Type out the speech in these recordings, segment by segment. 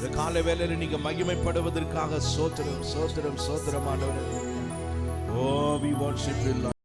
இந்த காலை வேளையில நீங்க மகிமைப்படுவதற்காக ஸ்தோத்திரம் ஸ்தோத்திரம் ஸ்தோத்திரம் ஆண்டவரே. Oh, we worship you, Lord.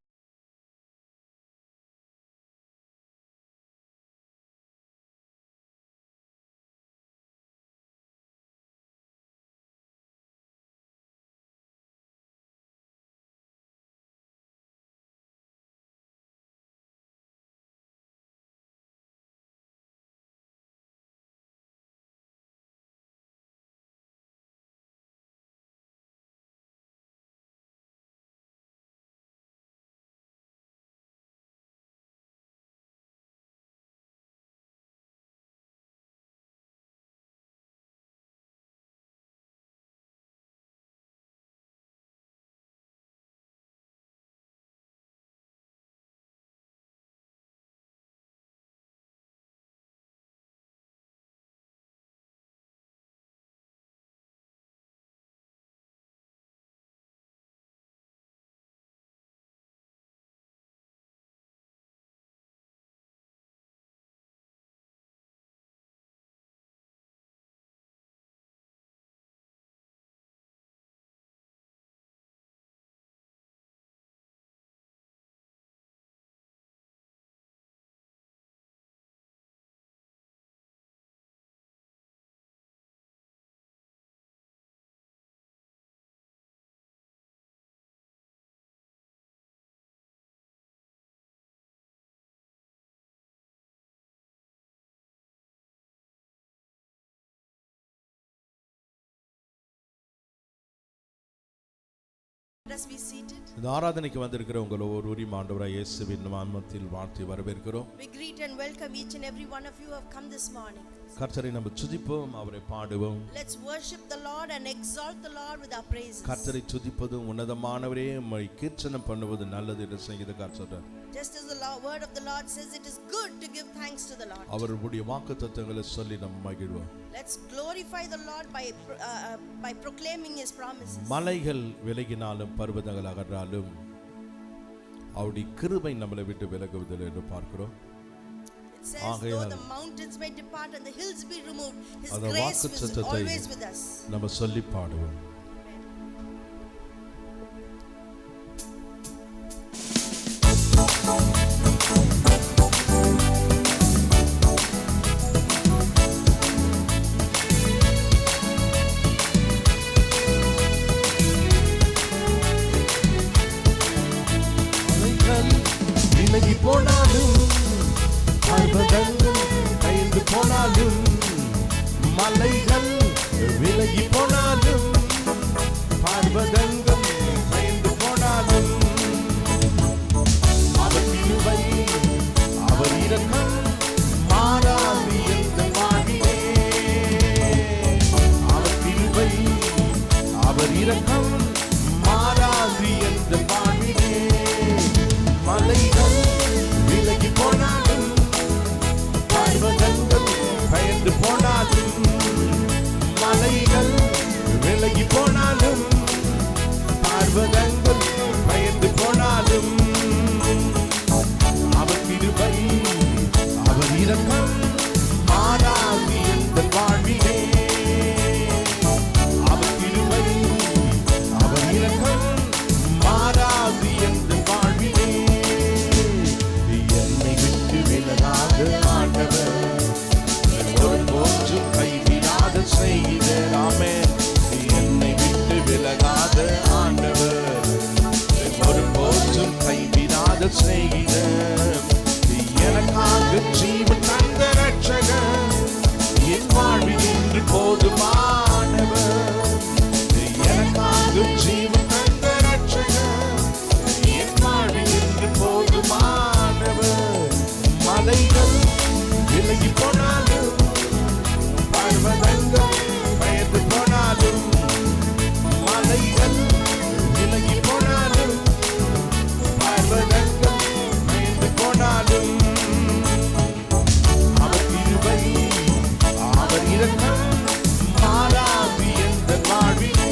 Let us be seated. இந்த ஆராதனைக்கு வந்திருக்கிற உங்கள் ஒவ்வொருவரையும் ஆண்டவராகிய இயேசுவின் நாமத்தில் வாழ்த்தி வரவேற்கிறோம். We greet and welcome each and every one of you who have come this morning. கர்த்தரை நம்ம துதிப்போம், அவரை பாடுவோம். Let's worship the Lord and exalt the Lord with our praises. கர்த்தரை துதிப்பதும் உன்னதமானவரே உம்மை கீர்த்தனம் பண்ணுவது நல்லது என்று சங்கீதக்காரர் சொல்றார். Just as the word of the Lord says, it is good to give thanks to the Lord. அவருடைய வாக்குத்தத்தங்களை சொல்லி நம்ம மகிழ்வோம். Let's glorify the Lord by proclaiming his promises. மலைகள் விலகினாலும் பர்வதங்கள் அகன்றாலும் அவருடைய கிருபை நம்மளை விட்டு விலகுவதில்லை என்று பார்க்கிறோம். It says, though the mountains may depart and the hills be removed, his grace is always with us. நம்ம சொல்லி பாடுவோம். விலகி போனாலும் பர்வதங்கள் கைந்து போனாலும் மலைகள் விலகி போனாலும் பர்வதங்கள் கைந்து போனாலும் அவர் கிருபை அவர் இரக்கம் மாறாது எந்த வாழ்விலே. அவர் கிருபை அவர் இரக்கம் மாறாது எந்த வாழ்விலே. மலைகள் விலகி போனாலும் பர்வதங்கள் பயந்து போனாலும் மலைகள் விலகி போனாலும் பர்வதங்கள் பயந்து போனாலும் அவர் கிருபை அவர் இரக்கம் மாறாது எந்த வாழ்விலே. அவர் கிருபை அவர் இரக்கம் மாறாது எந்த வாழ்விலே. என்னை விட்டு விலகாத ஆண்டவர் ஒருபோதும் கைவிடாத செய்கிறார். ஆமென். என்னை விட்டு விலகாத ஆண்டவர் ஒருபோதும் கைவிடாத செய்கிறார். எனக்காக ஜீவன் தந்த ரட்சகர் என் வாழ்வில் இன்று போதுமானவர். எனக்காக ஜீவன் தந்த ரட்சகர் என் வாழ்வில் இன்று போதுமானவர். மலைகள் விலகி போனாலும் பர்வதங்கள் பயந்து போனாலும் மலைகள் விலகி போனாலும் பர்வதங்கள் பயந்து போனாலும் அவர் கிருபை அவர் இரக்கம் மாறாது எந்த வாழ்விலே.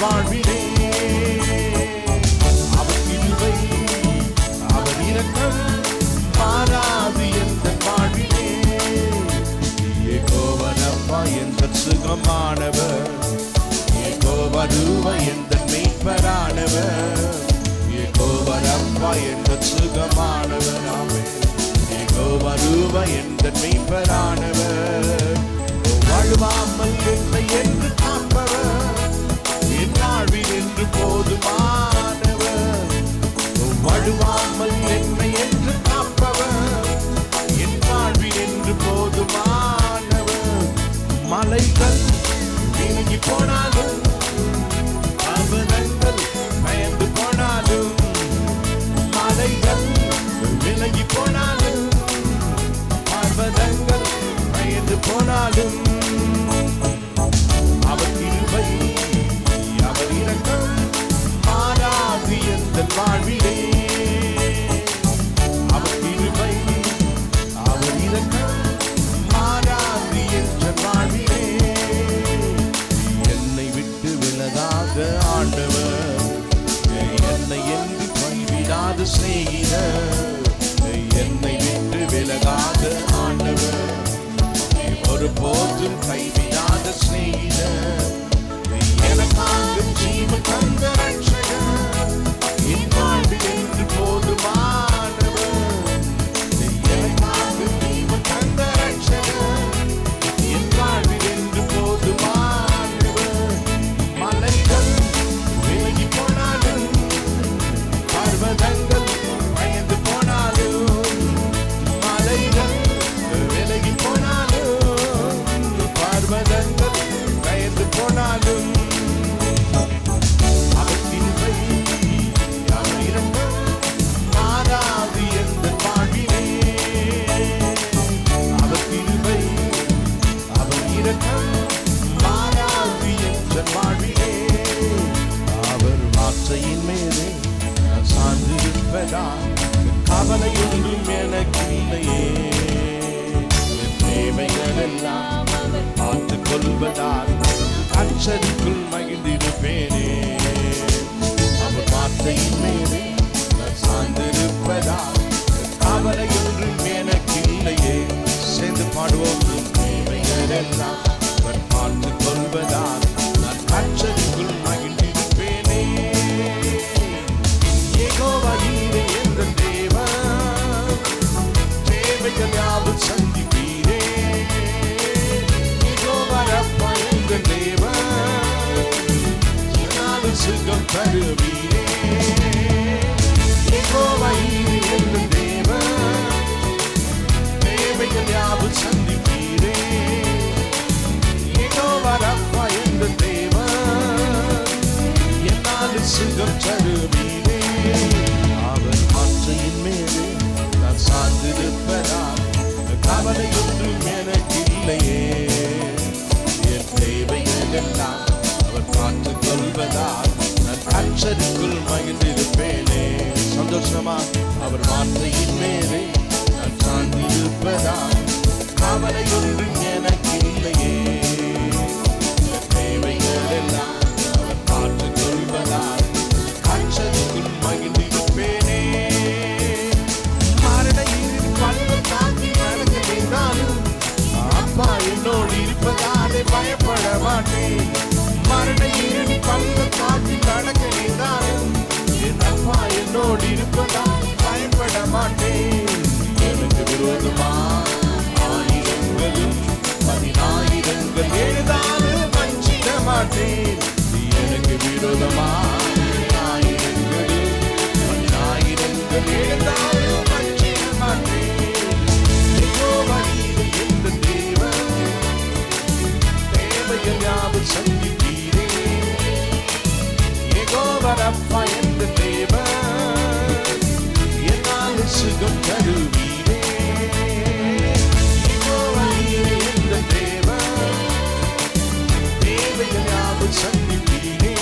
வாழ்விலே. அவர் கிருபை அவர் இரக்கம் மாறாது எந்தன் வாழ்விலே. யெகோவா ரப்பா எந்தன் சுகமானவர், யெகோவா ரூவா எந்தன் மேய்ப்பரானவர், யெகோவா ரப்பா எந்தன் சுகமானவர். ஆமென். யெகோவா ரூவா எந்தன் மேய்ப்பரானவர், வழுவாமல் என்னை என்று காப்பவர், என் வாழ்வில் என்று போதுமானவர். வழுவாமல் என்னை என்று காப்பவர், என் வாழ்வில் என்று போதுமானவர். மலைகள் விலகி போனாலும், பர்வதங்கள் பயந்து போனாலும், மலைகள் விலகி போனாலும், பர்வதங்கள் பயந்து போனாலும், அவர் கிருபை அவர் இரக்கம் மாறாது எந்தன் வாழ்விலே. அவர் கிருபை அவர் இரக்கம் மாறாது எந்தன் வாழ்விலே. என்னை விட்டு விலகாத ஆண்டவர், என்னை என்று கைவிடாத சிநேகிதர், என்னை விட்டு விலகாத ஆண்டவர், ஒருபோதும் கைவிடாத சிநேகிதர், எனக்காக ஜீவன் தந்த ரட்சகர், என் வாழ்வில் என்று போதுமானவர். எனக்காக ஜீவன் தந்த ரட்சகர், என் வாழ்வில் என்று போதுமானவர். மலைகள் விலகி போனாலும், பர்வதங்கள் பயந்து போனாலும், மலைகள் விலகி போனாலும், பர்வதங்கள் பயந்து போனாலும், அவர் கிருபை அவர் இரக்கம் மாறாது எந்தன் வாழ்விலே. அவர் கிருபை அவர் இரக்கம் மாறாது எந்தன் வாழ்விலே. அவர் வார்த்தையின் மேலே நான் சார்ந்திருப்பதா, கவலை ஒன்றும் எனக்கு இல்லையே. என் தேவைகள் எல்லாம் பார்த்துக் கொள்வதால் அச்சடிக்குள் மகிழ்ந்திருப்பேனே. அவர் வார்த்தையின் மேலே நான் சார்ந்திருப்பதால் கவலை ஒன்றும் எனக்கு இல்லையே. சேர்ந்து பாடுவோம். என் தேவைகள் எல்லாம் பார்த்துக் கொள்வதால் நான் அச்சடிக்குள் மகிழ்ந்திருப்பேனே. யெகோவா ஈரே எந்தன் தேவன், தேவைகள் யாவும் சந்திப்பீரே. யெகோவா ரப்பா எந்தன் தேவன், என்னாலும் சுகம் தருவீரே. யெகோவா ஈரே எந்தன் தேவன், தேவைகள் யாவும் சந்திப்பீரே. யெகோவா ரப்பா எந்தன் தேவன், என்னாலும் சுகம் தருவீரே. அவர் வார்த்தையின் மேலே நான் சார்ந்திருப்பதால் கவலை ஒன்றும் எனக்கு இல்லையே. என் தேவைகள் எல்லாம் அவர் பார்த்துக் கொள்வதால் நான் அச்சடிக்குள் மகிழ்ந்திருப்பேனே. சந்தோஷமா அவர் வார்த்தையின் மேலே நான் சார்ந்திருப்பதால் கவலை ஒன்றும் எனக்கு இல்லையே. என் தேவைகள் எல்லாம் அவர் பார்த்துக் கொள்வதால் அச்சடிக்குள் மகிழ்ந்திருப்பேனே. மரணையில் பள்ளம் தாண்டி நடக்க வேண்டாலும், அப்பா என்னோடு இருப்பதாலே பயப்பட மாட்டேன். மரணையில் பள்ளம் தாண்டி நடக்க வேண்டாலும், என் அப்பா என்னோடு இருப்பதால் பயப்பட மாட்டேன். எனக்கு விரோதமா ஆயிரங்களும் 10,000 எழுதாலும் வஞ்சிட மாட்டேன். எனக்கு விரோதமா ஆயிரங்களும் 10,000 எழுதாலும் வஞ்சிட மாட்டேன். யெகோவா ஈரே எந்தன் தேவன், தேவைகள் யாவும் சந்திப்பீரே. யெகோவா ரப்பா எந்தன் தேவன், என்னாலும் சுகம் தருவீரே. யெகோவா ஈரே எந்தன் தேவன், தேவைகள் யாவும் சந்திப்பீரே.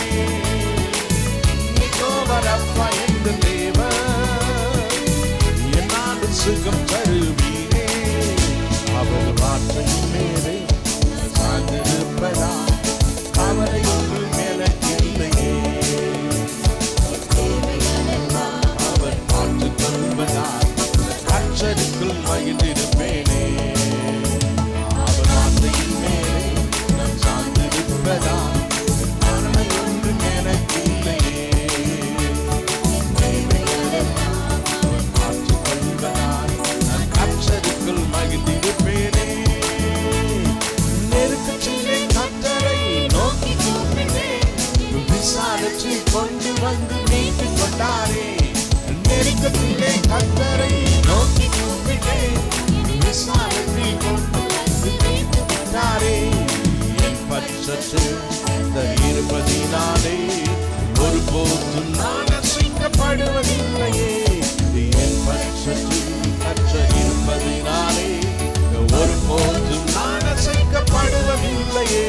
யெகோவா ரப்பா எந்தன் தேவன், என்னாலும் சுகம் தருவீரே. அவர் வார்த்தையின் மேலே சார்ந்திருப்பதால் பட்சத்து இருப்பதினாலே ஒருபோதும் நான் அசைக்கப்படுவதில்லையே. என் பட்சத்து கர்த்தர் இருப்பதினாலே ஒருபோதும் நான் அசைக்கப்படுவதில்லையே.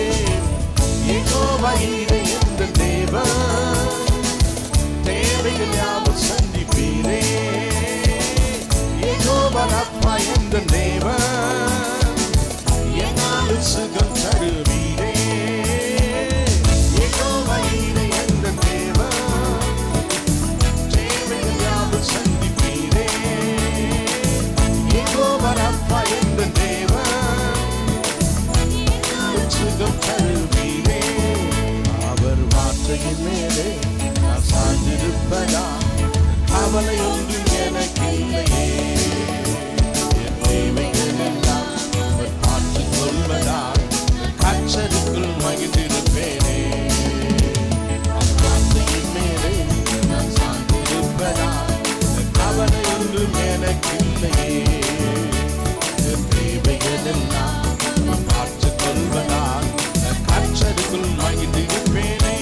யெகோவா ஈரே என்ற தேவன், தேவைகள் யாவும் சந்திப்பீரே. யெகோவா ரப்பா என்ற தேவன், என்னாலும் சுகம் தருவீரே. யெகோவா ஈரே என்ற தேவன், தேவைகள் யாவும் சந்திப்பீரே. யெகோவா ரப்பா என்ற தேவன், என்னாலும் சுகம் தருவீரே. அவர் வார்த்தையின் மேலே நான் சார்ந்திருப்பதா, அவளை ஒன்றும் எனக்கு இல்லையே. என் தேவைகள் எல்லாம் அவர் பார்த்துக் கொள்வதால் கர்த்தருக்குள் மகிழ்ந்திருப்பேனே. அவர் வார்த்தையின் மேலே நான் சார்ந்திருப்பதா, அவளை ஒன்றும் எனக்கு இல்லையே. என் தேவைகள் எல்லாம் அவர் பார்த்துக் கொள்வதால் கர்த்தருக்குள் மகிழ்ந்திருப்பேனே.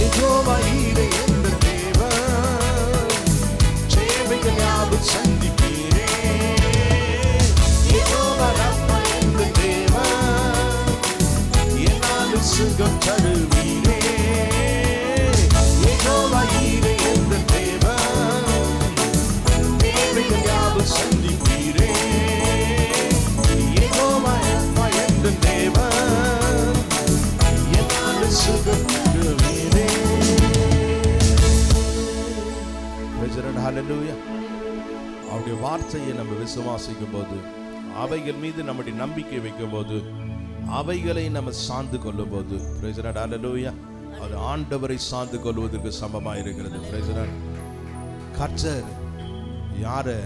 யெகோவா ஈரே என்ற தேவன், தேவைகள் யாவும் சந்திப்பீரே. யெகோவா ரப்பா என்ற தேவன், என்னாலும் சுகம் தருவீரே. யெகோவா ஈரே என்ற தேவன், தேவைகள் யாவும் சந்திப்பீரே. யெகோவா ரப்பா என்ற தேவன், என்னாலும் சுகம் தருவீரே. ஹல்லேலூயா. அவருடைய வார்த்தையை நம்ம விசுவாசிக்கும் போது, அவைகள் மீது நம்முடைய நம்பிக்கை வைக்கும் போது, அவைகளை நம்ம சார்ந்து கொள்ளும் போது, ஹல்லேலூயா, அது ஆண்டவரை சார்ந்து கொள்வதற்கு சமமாக இருக்கிறது. கர்த்தர் யாரை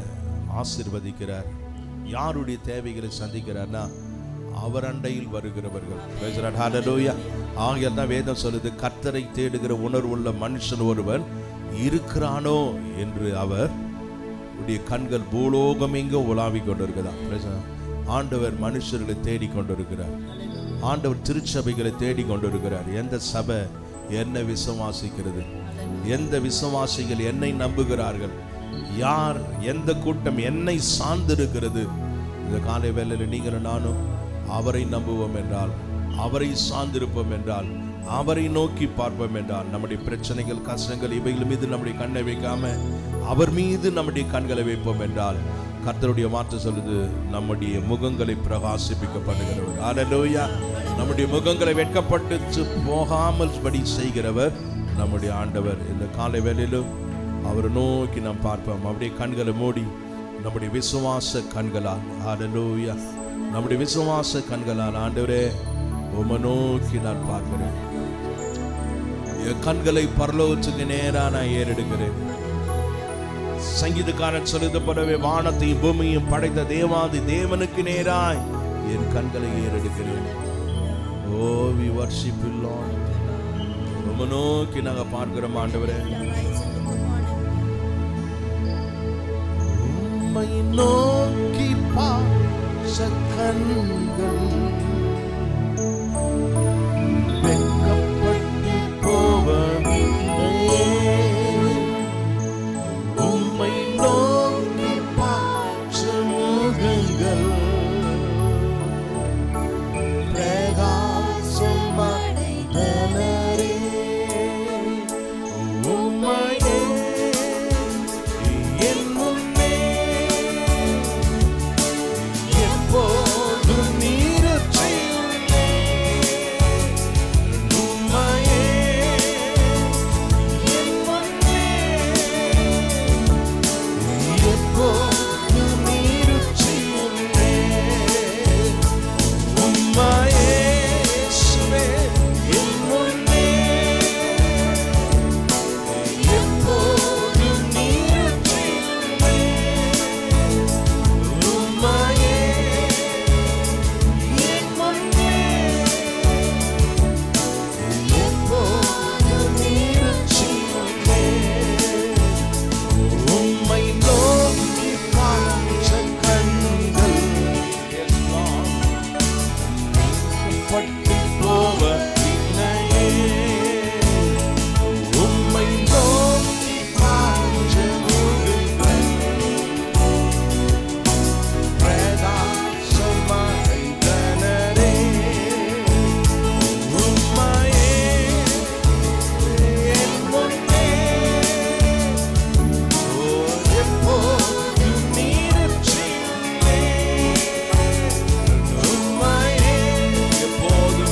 ஆசீர்வதிக்கிறார், யாருடைய தேவைகளை சந்திக்கிறார்னா அவர் அண்டையில் வருகிறவர்கள். ஹல்லேலூயா. ஆகையால் தான் வேதம் சொல்லுது, கர்த்தரை தேடுகிற உணர்வுள்ள மனுஷன் ஒருவன் இருக்கிறானோ என்று அவர் உடைய கண்கள் பூலோகம் எங்க உலாவிக் கொண்டிருக்கிறார். ஆண்டவர் மனுஷர்களை தேடி கொண்டிருக்கிறார். ஆண்டவர் திருச்சபைகளை தேடி கொண்டிருக்கிறார். எந்த சபை என்னை விசுவாசிக்கிறது, எந்த விசுவாசிகள் என்னை நம்புகிறார்கள், யார் எந்த கூட்டம் என்னை சார்ந்திருக்கிறது. இந்த காலை வேளையில் நீங்களும் நானும் அவரை நம்புவோம் என்றால், அவரை சார்ந்திருப்போம் என்றால், அவரை நோக்கி பார்ப்போம் என்றால், நம்முடைய பிரச்சனைகள், கஷ்டங்கள் இவைகள் மீது நம்முடைய கண்ணை வைக்காம அவர் மீது நம்முடைய கண்களை வைப்போம் என்றால், கர்த்தருடைய வார்த்தை சொல்லுது, நம்முடைய முகங்களை பிரகாசிப்பிக்கப்படுகிறவர். ஹல்லேலூயா. நம்முடைய முகங்களை வெட்கப்பட்டு போகாமல் படி செய்கிறவர் நம்முடைய ஆண்டவர். இந்த காலை வேளையிலும் அவரை நோக்கி நாம் பார்ப்போம். அப்படியே கண்களை மூடி நம்முடைய விசுவாச கண்களால், ஹல்லேலூயா, நம்முடைய விசுவாச கண்களால் ஆண்டவரே உம்மை நோக்கி நான் பார்க்கிறேன். என் கண்களை பரலோகத்துக்கு நேரா நான் ஏறெடுக்கிறேன். சங்கீதக்காரன் சொல்லுது போலவே, வானத்தையும் பூமியும் படைத்த தேவாதி தேவனுக்கு நேராய் என் கண்களை ஏறெடுக்கிறேன். ஓ வி வர்ஷிப் யூ லார்ட். உம்மை நோக்கி நாங்க பார்க்கிறோம் ஆண்டவரே. உம்மை நோக்கி பார்த்த கண்கள் வெட்கப்பட்டு போவதில்லையே. உம்மை நோக்கி பார்த்த முகங்கள் பிரகாசம் அடைந்தனரே. உம்மையே என் முன்னே எப்போதும் நீரச் வெட்கப்பட்டு போவதில்லையே. உம்மை நோக்கி பாய்ச்சலுங்கள் பிரகாசமடைந்தனரே. உம்மையே என் முன்னே எப்போதும் நிறுத்தியுள்ளேன். உம்மையே எப்போதும்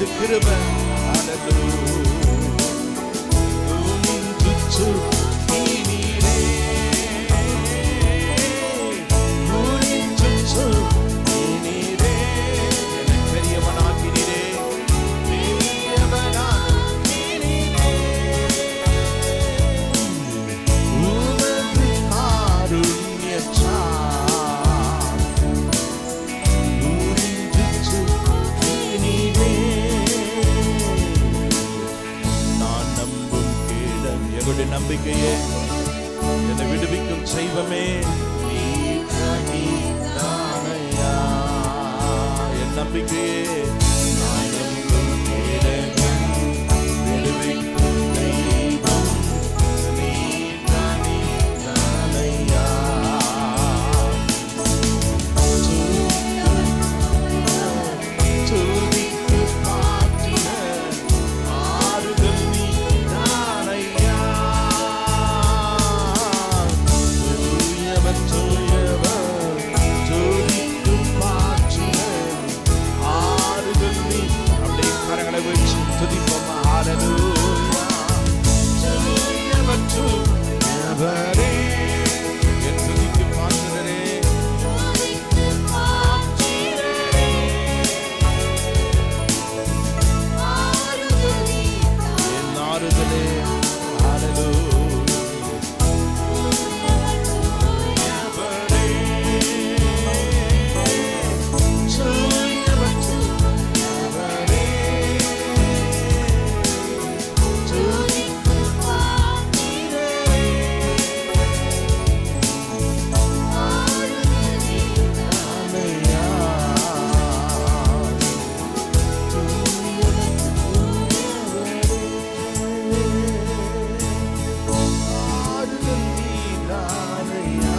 இது கிருபை. ஹalleluya. துதிச்சு நீரே துதிச்சு நீரே என்னை பெரியவனாக்கினீரே பெரியவனாக்கினீரே உமது காருண்யத்தால் துதிச்சு நீரே. நான் நம்பும் கேடல் எங்களுடைய நம்பிக்கையே என்னை விடுவிக்கும் செய்வமே நீதானையா. என் நம்பிக்கையே நான் நம்பும் கேடல் விடுவிக்கும் தெய்வம் நீதானையா. துதிக்கு பாத்திர ஆறுதல் நீதானையா. தூயவர் தூயவர் துதிக்கு பாத்திர ஆறுதல் நீ. அப்படியே கரங்களை வச்சு துதிப்போமா. ஹalleluya. தூயவர் தூயவரே என் துதிக்கு பாத்திரரே என் ஆறுதலே. ஹalleluya. தூயவரே தூயவர் தூயவரே துதிக்கு பாத்திரரே நீதானையா. ஆறுதல் நீதானையா.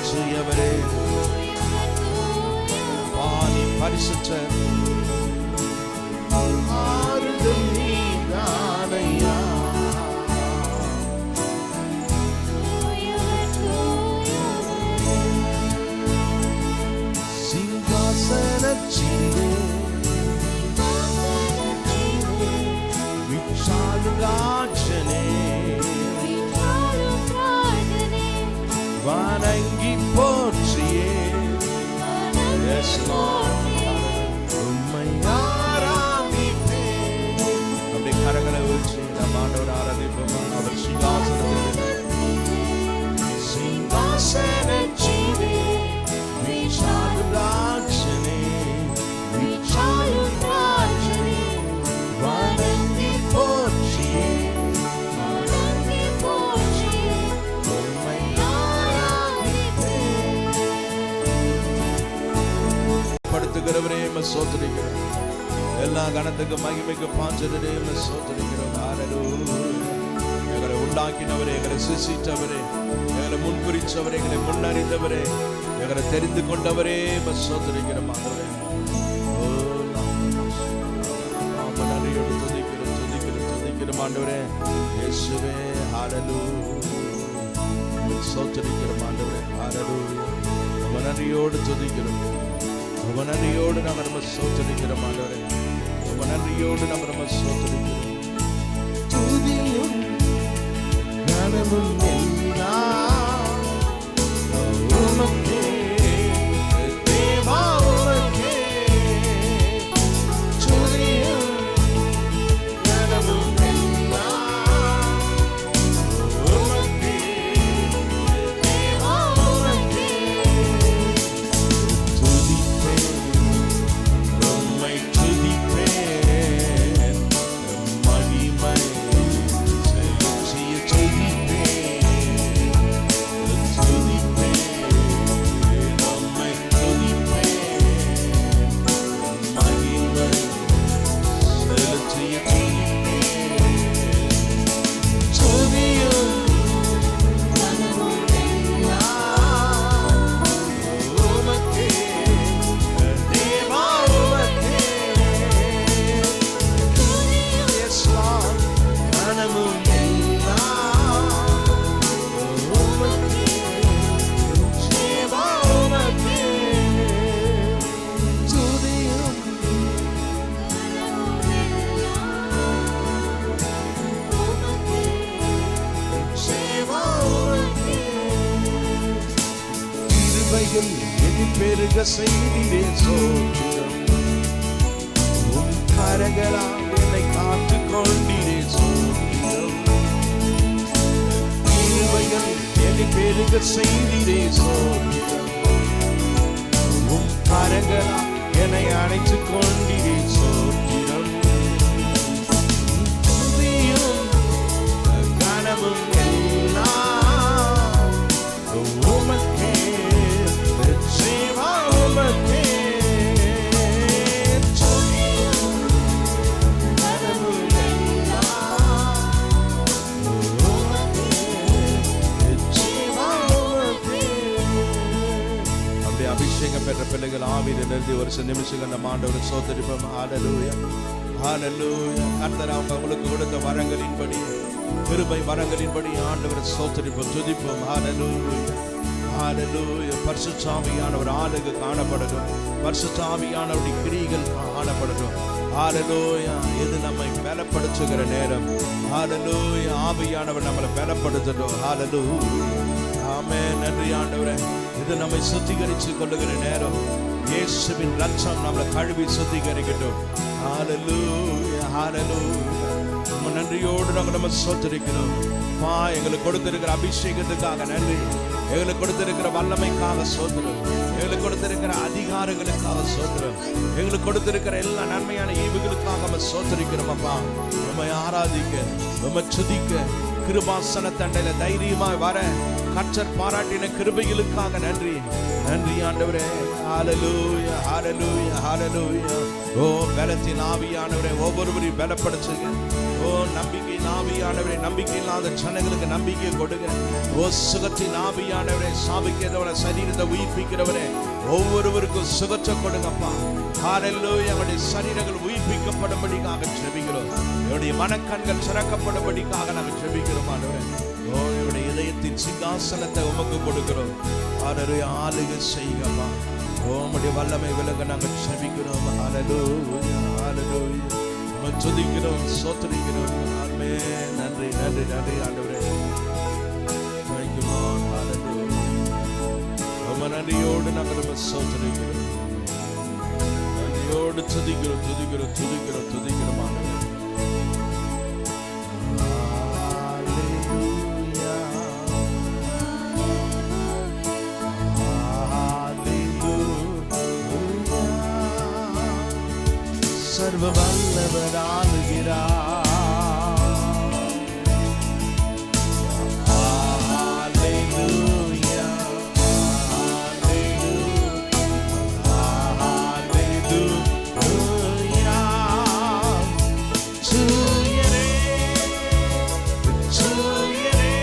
தூயவரே பானி பரிசுத்தர் ஆறுதல் நீதானையா. சிங்காசனத்திலே விசாலும் ராஜனே வணங்கி போற்றியே. Yes, Lord. உம்மை ஆராதிப்பேன். அப்படியே கரங்களை ஊற்றி நம்ம ஆண்டவரை ஆராதிப்போமா. அவர் சிங்காசனத்திலே விசாலும் ராஜனே விசாலும் ராஜனே வணங்கி போற்றியே. உம்மை ஆராதிப்பேன். படுத்துகிறவரே சோதரிக்கிறோம். எல்லா கணத்துக்கு மகிமைக்கு பாஞ்சதே சோதரிக்கிறோம். ஹalleluya. எங்களை உண்டாக்கினவரே, எங்களை சிருஷ்டித்தவரே, எங்களை முன்குறித்தவரே, எங்களை முன்னறிந்தவரே, எங்களை தெரிந்து கொண்டவரே சோதரிக்கிறோம். ஆண்டவரே நன்றியோடு துதிக்கிறோம் துதிக்கிறோம் துதிக்கிறோம் ஆண்டவரே. இயேசுவே ஹalleluya. சோதரிக்கிறோம் ஆண்டவரே. ஹalleluya. நன்றியோடு துதிக்கிறோம். நன்றியோடு நாங்கள் நம்ம சோதரிக்கிறோம் ஆண்டவரே. நன்றியோடு நம்ம நம்ம சோதரிக்கிறோம். துதியும் கனமும் எல்லாம் உமக்கே தேவா உமக்கே. துதியும் கனமும் எல்லாம் உமக்கே தேவா உமக்கே. துதிப்பேன் உம்மை துதிப்பேன் பெருக செய்திலே சோத்திரம். உம் கரங்களால் என்னை காத்துக் கொண்டீரே சோத்திரம். கிருபைகள் என்னை பெருக செய்திலே சோத்திரம். உம் கரங்களால் என்னை அணைத்துக் கொண்டீரே சோத்திரம். துதியும் கனமும் எல்லாம் உமக்கே, ஜீவா உமக்கே. துதியும் கனமும் எல்லாம் உமக்கே, ஜீவா உமக்கே. அப்படியே அபிஷேகம் பெற்ற பிள்ளைகள் ஆவியில் நிறுத்தி ஒரு சில நிமிஷங்கள் நம்ம ஆண்டவரை சோதரிப்போம். ஹல்லேலூயா, ஹல்லேலூயா. கர்த்தர் உங்களுக்கு கொடுத்த வரங்களின்படி, கிருபை வரங்களின்படி ஆண்டவரை சோதரிப்போம், துதிப்போம். ஹல்லேலூயா, ஹல்லேலூயா. பரிசுத்த ஆவியானவர் ஆளுகை காணப்படட்டும், பரிசுத்த ஆவியானவருடைய கிரியைகள் காணப்படட்டும். ஹல்லேலூயா. இது நம்மை பலப்படுத்துகிற நேரம். ஹல்லேலூயா. ஆவியானவர் நம்மளை பலப்படுத்தட்டும். ஹல்லேலூயா. ஆமென். நன்றி ஆண்டவரே. இது நம்மை சுத்திகரித்து கொள்ளுகிற நேரம். இயேசுவின் ரத்தம் நம்மளை கழுவி சுத்திகரிக்கட்டும். ஹல்லேலூயா, ஹல்லேலூயா. நம்ம நன்றியோடு நாங்கள் நம்ம சோதரிக்கிறோம். எங்களுக்கு கொடுத்திருக்கிற அபிஷேகத்துக்காக நன்றி. எங்களுக்கு கொடுத்திருக்கிற வல்லமைக்காக சோதரம். எங்களுக்கு கொடுத்திருக்கிற அதிகாரங்களுக்காக சோதரம். எங்களுக்கு கொடுத்திருக்கிற எல்லா நன்மையான ஈவுகளுக்காக நம்ம சோதரிக்கிறோம். அப்பா, நம்ம ஆராதிக்க, நம்ம துதிக்க, கிருபாசன தண்டையில தைரியமாய் வர கர்த்தர் பாராட்டின கிருபைகளுக்காக நன்றி. நன்றி ஆண்டவரே. ஹல்லேலூயா, ஹல்லேலூயா, ஹல்லேலூயா. ஓ பலத்தின் ஆவியானவரே, ஒவ்வொருவரையும் பலப்படுத்துங்க. ஓ நம்பிக்கையின் ஆவியானவரே, நம்பிக்கை இல்லாத ஜனங்களுக்கு நம்பிக்கை கொடுங்க. ஓ சுகத்தின் ஆவியானவரே, சாபிக்கிறவர சரீரத்தை உயிர்ப்பிக்கிறவரே, ஒவ்வொருவருக்கும் சுகத்தை கொடுங்கப்பா. ஹல்லேலூயா. நம்முடைய சரீரங்கள் உயிர்ப்பிக்கப்படும்படிக்காக ஜெபிக்கிறோம். என்னுடைய மனக்கண்கள் திறக்கப்படும்படிக்காக நாங்கள் ஜெபிக்கிறோம் ஆண்டவரே. ஓ என்னுடைய இதயத்தின் சிங்காசனத்தை உமக்கு கொடுக்கிறோம். ஹல்லேலூயா. ஆளுகை செய்யுங்கப்பா. உம்முடைய வல்லமை விலக நாங்கள் ஜெபிக்கிறோம். ஹல்லேலூயா, ஹல்லேலூயா. நம்ம துதிக்கிறோம், சோதரிக்கிறோம். ஆமென். நன்றி, நன்றி, நன்றி ஆண்டவரே. Thank you Lord. Hallelujah. நம்ம நன்றியோடு நாங்கள் நம்ம சோதரிக்கிறோம். நன்றியோடு துதிக்கிறோம், துதிக்கிறோம், துதிக்கிறோம், துதிக்கிறோம் ஆண்டவரே. சர்வ வல்லவர் ஆளுகிறார். ஹல்லேலூயா, ஹல்லேலூயா. தூயரே, தூயரே,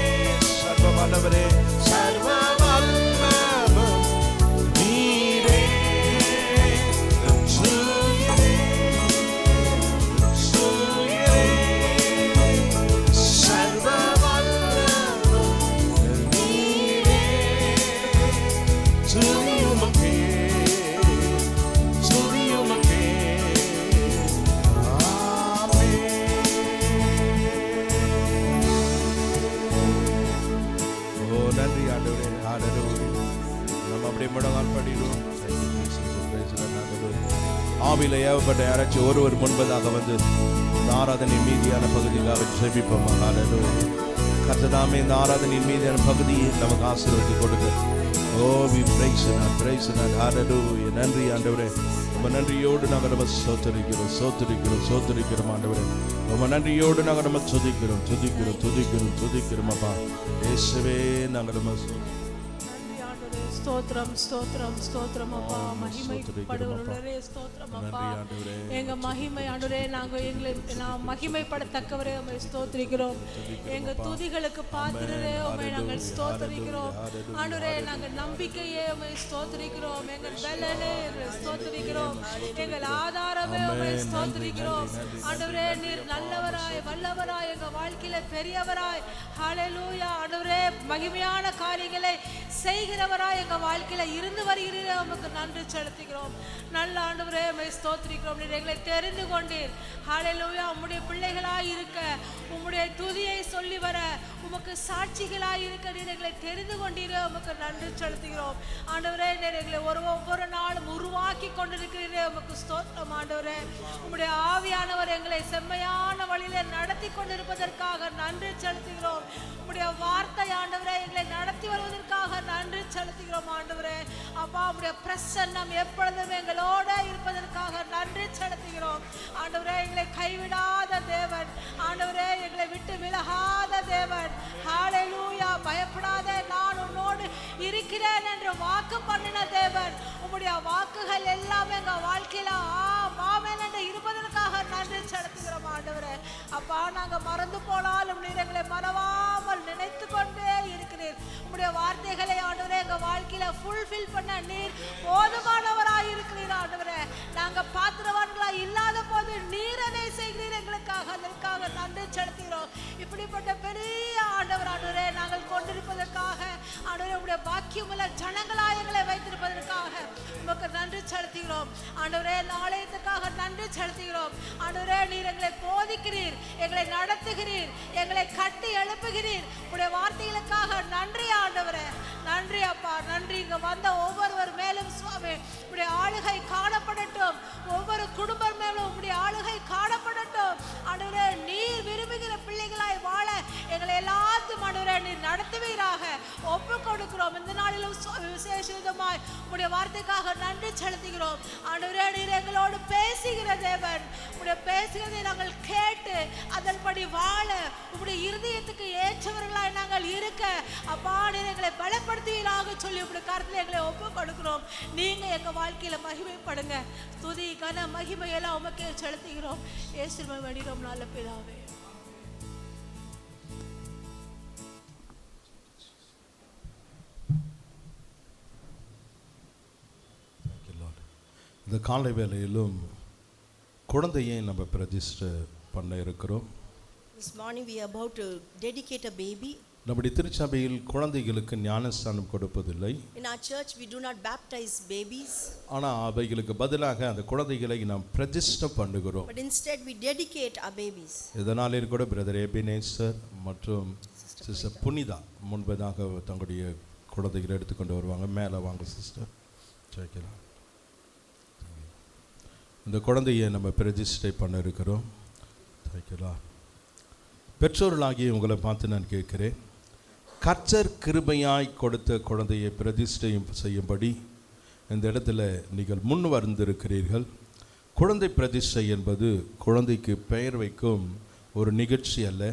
சர்வ வல்லவரே, சர்வ வல்லவர் நீரே. நன்றி ஆண்டவரே. ஹல்லேலூயா. நம்ம அப்படியே முழங்கால் படிடுவோம். ஆவியில ஏவப்பட்ட யாராச்சும் ஒருவர் முன்பதாக வந்து இந்த ஆராதனை மீதியான பகுதிக்காக ஜெபிப்போம். ஹல்லேலூயா. கர்த்ததாமே இந்த ஆராதனையின் மீதியான பகுதியை நமக்கு ஆசீர்வதித்து கொடுங்க. ஓ we praise you, praise you, hallelujah. நன்றி ஆண்டவரே. ரொம்ப நன்றியோடு நாங்கள் நம்ம சோதரிக்கிறோம், சோதரிக்கிறோம், சோதரிக்கிறோம் ஆண்டவரே. ரொம்ப நன்றியோடு நாங்கள் நம்ம துதிக்கிறோம், துதிக்கிறோம், துதிக்கிறோம், துதிக்கிறோம் அப்பா. இயேசுவே நாங்கள் நம்ம ஸ்தோத்திரம், ஸ்தோத்திரம், ஸ்தோத்திரம் அப்பா. மகிமைப்படுவரே ஸ்தோத்திரம் அப்பா. எங்க மகிமை ஆண்டவரே, நாம் மகிமைப்படத்தக்கவரே உம்மை ஸ்தோத்திரிக்கிறோம். எங்க துதிகளுக்கு பாத்திரரே உம்மை நாங்கள் ஸ்தோத்திரிக்கிறோம் ஆண்டவரே. நாங்கள் நம்பிக்கையே உம்மை ஸ்தோத்திரிக்கிறோம். எங்கள் பலனே ஸ்தோத்திரிக்கிறோம். எங்கள் ஆதாரமே உம்மை ஸ்தோத்திரிக்கிறோம் ஆண்டவரே. நீர் நல்லவராய், வல்லவராய், எங்க வாழ்க்கையில பெரியவராய். ஹல்லேலூயா ஆண்டவரே. மகிமையான காரியங்களை செய்கிறவராய் எங்க வாழ்க்கையில இருந்து வருகிறீரே உமக்கு நன்றி செலுத்துகிறோம். நல்ல ஆண்டவரே உம்மை ஸ்தோத்திரிக்கிறோம். நீர் எங்களை தெரிந்து கொண்டீர். ஹல்லேலூயா. உம்முடைய பிள்ளைகளாய் இருக்க, உம்முடைய துதியை சொல்லி வர, உமக்கு சாட்சிகளாய் இருக்க நீர் எங்களை தெரிந்து கொண்டீரே உமக்கு நன்றி செலுத்துகிறோம். ஆண்டவரே நீர் எங்களை ஒவ்வொரு நாளும் உருவாக்கி கொண்டிருக்கிறீரே உமக்கு ஸ்தோத்திரம். ஆண்டவரே உம்முடைய ஆவியானவர் எங்களை செம்மையான வழியில நடத்தி கொண்டிருப்பதற்காக நன்றி செலுத்துகிறோம். உம்முடைய வார்த்தை ஆண்டவரே எங்களை நடத்தி வருவதற்காக நன்றி செலுத்துகிறோம். ஆண்டவரே அப்பா உம்முடைய பிரசன்னம் எப்பொழுதும் எங்களோட இருப்பதற்காக நன்றி செலுத்துகிறோம். ஆண்டவரே எங்களை கைவிடாத தேவன், ஆண்டவரே எங்களை விட்டு விலகாத தேவன். ஹல்லேலூயா. பயப்படாதே, நான் உன்னோடு இருக்கிறேன் என்று வாக்கு பண்ணின தேவன். உம்முடைய வாக்குகள் எல்லாம் எங்க வாழ்க்கையில ஆமென் என்று இருப்பதற்காக நன்றி செலுத்துகிறோம். ஆண்டவரே அப்பா நாங்க மறந்து போனாலும் நீர் எங்களை மறவாமல் நினைத்து கொண்டே இருக்கிறீர். உம்முடைய வார்த்தைகளை ஆண்டவரே எங்க வாழ்க்கையில ஃபுல்ஃபில் பண்ண நீர் போதுமானவராய் இருக்கிறீர். ஆண்டவரே நாங்க பாத்திரவான்களாய் இல்லாத போது நீர் அதை செய்கிறீர் எங்களுக்காக. அதற்காக நன்றி செலுத்துகிறோம். இப்படிப்பட்ட பெரிய ஆண்டவரே நாங்கள் கொண்டிருப்பதற்காக, ஆண்டவரே உம்முடைய பாக்கியமுள்ள ஜனங்களாய் எங்களை வைத்திருப்பதற்காக உமக்கு நன்றி செலுத்துகிறோம். ஆண்டவரே ஆலயத்துக்காக நன்றி செலுத்துகிறோம். ஆண்டவரே நீர் எங்களை போதிக்கிறீர், எங்களை நடத்துகிறீர், எங்களை கட்டி எழுப்புகிறீர். உம்முடைய வார்த்தைகளுக்காக நன்றி ஆண்டவரே. நன்றி அப்பா, நன்றி. இங்க வந்த ஒவ்வொருவர் மேலும் சுவாமி உம்முடைய ஆளுகை காணப்படட்டும். ஒவ்வொரு குடும்பம் மேலும் உம்முடைய ஆளுகை காணப்படட்டும். ஆண்டவரே நீர் விரும்புகிற பிள்ளைகளாய் வாழ எங்களை எல்லாத்தையும் ஆண்டவரே நீர் நடத்துவீராக ஒப்பு கொடுக்கிறோம். இந்த நாளிலும் விசேஷமாய் உம்முடைய வார்த்தைக்காக நன்றி செலுத்துகிறோம். ஆண்டவரே நீர் எங்களோடு பேசுகிற தேவன். உம்முடைய பேசுகிறதை நாங்கள் கேட்டு அதன்படி வாழ உம்முடைய இருதயத்துக்கு ஏற்றவர்களாய் நாங்கள் இருக்க அப்பா நீர் எங்களை பலப்படுத்துவீராக சொல்லி உம்முடைய கருத்தில் எங்களை ஒப்பு கொடுக்கிறோம். நீங்க எங்க வாழ்க்கையில மகிமைப்படுங்க. துதி கன மகிமையெல்லாம் உமக்கே செலுத்துகிறோம். இயேசுவின் வடிவம் நல்ல பிதாவே. இந்த காலை வேளையிலும் குழந்தையை நம்ம பிரதிஷ்டை பண்ண இருக்கிறோம். This morning we are about to dedicate a baby. நம்முடைய திருச்சபையில் குழந்தைகளுக்கு ஞானஸ்தானம் கொடுப்பதில்லை. In our church we do not baptize babies. ஆனால் அவைகளுக்கு பதிலாக அந்த குழந்தைகளை நாம் பிரதிஷ்டை பண்ணுகிறோம். But instead we dedicate our babies. இதனாலே கூட பிரதர் எபினேசர் மற்றும் சிஸ்டர் புனிதா முன்பதாக தங்களுடைய குழந்தைகளை எடுத்துக்கொண்டு வருவாங்க. மேலே வாங்க சிஸ்டர். சேர்க்கலாம். இந்த குழந்தையை நம்ம பிரதிஷ்டை பண்ண இருக்கிறோம். சேர்க்கலாம். பெற்றோர்களாகிய உங்களை பார்த்து நான் கேட்கிறேன், கர்த்தர் கிருபையாய் கொடுத்த குழந்தையை பிரதிஷ்டையும் செய்யும்படி இந்த இடத்துல நீங்கள் முன் வந்திருக்கிறீர்கள். குழந்தை பிரதிஷ்டை என்பது குழந்தைக்கு பெயர் வைக்கும் ஒரு நிகழ்ச்சி அல்ல.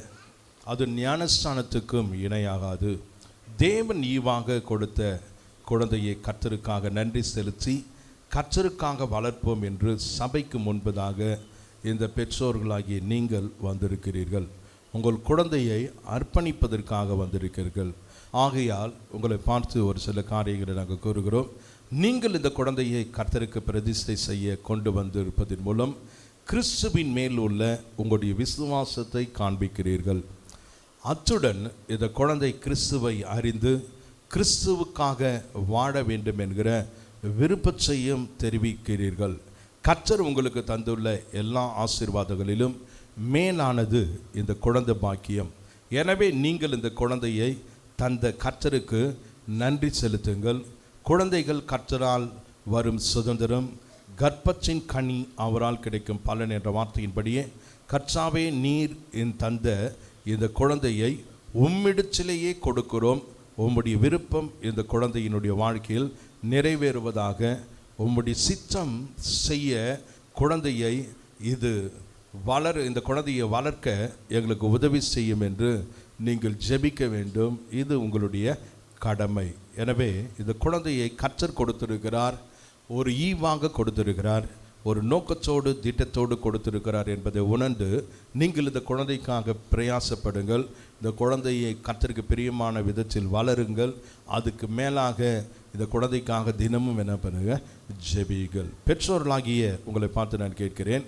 அது ஞானஸ்தானத்துக்கும் இணையாகாது. தேவன் ஈவாக கொடுத்த குழந்தையை கர்த்தருக்காக நன்றி செலுத்தி கர்த்தருக்காக வளர்ப்போம் என்று சபைக்கு முன்பதாக இந்த பெற்றோர்களாகிய நீங்கள் வந்திருக்கிறீர்கள். உங்கள் குழந்தையை அர்ப்பணிப்பதற்காக வந்திருக்கிறீர்கள். ஆகையால் உங்களை பார்த்து ஒரு சில காரியங்களை நாங்கள் கூறுகிறோம். நீங்கள் இந்த குழந்தையை கர்த்தருக்கு பிரதிஷ்டை செய்ய கொண்டு வந்திருப்பதன் மூலம் கிறிஸ்துவின் மேல் உள்ள உங்களுடைய விசுவாசத்தை காண்பிக்கிறீர்கள். அத்துடன் இந்த குழந்தை கிறிஸ்துவை அறிந்து கிறிஸ்துவுக்காக வாழ வேண்டும் என்கிற விருப்பத்தையும் தெரிவிக்கிறீர்கள். கர்த்தர் உங்களுக்கு தந்துள்ள எல்லா ஆசீர்வாதங்களிலும் மேலானது இந்த குழந்தை பாக்கியம். எனவே நீங்கள் இந்த குழந்தையை தந்த கர்த்தருக்கு நன்றி செலுத்துங்கள். குழந்தைகள் கர்த்தரால் வரும் சுதந்திரம், கர்ப்பத்தின் கனி அவரால் கிடைக்கும் பலன் என்ற வார்த்தையின்படியே கர்த்தாவே நீர் என் தந்த இந்த குழந்தையை உம்மிடத்திலேயே கொடுக்கிறோம். உம்முடைய விருப்பம் இந்த குழந்தையினுடைய வாழ்க்கையில் நிறைவேறுவதாக, உம்முடைய சித்தம் செய்ய குழந்தையை இந்த குழந்தையை வளர்க்க எங்களுக்கு உதவி செய்யும் என்று நீங்கள் ஜெபிக்க வேண்டும். இது உங்களுடைய கடமை. எனவே இந்த குழந்தையை கர்த்தர் கொடுத்திருக்கிறார், ஒரு ஈவாக கொடுத்திருக்கிறார், ஒரு நோக்கத்தோடு திட்டத்தோடு கொடுத்திருக்கிறார் என்பதை உணர்ந்து நீங்கள் இந்த குழந்தைக்காக பிரயாசப்படுங்கள். இந்த குழந்தையை கர்த்தருக்கு பிரியமான விதத்தில் வளருங்கள். அதுக்கு மேலாக இந்த குழந்தைக்காக தினமும் என்ன பண்ணுங்க, ஜெபியுங்கள். பெற்றோர்களாகிய உங்களை பார்த்து நான் கேட்கிறேன்,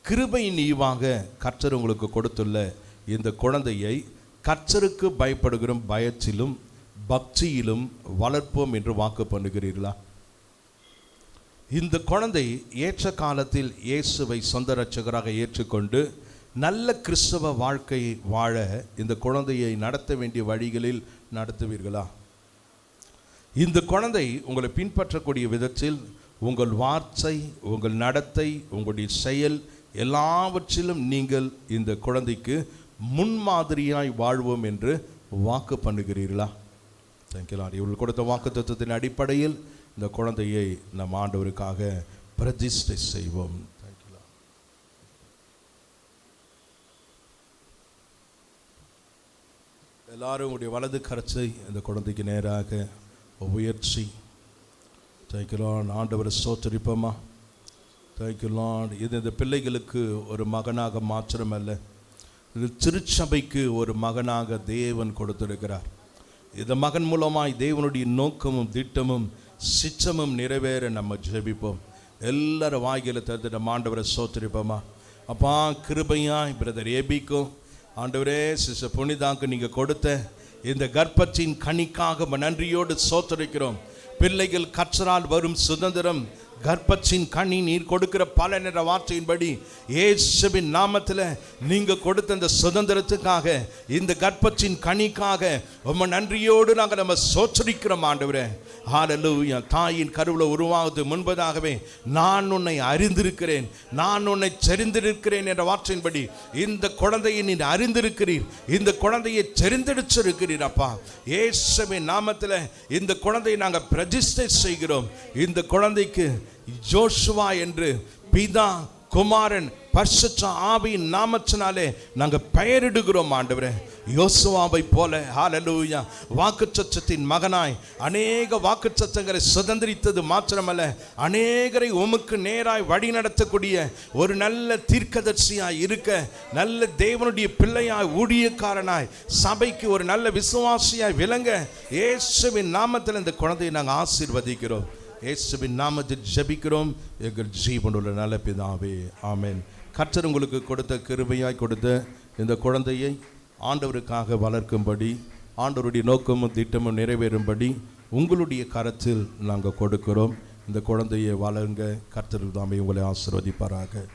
கிருபையின் ஈவாக கர்த்தர் உங்களுக்கு கொடுத்துள்ள இந்த குழந்தையை கர்த்தருக்கு பயப்படுகிற பயத்திலும் பக்தியிலும் வளர்ப்போம் என்று வாக்கு பண்ணுகிறீர்களா? இந்த குழந்தை ஏற்ற காலத்தில் இயேசுவை சொந்த இரட்சகராக ஏற்றுக்கொண்டு நல்ல கிறிஸ்தவ வாழ்க்கை வாழ இந்த குழந்தையை நடத்த வேண்டிய வழிகளில் நடத்துவீர்களா? இந்த குழந்தை உங்களை பின்பற்றக்கூடிய விதத்தில் உங்கள் வார்த்தை, உங்கள் நடத்தை, உங்களுடைய செயல் எல்லாவற்றிலும் நீங்கள் இந்த குழந்தைக்கு முன்மாதிரியாய் வாழ்வோம் என்று வாக்கு பண்ணுகிறீர்களா? Thank you Lord. இவர்கள் கொடுத்த வாக்கு தத்துவத்தின் அடிப்படையில் இந்த குழந்தையை நம் ஆண்டவருக்காக பிரதிஷ்டை செய்வோம். Thank you Lord. எல்லாரும் உங்களுடைய வலது கரத்தை இந்த குழந்தைக்கு நேராக உயர்ச்சி. Thank you Lord. ஆண்டவரை ஸ்தோத்திரிப்போமா. Thank you Lord. இது இந்த பிள்ளைகளுக்கு ஒரு மகனாக மாத்திரமல்ல, இது திருச்சபைக்கு ஒரு மகனாக தேவன் கொடுத்திருக்கிறார். இந்த மகன் மூலமாய் தேவனுடைய நோக்கமும் திட்டமும் சிச்சமும் நிறைவேற நம்ம ஜெபிப்போம். எல்லாரும் வாய்களை திறந்து நம்ம ஆண்டவரை ஸ்தோத்திரிப்போமா. அப்பா, கிருபையாய் பிரதர் ஏபிக்கும் ஆண்டவரே சிஸ்டர் புனிதாக்கு நீங்கள் கொடுத்த இந்த கர்ப்பத்தின் கனிக்காக நன்றியோடு ஸ்தோத்திரிக்கிறோம். பிள்ளைகள் கற்றலால் வரும் சுதந்திரம், கர்ப்பத்தின் கனி நீர் கொடுக்கிற பலன் என்ற வார்த்தையின்படி இயேசுவின் நாமத்தில் நீங்கள் கொடுத்த இந்த சுதந்திரத்துக்காக, இந்த கர்ப்பத்தின் கனிக்காக ரொம்ப நன்றியோடு நாங்கள் நம்ம ஸ்தோத்திரிக்கிறோம் ஆண்டவரே. ஹல்லேலூயா. தாயின் கருவில் உருவாவது முன்பதாகவே நான் உன்னை அறிந்திருக்கிறேன், நான் உன்னை தெரிந்திருக்கிறேன் என்ற வார்த்தையின்படி இந்த குழந்தையை நீர் அறிந்திருக்கிறீர், இந்த குழந்தையை தெரிந்தெடுத்திருக்கிறீர். அப்பா, இயேசுவின் நாமத்தில் இந்த குழந்தையை நாங்கள் பிரதிஷ்டை செய்கிறோம். இந்த குழந்தைக்கு ஜோஷுவா என்று பிதா, குமாரன், பரிசுத்த ஆவியின் நாமத்தினாலே நாங்கள் பெயரிடுகிறோம் ஆண்டவரே. யோசுவாவை போல ஹல்லேலூயா வாக்குத்தத்தத்தின் மகனாய் அநேக வாக்குத்தத்தங்களை சுதந்திரித்தது மாத்திரமல்ல, அநேகரை உமக்கு நேராய் வழி நடத்தக்கூடிய ஒரு நல்ல தீர்க்கதரிசியாய் இருக்க, நல்ல தேவனுடைய பிள்ளையாய், ஊழியக்காரனாய், சபைக்கு ஒரு நல்ல விசுவாசியாய் விளங்க இயேசுவின் நாமத்தில் இந்த குழந்தையை நாங்கள் ஆசீர்வதிக்கிறோம். இயேசுவின் நாமத்தில் ஜெபிக்கிறோம் எங்கள் ஜீவனுள்ள நல்ல பிதாவே, ஆமென். கர்த்தர் உங்களுக்கு கொடுத்த கிருபையாய் கொடுத்த இந்த குழந்தையை ஆண்டவருக்காக வளர்க்கும்படி, ஆண்டவருடைய நோக்கமும் திட்டமும் நிறைவேறும்படி உங்களுடைய கரத்தில் நாங்கள் கொடுக்கிறோம். இந்த குழந்தையை வளருங்க. கர்த்தர் தாமே உங்களை ஆசீர்வதிப்பாராக.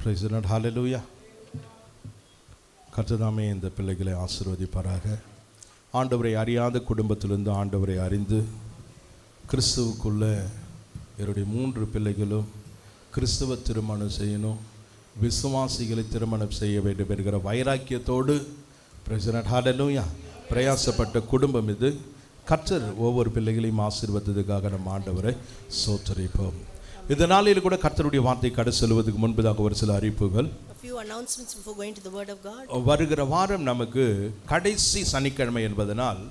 Praise the Lord. Hallelujah. கர்த்ததாமே இந்த பிள்ளைகளை ஆசீர்வதிப்பாராக. ஆண்டவரை அறியாத குடும்பத்திலிருந்து ஆண்டவரை அறிந்து கிறிஸ்துவுக்குள்ள என்னுடைய 3 பிள்ளைகளும் கிறிஸ்துவ திருமணம் செய்யணும், விசுவாசிகளை திருமணம் செய்ய வேண்டும் என்கிற வைராக்கியத்தோடு praise the Lord. Hallelujah பிரயாசப்பட்ட குடும்பம் இது. கர்த்தர் ஒவ்வொரு பிள்ளைகளையும் ஆசீர்வதித்ததுக்காக நம்ம ஆண்டவரை ஸ்தோத்திரிப்போம். இந்த நாளில் கூட கர்த்தருடைய வார்த்தை கடை செல்வதற்கு முன்பதாக ஒரு சில அறிவிப்புகள். A few announcements before going to the word of God. வருகிற வாரம் நமக்கு கடைசி சனிக்கிழமை என்பதனால்,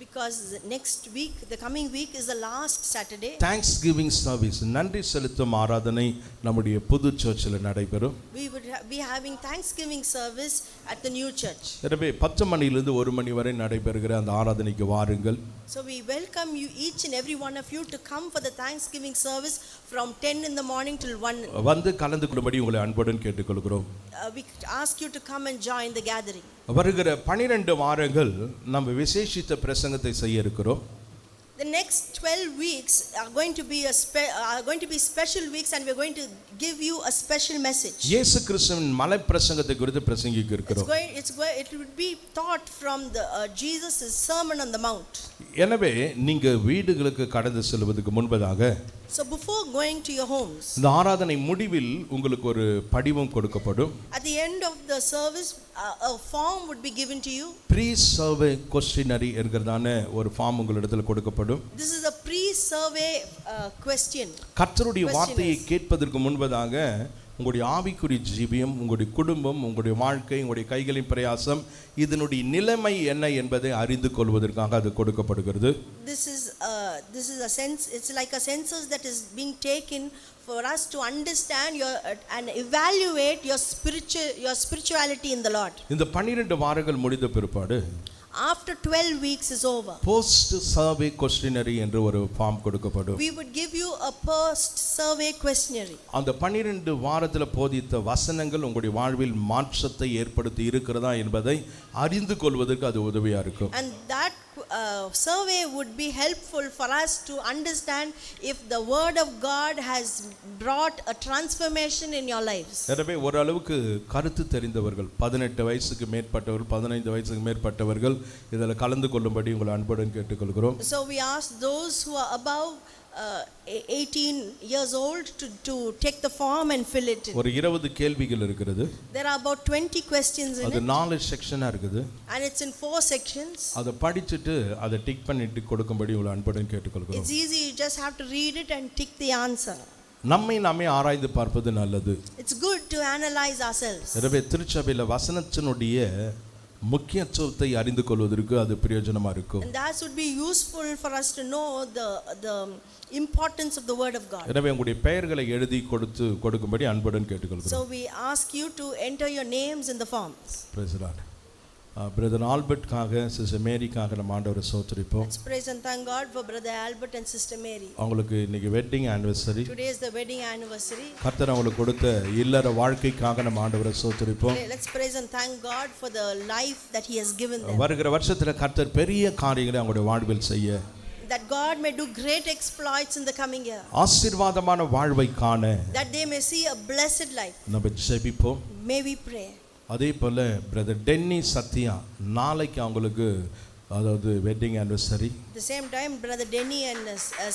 because next week, the coming week is the last Saturday. Thanksgiving service, நன்றி செலுத்தும் ஆராதனை நம்முடைய புது சர்ச்சில் நடைபெறும். We would be having Thanksgiving service at the new church. எனவே 10 மணியிலிருந்து 1 மணி வரை நடைபெறுகிற அந்த ஆராதனைக்கு வாருங்கள். So we welcome you, each and every one of you, to come for the Thanksgiving service from 10 in the morning till 1. வந்து கலந்து கொள்ளும்படி உங்களை அன்புடன் கேட்டுக்கொள்கிறோம். We ask you to come and join the gathering. வருகிற 12 வாரங்கள் நம்ம விசேஷித்த பிரசங்கத்தை செய்ய இருக்கிறோம். The next 12 weeks are going to be special weeks, and we are going to give you a special message. இயேசு கிறிஸ்துவின் மலை பிரசங்கத்தை குறித்து பிரசங்கிக்க இருக்கிறோம். It would be taught from the Jesus' Sermon on the Mount. எனவே நீங்க வீடுகளுக்கு கடந்து செல்வதற்கு முன்பதாக, so before going to your homes, இந்த ஆராதனை முடிவில் உங்களுக்கு ஒரு படிவம் கொடுக்கப்படும். at the end of the service a form would be given to you. pre-survey questionnaire என்கிறதான ஒரு ஃபார்ம் உங்களிடத்தில் கொடுக்கப்படும். This is a pre-survey question. கர்த்தருடைய வார்த்தையை கேட்பதற்கு முன்பதாக உங்களுடைய ஆவிக்குரிய ஜீவியம், உங்களுடைய குடும்பம், உங்களுடைய வாழ்க்கை, உங்களுடைய கைகளின் பிரயாசம், இதனுடைய நிலைமை என்ன என்பதை அறிந்து கொள்வதற்காக அது கொடுக்கப்படுகிறது. This is a sense, it's like a census that is being taken for us to understand and evaluate your spirituality in the Lord. இந்த 12 வாரங்கள் முடிந்த பிற்பாடு, after 12 weeks is over, post survey questionnaire என்று ஒரு ஃபார்ம் கொடுக்கப்படும். we would give you a post survey questionnaire. அந்த 12 வாரத்துல போதித்த வசனங்கள் உங்களுடைய வாழ்வில் மாற்றத்தை ஏற்படுத்தி இருக்கிறதா என்பதை அறிந்து கொள்வதற்கு அது உதவியா இருக்கும். And that survey would be helpful for us to understand if the word of God has brought a transformation in your lives. எனவே ஓரளவுக்கு கருத்து தெரிந்தவர்கள் 18 வயசுக்கு மேற்பட்டவர்கள் 15 வயசுக்கு மேற்பட்டவர்கள் இதில் கலந்து கொள்ளும்படி உங்களை அன்புடன் கேட்டுக்கொள்கிறோம். So we ask those who are above 18 years old to take the form and fill it in. ஒரு 20 கேள்விகள் இருக்குது. There are about 20 questions in அது it. 4 செக்ஷனா இருக்குது. And it's in 4 sections. அதை படிச்சிட்டு அதை டிக் பண்ணிட்டு கொடுக்கும்படி உங்களை அன்புடன் கேட்டுக்கொள்கிறோம். It's easy, you just have to read it and tick the answer. நம்மை நாமே ஆராய்ந்து பார்ப்பது நல்லது. It's good to analyze ourselves. எனவே திருச்சபையில வசனத்தினுடைய முக்கியத்துவத்தை அறிந்து கொள்வதற்கு அது பிரயோஜனமா இருக்கும். And that would be useful for us to know the importance of the word of God. எனவே உங்களுடைய பெயர்களை எழுதி கொடுக்கும்படி அன்புடன் கேட்டுக்கொள்கிறோம். So we ask you to enter your names in the forms. Praise the Lord. Brother ஆல்பர்ட்காக sister மேரிக்காக நம்ம ஆண்டவரை ஸ்தோத்திரிப்போம். Let's praise and thank God for brother Albert and sister Mary. அவங்களுக்கு இன்னைக்கு wedding anniversary. Today is the wedding anniversary. கர்த்தர் அவங்களுக்கு கொடுத்த இல்லற வாழ்க்கைக்காக நம்ம ஆண்டவரை ஸ்தோத்திரிப்போம். Let's praise and thank God for the life that he has given them. வருகிற வருஷத்துல கர்த்தர் பெரிய காரியங்களை அவங்களுடைய வாழ்வில் செய்ய, that God may do great exploits in the coming year. ஆசீர்வாதமான வாழ்வை காண, that they may see a blessed life. நம்ம ஜெபிப்போம். May we pray. அதே போல பிரதர் டென்னி சத்யா நாளைக்கு அவங்களுக்கு அதாவது wedding anniversary. The same time brother Denny and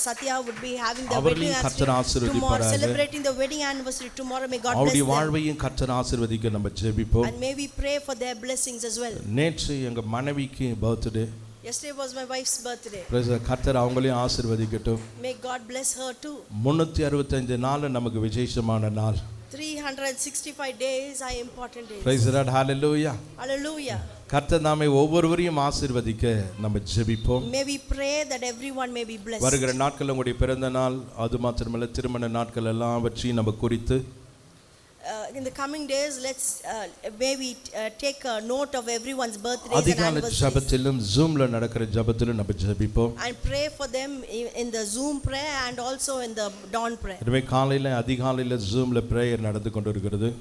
Satya would be having the wedding anniversary tomorrow, celebrating the wedding anniversary tomorrow. May God bless them. அவருடைய வாழ்வையும் கர்த்தர் ஆசீர்வதிக்க நம்ம ஜெபிப்போம். And may we pray for their blessings as well. நேற்று எங்க மனைவிக்கு birthday. Yesterday was my wife's birthday. கர்த்தர் அவங்களையும் ஆசீர்வதிக்கட்டும். May God bless her too. 365 நாள் நமக்கு விசேஷமான நாள். 365 days are important days. Praise the Lord. Hallelujah. Hallelujah. கர்த்தர் நாமே ஒவ்வொருவரையும் ஆசீர்வதிக்க நம்ம ஜெபிப்போம். May we pray that everyone may be blessed. வருகிற நாட்கள் உங்களுடைய பிறந்த நாள், அது மாத்திரமல்ல திருமண நாட்கள் எல்லாவற்றையும் நம்ம குறித்து in the coming days, let's maybe take a note of everyone's birthdays and அதிகாலை anniversaries. ஜெபத்திலும் ஜூம்ல நடக்கிற ஜெபத்திலும் நம்ம ஜெபிப்போம். And pray for them in the Zoom prayer and also in the dawn prayer. எனவே காலையில அதிகாலையில ஜூம்ல பிரேயர் நடந்து கொண்டிருக்கிறது.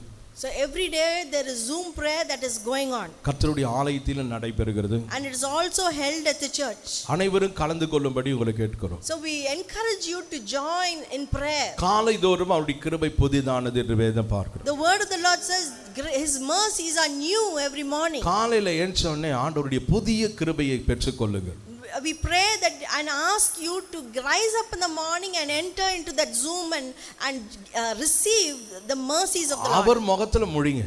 So every day there is Zoom prayer that is going on. கர்த்தருடைய ஆலயத்திலும் நடைபெறுகிறது. And it is also held at the church. அனைவரும் கலந்து கொள்ளும்படி உங்களை கேட்கிறோம். So we encourage you to join in prayer. காலைதோறும் அவருடைய கிருபை புதிதானது என்று வேதம் பார்க்கிறோம். The word of the Lord says his mercies are new every morning. காலையில எழுந்த உடனே ஆண்டவருடைய புதிய கிருபையை பெற்றுக்கொள்ளுங்கள். We pray that and ask you to rise up in the morning and enter into that Zoom and receive the mercies of the Lord. அவர் முகத்துல முழிங்க.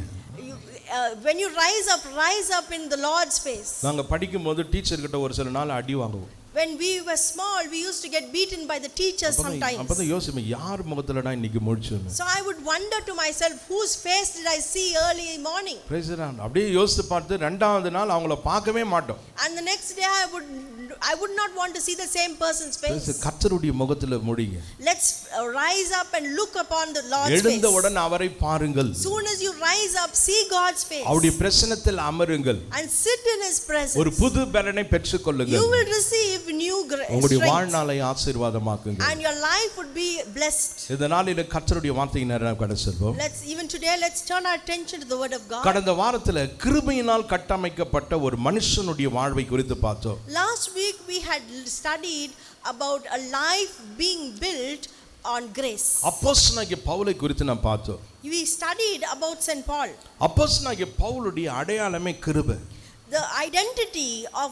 When you rise up in the Lord's face. நாங்க படிக்கும்போது teacher கிட்ட ஒரு சில நாள் அடி வாங்குவோம். When we were small, we used to get beaten by the teachers sometimes. அப்பதான் யோசிப்பேன் யார் முகத்துலடா இன்னைக்கு முழிச்சேன்னு. So I would wonder to myself, whose face did I see early morning? Praise the Lord. அப்படியே யோசித்து பார்த்து இரண்டாவது நாள் அவங்கள பார்க்கவே மாட்டோம். And the next day I would not want to see the same person's face. கர்த்தருடைய முகத்துல முழிங்க. Let's rise up and look upon the Lord's face. எழுந்தவுடன் அவரை பாருங்கள். Soon as you rise up, see God's face. அவருடைய பிரசன்னத்தில் அமருங்கள். And sit in his presence. ஒரு புது பலனை பெற்றுக்கொள்ளுங்கள். You will receive new உங்களுடைய strength. வாழ்நாளை ஆசீர்வாதமாக்குங்க. And your life would be blessed. இந்த நாளிலே கர்த்தருடைய வார்த்தையை நேரம் கடந்து செல்வோம். Let's turn our attention to the word of God. கடந்த வாரத்துல கிருபையினால் கட்டமைக்கப்பட்ட ஒரு மனுஷனுடைய வாழ்வை குறித்து பார்த்தோம். Last week we had studied about a life being built on grace. அப்போஸ்தலனாகிய பவுலை குறித்து நாம் பார்த்தோம். We studied about St. Paul. அப்போஸ்தலனாகிய பவுலுடைய அடையாளமே கிருபை. The identity of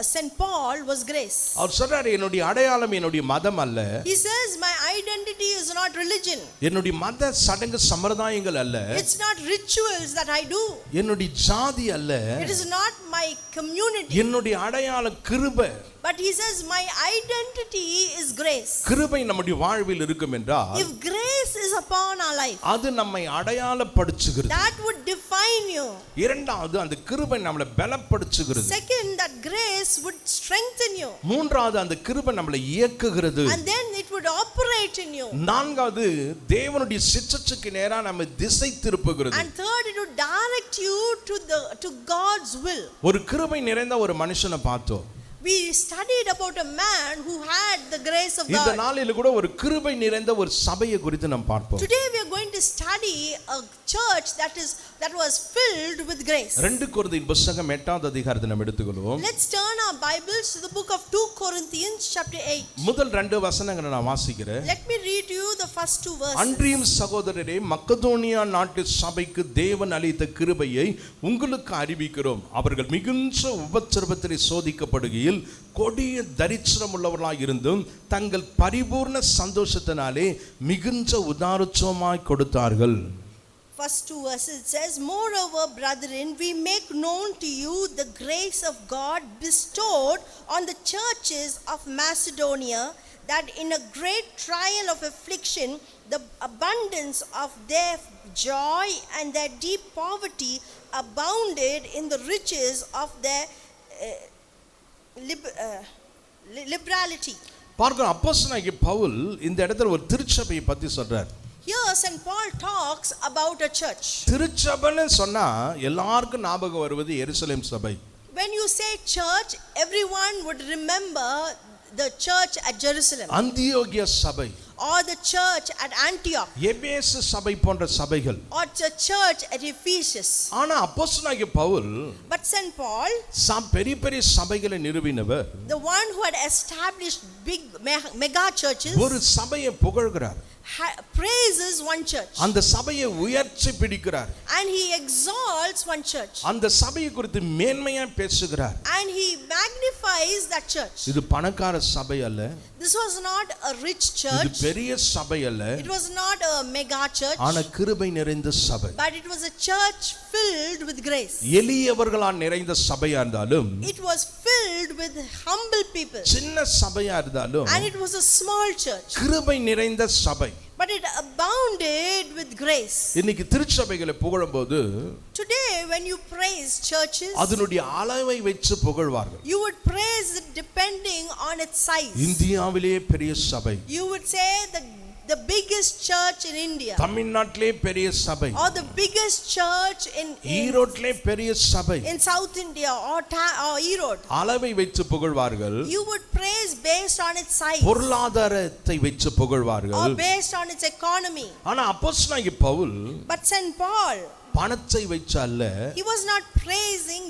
St. Paul was grace. அவர் சொல்றாரு என்னுடைய அடையாளம் என்னுடைய மதம் அல்ல. He says my identity is not religion. என்னுடைய மத சடங்கு சம்பிரதாயங்கள் அல்ல. It's not rituals that I do. என்னுடைய ஜாதி அல்ல. It is not my community. என்னுடைய அடையாளம் கிருபை. But he says my identity is grace. கிருபை நம்முடைய வாழ்வில் இருக்கும் என்றால் If grace is upon our life, அது நம்மை அடையாளப்படுத்துகிறது. that would define you. இரண்டாவது அந்த கிருபை நம்மளை பலப்படுத்துகிறது. Second, that grace would strengthen you. மூன்றாவது அந்த கிருபை நம்மளை இயக்குகிறது. And then it would operate in you. நான்காவது தேவனுடைய சித்தத்துக்கு நேரா நம்மை திசை திருப்புகிறது. And third, it would direct you to God's will. ஒரு கிருபை நிறைந்த ஒரு மனுஷனை பார்த்தோம். We studied about a man who had the grace of இந்த God. நாளில கூட ஒரு கிருபை நிறைந்த ஒரு சபையை குறித்து நாம் பார்ப்போம். Today we are going to study a church that was filled with grace. 2 கொரிந்தியர் புத்தகம் 8வது அதிகாரத்தை நாம் எடுத்துக்கொள்வோம். Let's turn our Bibles to the book of 2 Corinthians chapter 8. முதல் 2 வசனங்களை நான் வாசிக்கிறேன். Let me read you the first 2 verses. அன்றியும் சகோதரரே, மக்கதோனியா நாட்டு சபைக்கு தேவன் அளித்த கிருபையை உங்களுக்கு அறிவிக்கிறோம். அவர்கள் மிகுந்த உபத்திரவத்திலே சோதிக்கப்படுகையில் கொடிய தரித்திரம் உள்ளவர்களாய் இருந்தும் தங்கள் பரிபூர்ண சந்தோஷத்தினாலே மிகுந்த உதாரத்துவமாய் கொடுத்தார்கள். First 2 verses, it says, moreover, brethren, we make known to you the grace of God bestowed on the churches of Macedonia, that in a great trial of affliction, the abundance of their joy and their deep poverty abounded in the riches of their liberality. பார்க்கிறோம், அப்போஸ்தலனாகிய பவுல் இந்த இடத்துல ஒரு திருச்சபையை பத்தி சொல்றார். Here St. Paul talks about a church. திருச்சபைன்னு சொன்னா எல்லாருக்கும் ஞாபகம் வருவது எருசலேம் சபை. When you say church, everyone would remember the church at Jerusalem. அந்தியோகியா சபை. Or the church at Antioch. எபேசு சபை போன்ற சபைகள். Or the church at Ephesus. ஆனா அப்போஸ்தலனாகிய பவுல், but St. Paul, பெரிய பெரிய சபைகளை நிறுவினவர், the one who had established big mega churches, ஒரு சபையை புகழ்கிறார். praises one church. அந்த சபையை உயர்த்தி பிடிக்கிறார். And he exalts one church. அந்த சபையை குறித்து மேன்மையா பேசுகிறார். And he magnifies that church. இது பணக்கார சபை அல்ல. This was not a rich church. இது பெரிய சபை அல்ல. It was not a mega church. ஆனா கிருபை நிறைந்த சபை. But it was a church filled with grace. எளியவர்களால் நிறைந்த சபையா இருந்தாலும், It was filled with humble people. சின்ன சபையா இருந்தாலும், And it was a small church. கிருபை நிறைந்த சபை. But it abounded with grace. இன்னைக்கு திருச்சபைகளை புகழும்போது, Today when you praise churches, அதனுடைய அளவை வச்சு புகழ்வார்கள். you would praise it depending on its size. இந்தியாவிலே பெரிய சபை. You would say the biggest church in India. தமிழ்நாட்டிலே பெரிய சபை. Or the biggest church in ஈரோட்டிலே பெரிய சபை. in South India or Erode. அளவை வைத்து புகழ்வார்கள். You would praise based on its size. பொருளாதாரத்தை வைத்து Or புகழ்வார்கள். based on its economy. ஆனா அப்போஸ்தலனாகிய பவுல் But St. Paul, பணத்தை வச்சு அல்ல, he was not praising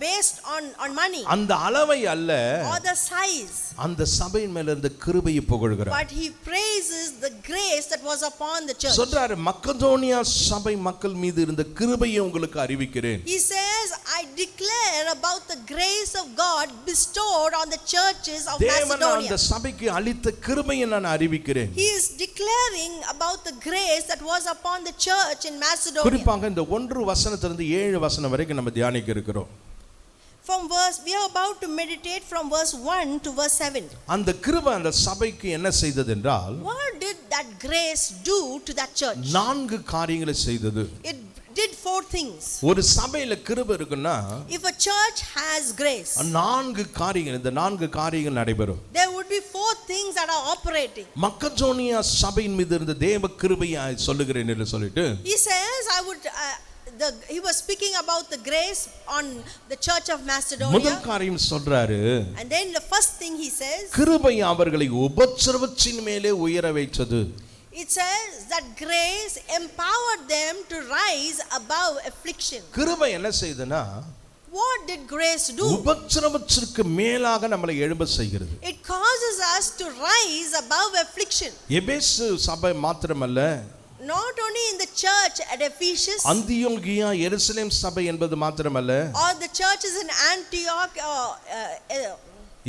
based on money அந்த அளவை அல்ல, or the size, அந்த சபையின் மேல இருந்த கிருபையை புகழ்கிறார். but he praises the grace that was upon the church. சொல்றாரு, மக்கதோனியா சபை மக்கள் மீது இருந்த கிருபையை உங்களுக்கு அறிவிக்கிறேன். He says, I declare about the grace of God bestowed on the churches of தேவன் Macedonia. அந்த சபைக்கு அளித்த கிருபையை நான் அறிவிக்கிறேன். He is declaring about the grace that was upon the church in Macedonia. குறிப்பாக இந்த 1 வசனத்திலிருந்து 7 வசனம் வரைக்கும் நம்ம தியானிக்க இருக்கிறோம். We are about to meditate from verse 1 to verse 7. அந்த கிருபை அந்த சபைக்கு என்ன செய்தது என்றால், What did that grace do to that church? 4 காரியங்களை செய்தது. It did 4 things. ஒரு சபையில கிருபை இருக்குன்னா, If a church has grace, 4 காரியங்கள், இந்த 4 காரியங்கள் நடைபெறும். there would be 4 things that are operating. Macedonia சபையின் மீது இருந்த தேவ கிருபையை சொல்லுகிறேன் என்று சொல்லிட்டு, He says, he was speaking about the grace on the church of Macedonia. முதல் காரியம் சொல்றாரு, And then the first thing he says, கிருபை அவர்களை உபத்திரவத்தின் மேலே உயர வைத்தது. it says that grace empowered them to rise above affliction. கிருபை என்ன செய்தனா, What did grace do? உபத்திரவத்திற்கு மேலாக நம்மளை எழும்ப செய்கிறது. It causes us to rise above affliction. எபேசு சபை மாத்திரமல்ல, Not only in the church at Ephesus, அந்தியோகியா எருசலேம் சபை என்பது மாத்திரமல்ல, or the churches in Antioch,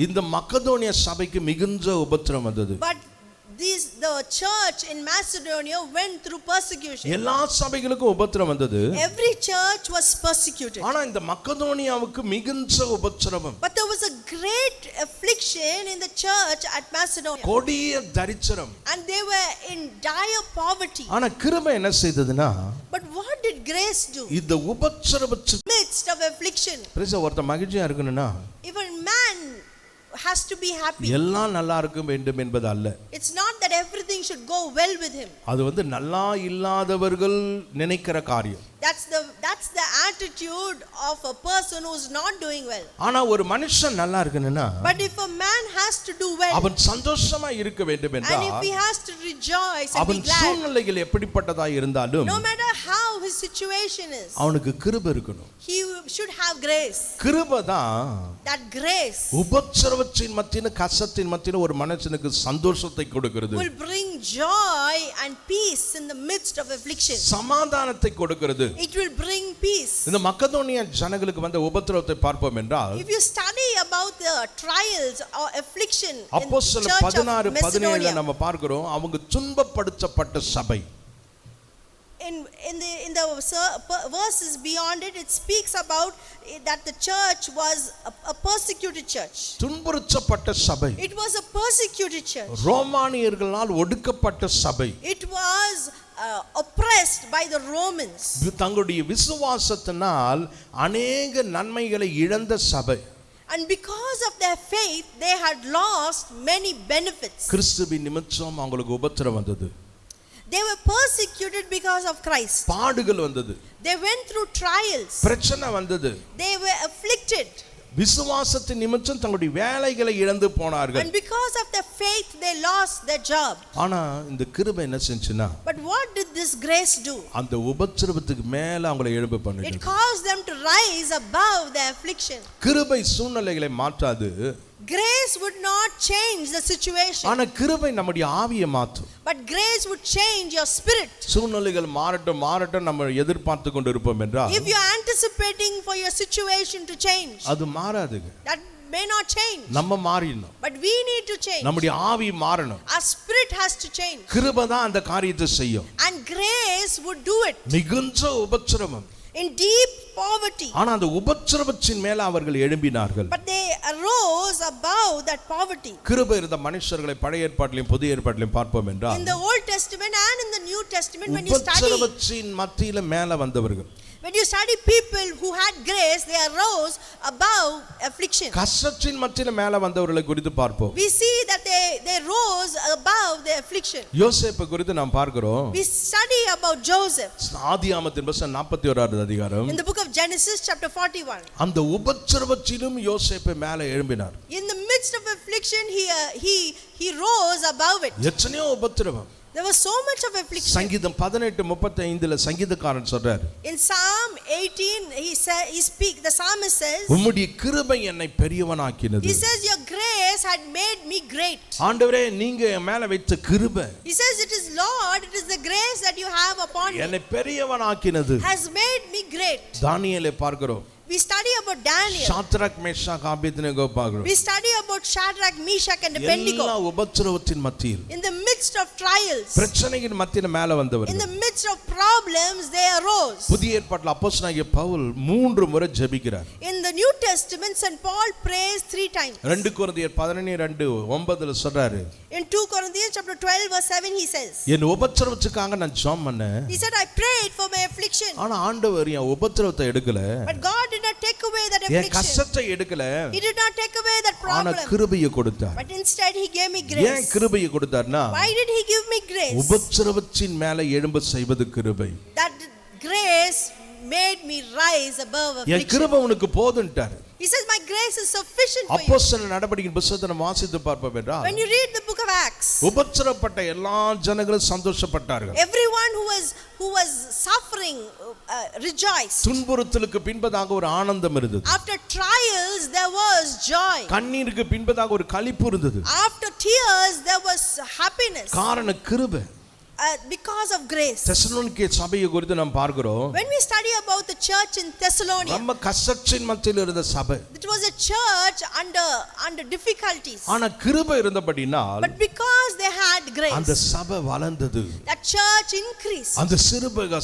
இந்த மக்கதோனியா சபைக்கு மிகுந்த உபத்திரம் வந்தது. but the church in Macedonia went through persecution. எல்லா சபைகளுக்கும் உபத்திரம் வந்தது. Every church was persecuted. ஆனா இந்த மக்கதோனியாவுக்கு மிகுந்த உபத்திரவம். But there was a great affliction in the church at Macedonia. கொடிய தரித்திரம். And they were in dire poverty. ஆனா கிருபை என்ன செய்ததுன்னா, But what did grace do? இந்த உபத்திரவத்திற்கு Midst of affliction, ஒருத்த மகிழ்ச்சியா இருக்கணும்னா, if a man has to be happy. எல்லாம் நல்லா இருக்க வேண்டும் என்பது அல்ல. It's not that everything should go well with him. அது நல்லா இல்லாதவர்கள் நினைக்கிற காரியம். That's the attitude of a person who is not doing well. ஆனா ஒரு மனுஷன் நல்லா இருக்கணும்னா, but if a man has to do well, அவன் சந்தோஷமா இருக்க வேண்டும் என்றால், and if he has to rejoice and be glad, அவன் சூழ்நிலைகள் எப்படிப்பட்டதா இருந்தாலும், no matter how his situation is, அவனுக்கு கிருபை இருக்கணும். he should have grace. கிருபை தான், that grace உபத்திரவத்தின் மத்தியில கஷ்டத்தின் மத்தியில ஒரு மனுஷனுக்கு சந்தோஷத்தை கொடுக்கிறது. will bring joy and peace in the midst of affliction. சமாதானத்தை கொடுக்கிறது. It will bring peace. இந்த மக்கதோனியா ஜனங்களுக்கு வந்த உபத்திரவத்தை பார்ப்போம் என்றால், if you study about the trials or affliction in அப்போஸ்தலர் church of 16:17 நம்ம பார்க்கிறோம், அவங்க துன்பப்படுத்தப்பட்ட சபை. In the verses beyond it, it speaks about that the church was a persecuted church. துன்புறுத்தப்பட்ட சபை. It was a persecuted church. ரோமானியர்களால் ஒடுக்கப்பட்ட சபை. It was oppressed by the Romans. தங்களுடைய விசுவாசத்தினால் அநேக நன்மைகளை இழந்த சபை. And because of their faith, they had lost many benefits. கிறிஸ்துவின் நிமித்தம் அவங்களுக்கு உபத்திரவம் வந்தது. They were persecuted because of Christ. பாடுகள் வந்தது. They went through trials. பிரச்சனை வந்தது. They were afflicted. விசுவாசத்தின் நிமித்தம் தங்களுடைய வேலைகளை இழந்து போனார்கள். And because of their faith, they lost their job. ஆனா இந்த கிருபை என்ன செஞ்சுனா, but what did this grace do? அந்த உபத்திரவத்துக்கு மேல அவங்களை எழும்ப பண்ணிட்டு, it caused them to rise above their affliction. கிருபை சூழ்நிலைகளை மாற்றாது. Grace would not change the situation. ஆனா கிருபை நம்முடைய ஆவியை மாற்றும். but grace would change your spirit. சூழ்நிலைகள் மாறட்டும் நம்ம எதிர்பார்த்து கொண்டு இருப்போம் என்றால், if you are anticipating for your situation to change, அது மாறாதுங்க. that may not change. நம்ம மாறணும். but we need to change. நம்முடைய ஆவி மாறணும். our spirit has to change. கிருபை தான் அந்த காரியத்தை செய்யும். and grace would do it. மிகுந்த உபத்திரவம், in deep poverty, ஆனா அந்த உபத்திரவத்தின் மேல அவர்கள் எழும்பினார்கள். but they arose above that poverty. கிருபை இருந்த மனுஷர்களை பழைய ஏற்பாட்டிலும் புதிய ஏற்பாட்டிலும் பார்ப்போம் என்றால், in the Old Testament and in the New Testament, when you study, உபத்திரவத்தின் மத்தியில மேல வந்தவர்கள், when you study people who had grace, they arose above affliction. கஷ்டத்தின் மத்தியில மேல வந்தவர்களை குறித்து பார்ப்போம். we see that they rose above the affliction. யோசேப்பு குறித்து நாம் பார்க்கிறோம். we study about Joseph ஆதியாகமத்தின் புத்தகம் 41வது அதிகாரம், in the book of Genesis chapter 41. அந்த உபத்திரவத்திலும் யோசேப்பு மேல எழும்பினார். in the midst of affliction, he rose above it. எத்தனையோ உபத்திரவம். there was so much of affliction. சங்கீதம் 18:35 சங்கீதக்காரன் சொல்றார், in Psalm 18 the psalmist says, உம்முடைய கிருபை என்னை பெரியவனாக்கினது. he says, your grace had made me great. ஆண்டவரே நீங்க என் மேல வைத்த கிருபை, he says, it is Lord, it is the grace that you have upon me, என்னை பெரியவனாக்கினது. has made me great. தானியேலை பார்க்கிறோம். we study about Daniel. Shadrach Meshach Abednego பார்க்கிறோம். we study about Shadrach, Meshach and Abednego. எல்லா உபத்திரவத்தின் மத்தியில், in the midst of trials, பிரச்சனையின் மத்தியில மேல வந்தவர்கள், in the midst of problems, they arose. புதிய ஏற்பாட்டில் அப்போஸ்தலனாகிய பவுல் 3 முறை ஜெபிக்கிறார். in the New Testament, St. Paul prays 3 times. 2 கொரிந்தியர் 11:2-9 சொல்றாரு, in 2 Corinthians chapter 12 verse 7 he says, என் உபத்திரவத்துக்காக நான் ஜெபம் பண்ணேன். he said, I prayed for my affliction. ஆனா ஆண்டவர் என் உபத்திரவத்தை எடுக்கல. but God did not take away that N affliction. கஷ்டத்தை எடுக்கல. he did not take away that ஆனா problem. கிருபையை கொடுத்தார். but instead he gave me ஏன் grace. கிருபையை கொடுத்தார்னா, why did he give me grace? உபத்திரவத்தின் மேல எழும்ப செய்வது கிருபை. that grace made me rise above N affliction. கிருபை உனக்கு போதும்ட்டார். he says, my grace is sufficient for you. அப்போஸ்தலர் நடபடியின் புத்தகத்தை நாம் வாசித்து பார்ப்போம் என்றால், when you read the book of Acts, உபத்திரப்பட்ட எல்லா ஜனங்களும் சந்தோஷப்பட்டார்கள். everyone who was suffering rejoiced. துன்புறுத்தலுக்கு பின்பதாக ஒரு ஆனந்தம் இருந்தது. after trials there was joy. கண்ணீருக்கு பின்பதாக ஒரு களிப்பு இருந்தது. after tears there was happiness. காரணம் கிருபை. because of grace. தெசலோனிக்கே சபையை குறித்து நாம் பார்க்கிறோம். when we study about the church in Thessalonica, நம்ம கஷ்டத்தின் மத்தியில் இருந்த சபை, it was a church under difficulties. ஆனா கிருபை இருந்தபடியால், but because they had grace, அந்த சபை வளர்ந்தது. that church increased. அந்த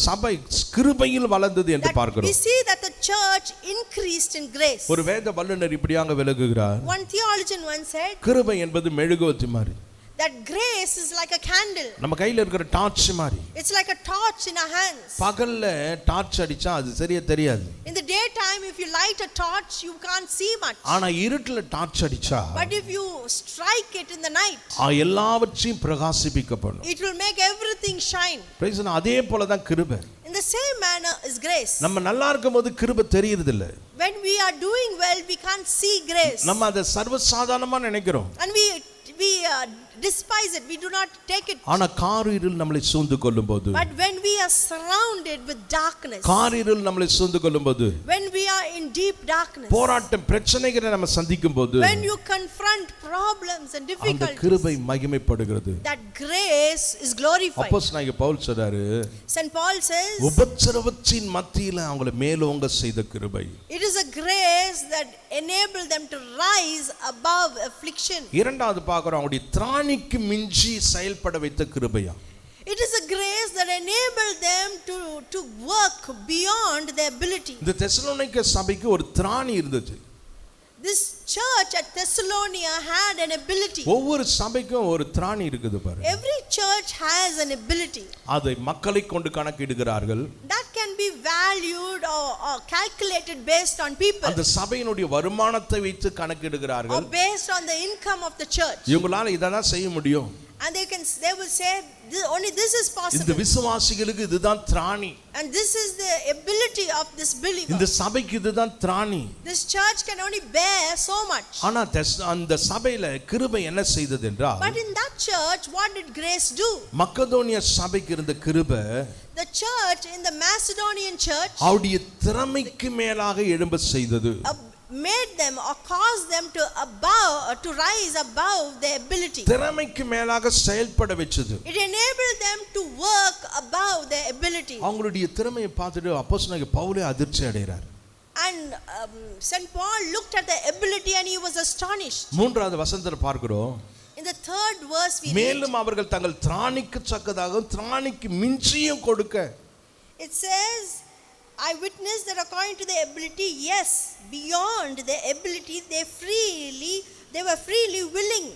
சபை கிருபையில் வளர்ந்தது என்று we பார்க்கிறோம். see that the church increased in grace. ஒரு வேத வல்லுனர் இப்படியாக விளக்குகிறார், one theologian once said, கிருபை என்பது மெழுகுவர்த்தி மாதிரி. That grace is like a candle. நம்ம கையில இருக்கிற டார்ச் மாதிரி. It's like a torch in our hands. பகல்ல டார்ச் அடிச்சா அது சரியா தெரியாது. In the daytime, if you light a torch, you can't see much. ஆனா இருட்டுல டார்ச் அடிச்சா But if you strike it in the night, எல்லாவற்றையும் பிரகாசிப்பிக்க பண்ணும். it will make everything shine. Praise God. அதே போல தான் கிருபை. In the same manner is grace. நம்ம நல்லா இருக்கும்போது கிருபை தெரியுறது இல்ல. When we are doing well, we can't see grace. நம்ம அதை சர்வசாதாரணமா நினைக்கிறோம். And we despise it. We do not take it. ஆனா காரிருள் நம்மளை சூழ்ந்து கொள்ளும்போது, But when we are surrounded with darkness, காரிருள் நம்மளை சூழ்ந்து கொள்ளும்போது, when we are in deep darkness, போராட்டம் பிரச்சனைகளை நம்ம சந்திக்கும்போது, when you confront problems and அந்த difficulties, கிருபை மகிமைப்படுகிறது. that grace is glorified. அப்போஸ்தலனாகிய பவுல் சொல்றாரு, St. Paul says, உபத்திரவத்தின் மத்தியில அவங்களை மேலோங்க செய்த கிருபை. it is a grace that enabled them to rise above affliction. இரண்டாவது பார்க்கிறோம், அவங்களுடைய திராணிக்கு மிஞ்சி செயல்பட வைத்த கிருபையா. It is a grace that enabled them to work beyond their ability. இந்த தெசலோனிக்க சபைக்கு ஒரு திராணி இருந்துச்சு. This church at Thessalonica had an ability. ஒவ்வொரு சபைக்கும் ஒரு திராணி இருக்குது பாரு. Every church has an ability. அதை மக்களை கொண்டு கணக்கிடுகிறார்கள். That can be valued or calculated based on people. அந்த சபையினுடைய வருமானத்தை வைத்து கணக்கிடுகிறார்கள். Or based on the income of the church. இவங்களால இததான் செய்ய முடியும். And they will say only this is இந்த possible. விசுவாசிகளுக்கு இதுதான் திராணி. And this is the ability of this believer. இந்த சபைக்கு இதுதான் திராணி. This church can only bear so much. ஆனா அந்த சபையில கிருபை என்ன செய்தது என்றால், But in that church, what did grace do? Macedonia சபைக்கு இருந்த கிருபை The church in the Macedonian church அவருடைய திறமைக்கு மேலாக எழும்ப செய்தது. made them or caused them to rise above their ability. திறமைக்கு மேலாக செயல்பட வெச்சது. It enabled them to work above their ability. அவங்களுடைய திறமையை பார்த்துட்டு அப்போஸ்தலனாகிய பவுலே அதிர்ச்சி அடைகிறார். And St. Paul looked at the ability and he was astonished. மூன்றாவது வசனத்துல பார்க்கிறோம், In the third verse we read, மேலும் அவர்கள் தங்கள் திராணிக்கு தக்கதாக திராணிக்கு மிஞ்சியும் கொடுக்க. It says, I witness that according to their ability, yes, beyond their ability, they were freely willing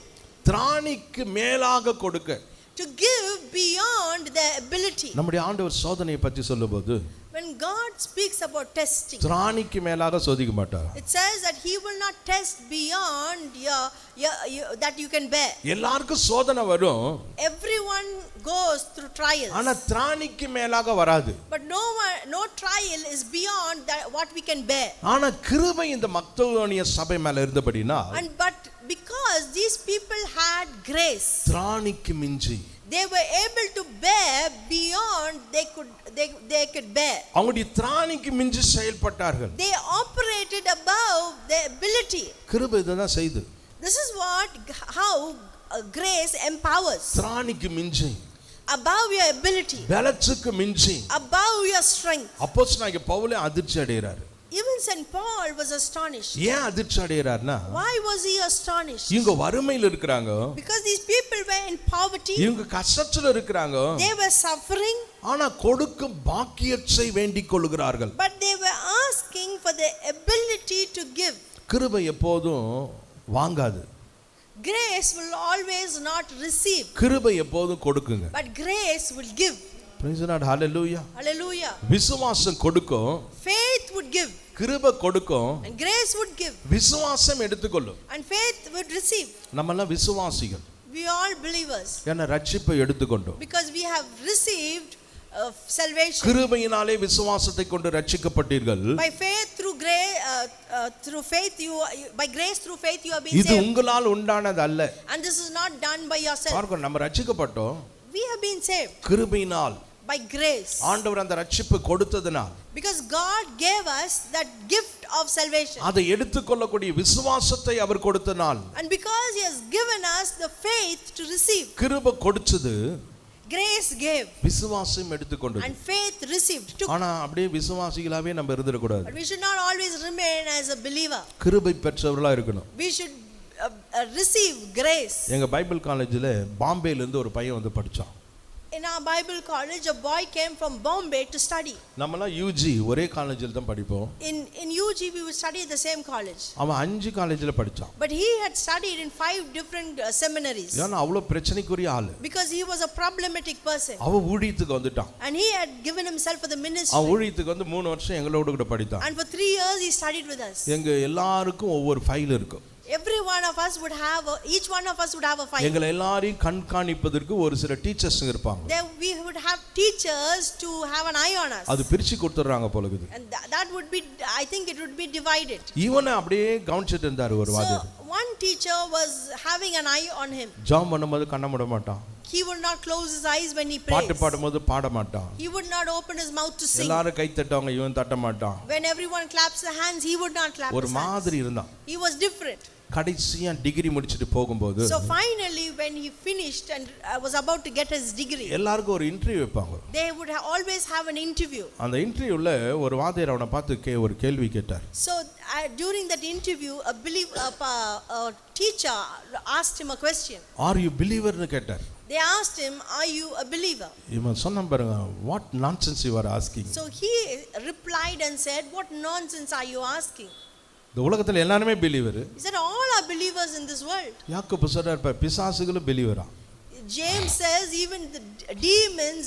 திராணிக்கு மேலாக கொடுக்க. to give beyond their ability. நம்முடைய ஆண்டவர் சோதனையை பற்றி சொல்லும்போது, When God speaks about testing, திராணிக்கு மேலாக சோதிக்க மாட்டார். it says that he will not test beyond that you can bear. எல்லாருக்கும் சோதனை வரும். Everyone goes through trials. ஆனா திராணிக்கு மேலாக வராது. But no trial is beyond what we can bear. ஆனா கிருபை இந்த மக்கதோனியா சபை மேல இருந்தபடினா, But because these people had grace, திராணிக்கு மிஞ்சி they were able to bear beyond they could bear. அவங்களுடைய திராணிக்கு மிஞ்சி செயல்பட்டார்கள். They operated above their ability. கிருபை இதுதான் செய்து. This is how grace empowers. திராணிக்கு மிஞ்சி, Above your ability, பலத்துக்கு மிஞ்சி. above your strength. அப்போஸ்தலனாகிய பவுலே அதிர்ச்சி அடைகிறார். Even St. Paul was astonished. ஏன் அதிர்ச்சி அடைகிறார்னா, Why was he astonished? இவங்க வறுமையில இருக்கிறாங்க, Because these people were in poverty. இவங்க கஷ்டத்துல இருக்கிறாங்க. They were suffering. ஆனா கொடுக்கும் பாக்கியத்தை வேண்டிக் கொள்கிறார்கள். But they were asking for the ability to give. கிருபை எப்போதும் வாங்காது. Grace will always not receive. கிருபை எப்போதும் கொடுக்குங்க. But grace will give. Praise the Lord. Hallelujah. Hallelujah. விசுவாசம் கொடுக்கும். Faith would give. கிருபை கொடுக்கும். And grace would give. விசுவாசம் எடுத்துக்கொள்ளும். And faith would receive. நம்ம எல்லாம் விசுவாசிகள். We are all believers. ஏன்னா ரட்சிப்பை எடுத்துக்கொண்டோம். Because we have received salvation. கிருபையினாலே விசுவாசத்தை கொண்டு ரட்சிக்கப்பட்டீர்கள். By faith through faith by grace through faith you have been இது saved. உங்களால் உண்டானது அல்ல. And this is not done by yourself. பாருங்க, நம்ம ரட்சிக்கப்பட்டோம். We have been saved கிருபையினால். by grace. ஆண்டவர் அந்த ரட்சிப்பை கொடுத்ததனால். Because God gave us that gift of salvation. அதை எடுத்துக்கொள்ளக்கூடிய விசுவாசத்தை அவர் கொடுத்தனால். And because he has given us the faith to receive. கிருபை கொடுத்தது. Grace gave. விசுவாசம் எடுத்துக்கொண்டது. And faith received. ஆனா அப்படியே விசுவாசிகளாவே நம்ம இருந்திர கூடாது. But we should not always remain as a believer. கிருபை பெற்றவர்களா இருக்கணும். We should receive grace. எங்க பைபிள் காலேஜ்ல பாம்பேல இருந்து ஒரு பையன் வந்து படிச்சான். In our Bible college, a boy came from Bombay to study. நம்மலாம் யூஜி ஒரே காலேஜில் தான் படிப்போம். In UG we would study at the same college. அவன் 5 காலேஜில் படிச்சான். But he had studied in 5 different seminaries. ஏன்னா அவ்வளோ பிரச்சனைக்குரிய ஆளு. Because he was a problematic person. அவன் ஊழியத்துக்கு வந்துட்டான். And he had given himself for the ministry. அவன் ஊழியத்துக்கு வந்து 3 வருஷம் எங்களோட கூட படித்தான். And for 3 years he studied with us. எங்க எல்லாருக்கும் ஒவ்வொரு ஃபைல் இருக்கும். Every one of us would have each one of us would have a file. எங்களை எல்லாரையும் கண்காணிப்பதற்கு ஒரு சில டீச்சர்ஸ் இருப்பாங்க. There we would have teachers to have an eye on us. அது பிரிச்சு கொடுத்துறாங்க போல இருக்குது. And that would be, I think it would be divided. இவனை அப்படியே கவனிச்சிட்டு இருந்தார் ஒரு வாத்தியார். So one teacher was having an eye on him. ஜெபம் பண்ணும்போது கண்ண மூட மாட்டான். He would not close his eyes when he prays. பாட்டு பாடும்போது பாட மாட்டான். He would not open his mouth to sing. எல்லாரும் கை தட்டுவாங்க, இவன் தட்ட மாட்டான். When everyone claps their hands, he would not clap his hands. ஒரு மாதிரி இருந்தான். He was different. கடைசியா டிகிரி முடிச்சிட்டு போகும்போது So finally when he finished and was about to get his degree, எல்லாருக்கும் ஒரு இன்டர்வியூ வைப்பாங்க. they would always have an interview. அந்த இன்டர்வியூல ஒரு வாத்தியார் அவனை பார்த்து ஒரு கேள்வி கேட்டார். So during that interview a teacher asked him a question. Are you believer னு கேட்டார். They asked him, are you a believer? இவன் சொன்னான் பாருங்க, what nonsense you are asking. So he replied and said, what nonsense are you asking? இந்த உலகத்துல எல்லாரும் believer. He said all are believers in this world. யாக்கோபு சொல்றார் பிசாசுகளும் believer. James says even the demons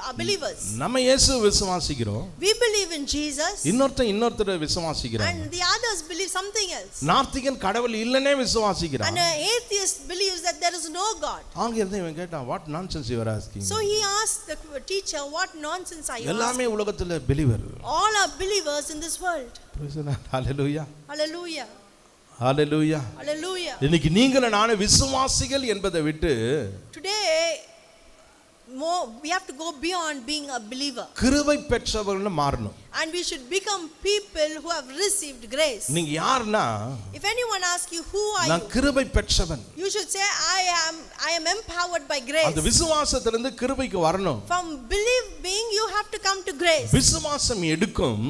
are believers. நம்ம இயேசு விசுவாசிக்கிறோம். We believe in Jesus. இன்னொருத்தர் விசுவாசிக்கிறாங்க. And the others believe something else. நாஸ்திகன் கடவுள் இல்லனே விசுவாசிக்கிறான். And an atheist believes that there is no God. ஆங்கிலத்துல இவன் கேட்டான், what nonsense you are asking. So he asked the teacher, what nonsense are you asking? எல்லாமே உலகத்துல believer. All are believers in this world. Praise the Lord. Hallelujah. Hallelujah. Hallelujah. Hallelujah. இன்னைக்கு நீங்கள நானே விசுவாசிகள் என்பதை விட்டு Today we have to go beyond being a believer. கிருபை பெற்றவர்கள்னு மாறணும். And we should become people who have received grace. நீங்க யாருன்னா, if anyone asks you who are நான் கிருபை பெற்றவன், you should say I am empowered by grace. அந்த விசுவாசத்திலிருந்து கிருபைக்கு வரணும். From believing you have to come to grace. விசுவாசம் எடுக்கும்,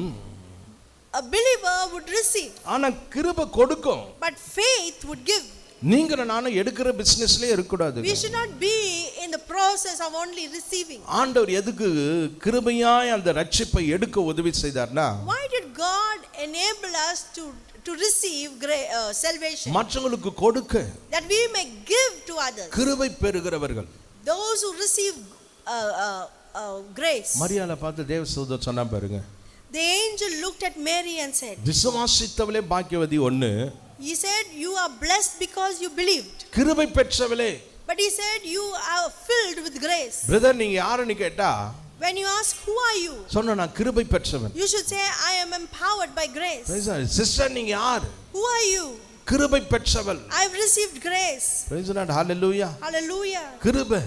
a believer would receive, ஆனா கிருபை கொடுக்கும். but faith would give. நீங்க நானும் எடுக்கிற பிசினஸ்லயே இருக்க கூடாது. We should not be in the process of only receiving. ஆண்டவர் எதுக்கு கிருபையாய் அந்த ரட்சிப்பை எடுக்க உதவி செய்தார்னா, why did God enable us to receive salvation? மற்றவங்களுக்கு கொடுக்க, that we may give to others. கிருபை பெறுகிறவர்கள், those who receive grace. மரியாளை பார்த்து தேவதூதன் சொன்னா பாருங்க, the angel looked at Mary and said, விசுவாசித்தவளே பாக்கியவதி ஒன்னு. he said you are blessed because you believed. கிருபை பெற்றவளே, but he said you are filled with grace. Brother நீங்க யாருன்னு கேட்டா, when you ask who are you, சொன்னா நான் கிருபை பெற்றவன். you should say I am empowered by grace. Sister நீங்க யார்? who are you? கிருபை பெற்றவள். I have received grace. praise the Lord. hallelujah. Hallelujah. கிருபை,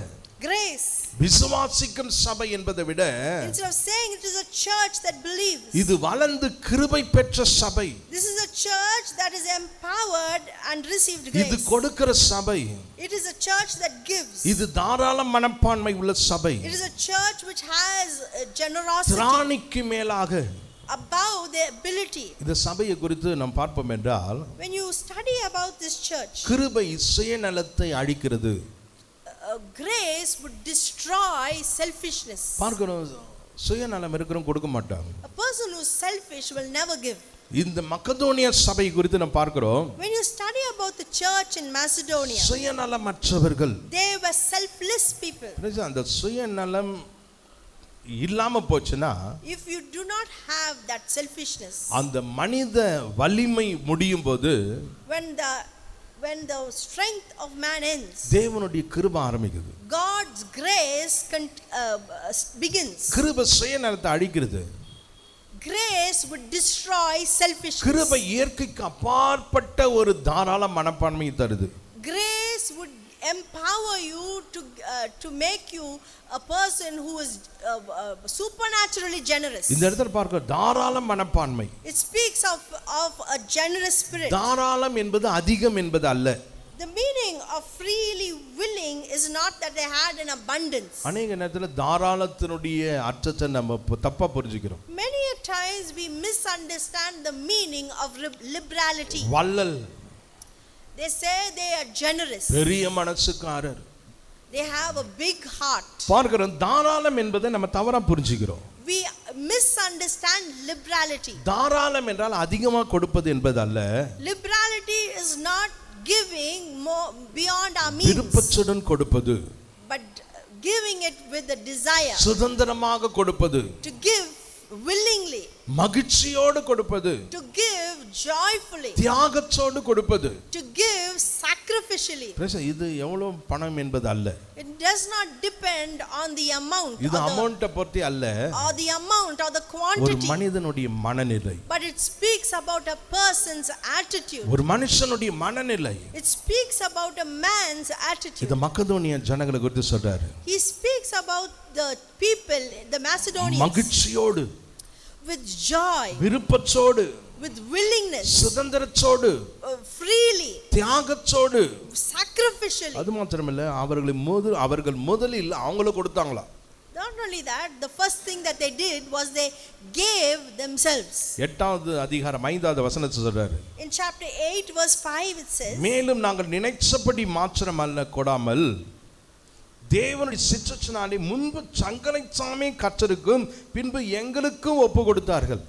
grace. விசுவாசிக்கும் சபை என்பதை விட, instead of saying it is a church that believes, இது வளர்ந்து கிருபை பெற்ற சபை. this is a church that is empowered and received grace. இது கொடுக்கிற சபை. it is a church that gives. இது தாராள மனப்பான்மை உள்ள சபை. it is a church which has generosity திராணிக்கு மேலாக, above their ability. இந்த சபையை குறித்து நாம் பார்ப்போம் என்றால், when you study about this church, கிருபை சுயநலத்தை அழிக்கிறது. grace would destroy selfishness. பார்க்கிறோம், சுயநலம் இருக்கிறவங்க கொடுக்க மாட்டாங்க. a person who is selfish will never give. இந்த மக்கதோனியா சபை குறித்து நாம் பார்க்கிறோம், when you study about the church in Macedonia, சுயநலமற்றவர்கள், they were selfless people. அந்த சுயநலம் இல்லாம போச்சுன்னா, if you do not have that selfishness, அந்த மனித வலிமை முடியும் போது, when the strength of man ends, தேவனுடைய கிருபை ஆரம்பிக்குது. God's grace begins. கிருபை சுயநலத்தை அழிக்கிறது. grace would destroy selfishness. கிருபை இயற்கைக்கு அப்பாற்பட்ட ஒரு தாராள மனப்பான்மையை தருது. grace would empower you to make you a person who is supernaturally generous. இந்த இடத்துல பார்க்க தாராள மனப்பான்மை. it speaks of a generous spirit. தாராளம் என்பது அதிகம் என்பது அல்ல. the meaning of freely willing is not that they had an abundance. அநேக நேரத்துல தாராளத்தினுடைய அர்த்தத்தை நம்ம தப்பா புரிஞ்சுக்கிறோம். many a times we misunderstand the meaning of liberality. வள்ளல், they say they are generous. பெரிய மனசுக்காரர், They have a big heart. பார்க்கிறோம், தாராளம் என்பதை நம்ம தவறா புரிஞ்சுக்கிறோம். We misunderstand liberality. தாராளம் என்றால் அதிகமா கொடுப்பது என்பது அல்ல. Liberality is not giving more beyond our means, விருப்பத்துடன் கொடுப்பது, but giving it with a desire, சுதந்திரமாக கொடுப்பது, to give willingly, மகிழ்ச்சியோடு கொடுப்பது, to give joyfully, தியாகத்தோடு கொடுப்பது, to give sacrificially. இது எவ்வளவு பணம் என்பது அல்ல. It does not depend on the amount, இது அமௌண்ட்டை பத்தி அல்ல, or the amount or the ஒரு quantity, மனிதனுடைய மனநிலை. but it speaks about a person's attitude. ஒரு மனுஷனுடைய மனநிலை. It speaks about a man's attitude. இது மக்கதோனிய ஜனங்களை குறித்து சொல்றாரு. He speaks about the people, the Macedonians, மகிழ்ச்சியோடு, with joy, விருப்பத்தோடு, with willingness, சுதந்திரத்தோடு, freely, தியாகத்தோடு, sacrificially. அது மாத்திரமல்ல, அவர்கள் முதலில் அவங்கள கொடுத்தாங்களா. Not only that, the first thing that they did was they gave themselves. 8வது அதிகாரம் 5வது வசனத்தை சொல்றாரு. In chapter 8 verse 5 it says, மேலும் நாங்கள் நினைச்சபடி மாத்திரமல்ல கொடாமல் தேவனுடைய சித்தத்தினாலே முன்பு தங்களை தாமே கர்த்தருக்கும் பின்பு எங்களுக்கும் ஒப்பு கொடுத்தார்கள்.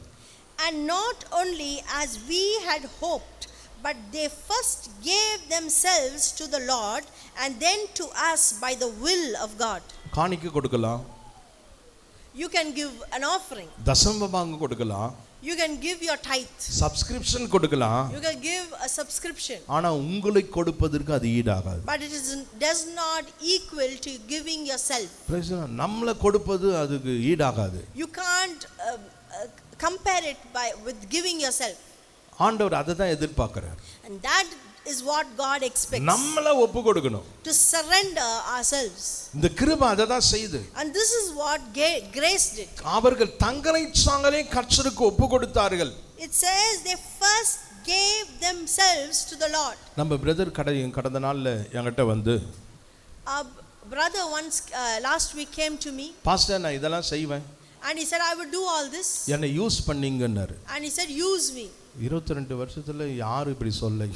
And not only as we had hoped, but they first gave themselves to the Lord and then to us by the will of God. காணிக்கை கொடுக்கலாம். You can give an offering. தசமபாகம் கொடுக்கலாம். You can give your tithe. Subscription கொடுக்கலாம். You can give a subscription. ஆனா உங்களை கொடுப்பதற்கு அது ஈடாகாது. But it does not equal to giving yourself. நம்மள கொடுப்பது அதுக்கு ஈடாகாது. You can't compare it with giving yourself. ஆண்டவர் அதை தான் எதிர்பார்க்கிறார். And that is what God expects. நம்மள ஒப்பு கொடுக்கணும். To surrender ourselves. இந்த கிருபை அதை தான் செய்யுது. And this is what grace did. அவர்கள் தங்களை தாங்களே கர்த்தருக்கு ஒப்பு கொடுத்தார்கள். It says they first gave themselves to the Lord. நம்ம பிரதர் கடந்த நாள்ல என்கிட்ட வந்து, Our brother once last week came to me. Pastor நான் இதெல்லாம் செய்வேன். And he said I would do all this. என்னை use பண்ணீங்கன்னாரு. And he said use me. 22 வருஷத்துல யாரும் இப்படி சொல்ல.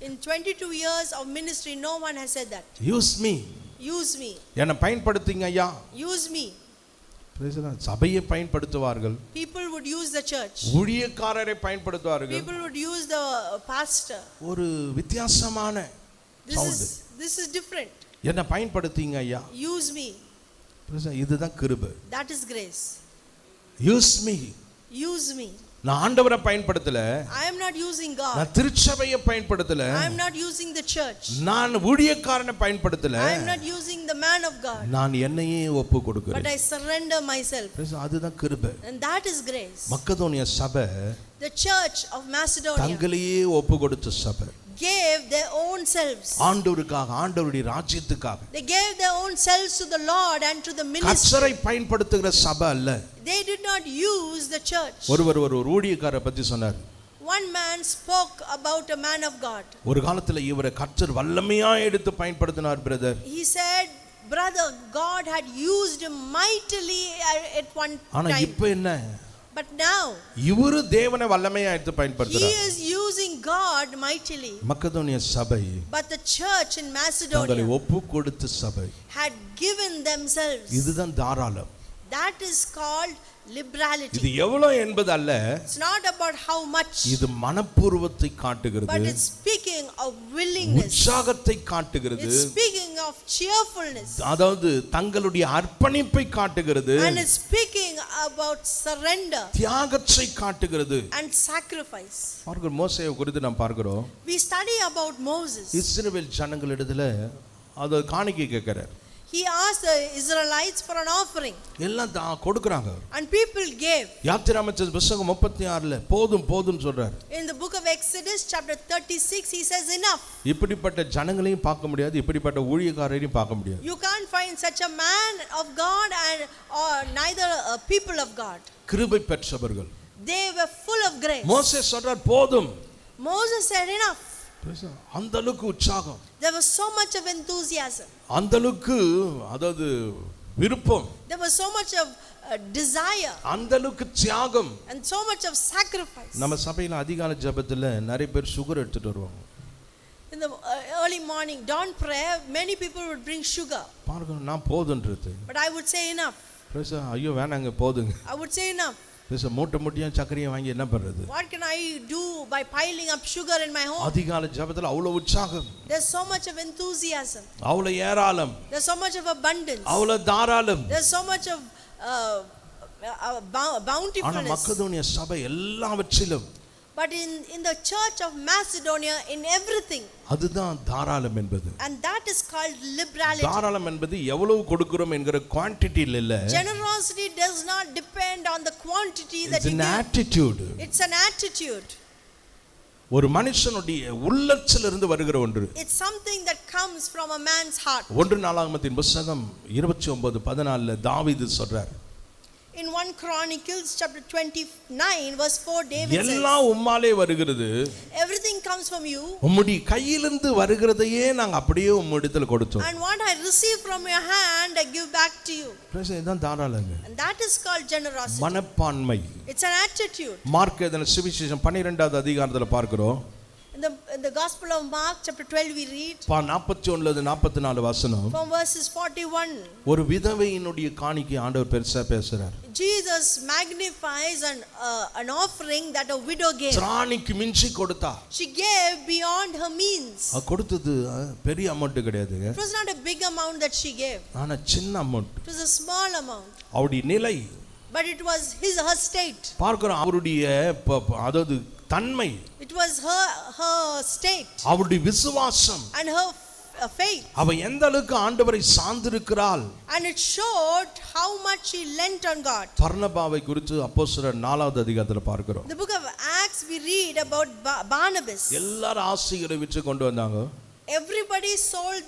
In 22 years of ministry, no one has said that. Use me. Use me. என்னை பயன்படுத்துங்க ஐயா. Use me. சபையை பயன்படுத்துவார்கள். People would use the church. ஊழியக்காரரை பயன்படுத்துவார்கள். People would use the pastor. ஒரு வித்தியாசமான சவுண்ட். This is different. என்னை பயன்படுத்துங்க ஐயா. Use me. இதுதான் கிருபை. That is grace. Use me. Use me. நான் ஆண்டவரை பயன்படுத்தல. I am not using God. நான் திருச்சபையை பயன்படுத்தல. I am not using the church. நான் ஊழியக்காரனை பயன்படுத்தல. I am not using the man of God. நான் என்னையே ஒப்பு கொடுக்கிறேன். But I surrender myself. அதுதான் கிருபை. And that is grace. மக்கதோனிய சபை, the church of Macedonia, தங்களையே ஒப்பு கொடுத்த சபை, gave their own selves. ஆண்டவருக்காக, ஆண்டவருடைய ராஜ்யத்துக்காக. They gave their own selves to the Lord and to the ministry. கர்த்தரை பயன்படுத்துகிற சபை அல்ல. They did not use the church. ஒருவர் ஒரு ஊழியக்காரரை பத்தி சொன்னார். One man spoke about a man of God. ஒரு காலத்துல இவரை கர்த்தர் வல்லமையா எடுத்து பயன்படுத்தினார் brother. He said, brother, God had used him mightily at one time. ஆனா இப்போ என்ன? But now இவரு தேவனை வல்லமையா எடுத்து பயன்படுத்துறார். he is using God mightily. மக்கதோனிய சபை, but the church in Macedonia, தங்களை ஒப்பு கொடுத்த சபை, had given themselves. இதுதான் தாராளம். That is called liberality. இது எவ்வளவு என்பது அல்ல. It's not about how much. இது மனப்பூர்வத்தை காட்டுகிறது. But it's speaking of willingness. உற்சாகத்தை காட்டுகிறது. It's speaking of cheerfulness. அதாவது தங்களுடைய அர்ப்பணிப்பை காட்டுகிறது. And it's speaking about surrender. தியாகத்தை காட்டுகிறது. And sacrifice. அவர்கள் மோசேயை குறித்து நாம் பார்க்கிறோம். We study about Moses. இஸ்ரவேல் ஜனங்களிடத்துல அது காணிக்கை கேட்கிறார். He asked the Israelites for an offering. எல்லாம் கொடுக்கறாங்க. And people gave. யாத்திராகமத்தின் புத்தகம் 36ல போதும் போதும் சொல்றார். In the book of Exodus chapter 36 he says enough. இப்படிப்பட்ட ஜனங்களையும் பார்க்க முடியாது, இப்படிப்பட்ட ஊழியக்காரரையும் பார்க்க முடியாது. You can't find such a man of God and or neither a people of God. கிருபை பெற்றவர்கள். They were full of grace. மோசே சொல்றார் போதும். Moses said enough. அந்த அளவுக்கு உற்சாகம். There was so much of enthusiasm. அந்த அளவுக்கு அதாவது விருப்பம். There was so much of desire. அந்த அளவுக்கு தியாகம். And so much of sacrifice. நம்ம சபையில அதிகாலை ஜெபத்துல நிறைய பேர் சுகர் எடுத்துட்டு வருவாங்க. In the early early morning dawn prayer, many people would bring sugar. பாருங்க நான் போதுன்றது. But I would say enough. பிரேச ஐயோ வேணாங்க போதுங்க. I would say enough. பிரேச மூட்டை சக்கரையை வாங்கி என்ன பண்றது? What can I do by piling up sugar in my home? அதிகாலை ஜெபத்துல அவ்வளவு உற்சாகம். There's so much of enthusiasm. அவ்வளவு ஏராளம். There's so much of abundance. அவ்வளவு தாராளம். There's so much of bountifulness. ஆனா மக்கதோனியா சபை எல்லாவற்றிலும், But in the church of Macedonia, in everything, அதுதான் தாராளம் என்பது. and that is called liberality. தாராளம் என்பது எவ்வளவு கொடுக்கிறோம் என்கிற குவாண்டிட்டியில் இல்ல. Generosity does not depend on the quantity that It's you an give. attitude. It's an attitude. ஒரு மனுஷனுடைய உள்ளத்திலிருந்து வருகிற ஒன்று. It's something that comes from a man's heart. 1 நாளாகமத்தின் புத்தகம் 29:14 தாவீது சொல்றார். In 1 Chronicles chapter 29 verse 4, David says, எல்லாம் உம்மாலே வருகிறது, everything comes from you, உம்முடைய கையிலிருந்து வருகிறதையே நாங்க அப்படியே உம்மிடத்தில் கொடுத்தோம். and what I receive from your hand I give back to you. இதுதான் தாராளங்க. And that is called generosity. மனப்பான்மை. It's an attitude. மார்க் எழுதின சுவிசேஷம் 12வது அதிகாரத்துல பார்க்கிறோம். In the Gospel of Mark chapter 12 we read 41-44 வசனம். from verses 41. ஒரு விதவையினுடைய காணிக்கை ஆண்டவர் பெருசா பேசுறார். Jesus magnifies an offering that a widow gave. திராணிக்கு மிஞ்சி கொடுத்தா. She gave beyond her means. கொடுத்தது பெரிய அமௌண்ட் கிடையாதுங்க. It was not a big amount that she gave. ஆனா சின்ன amount. It was a small amount. அவருடைய நிலை. But it was her state. பார்க்கிறோம் அவருடைய அதாவது தன்மை. It was her state. அவருடைய விசுவாசம். And her faith. அவ எந்த அளவுக்கு ஆண்டவரை சார்ந்திருக்கிறாள். And it showed how much she lent on God. பர்னபாவை குறித்து அப்போஸ்தலர் 4வது அதிகாரத்துல பார்க்கிறோம். The book of Acts we read about Barnabas. எல்லாரும் ஆசைகளை விற்று கொண்டு வந்தாங்க. Everybody sold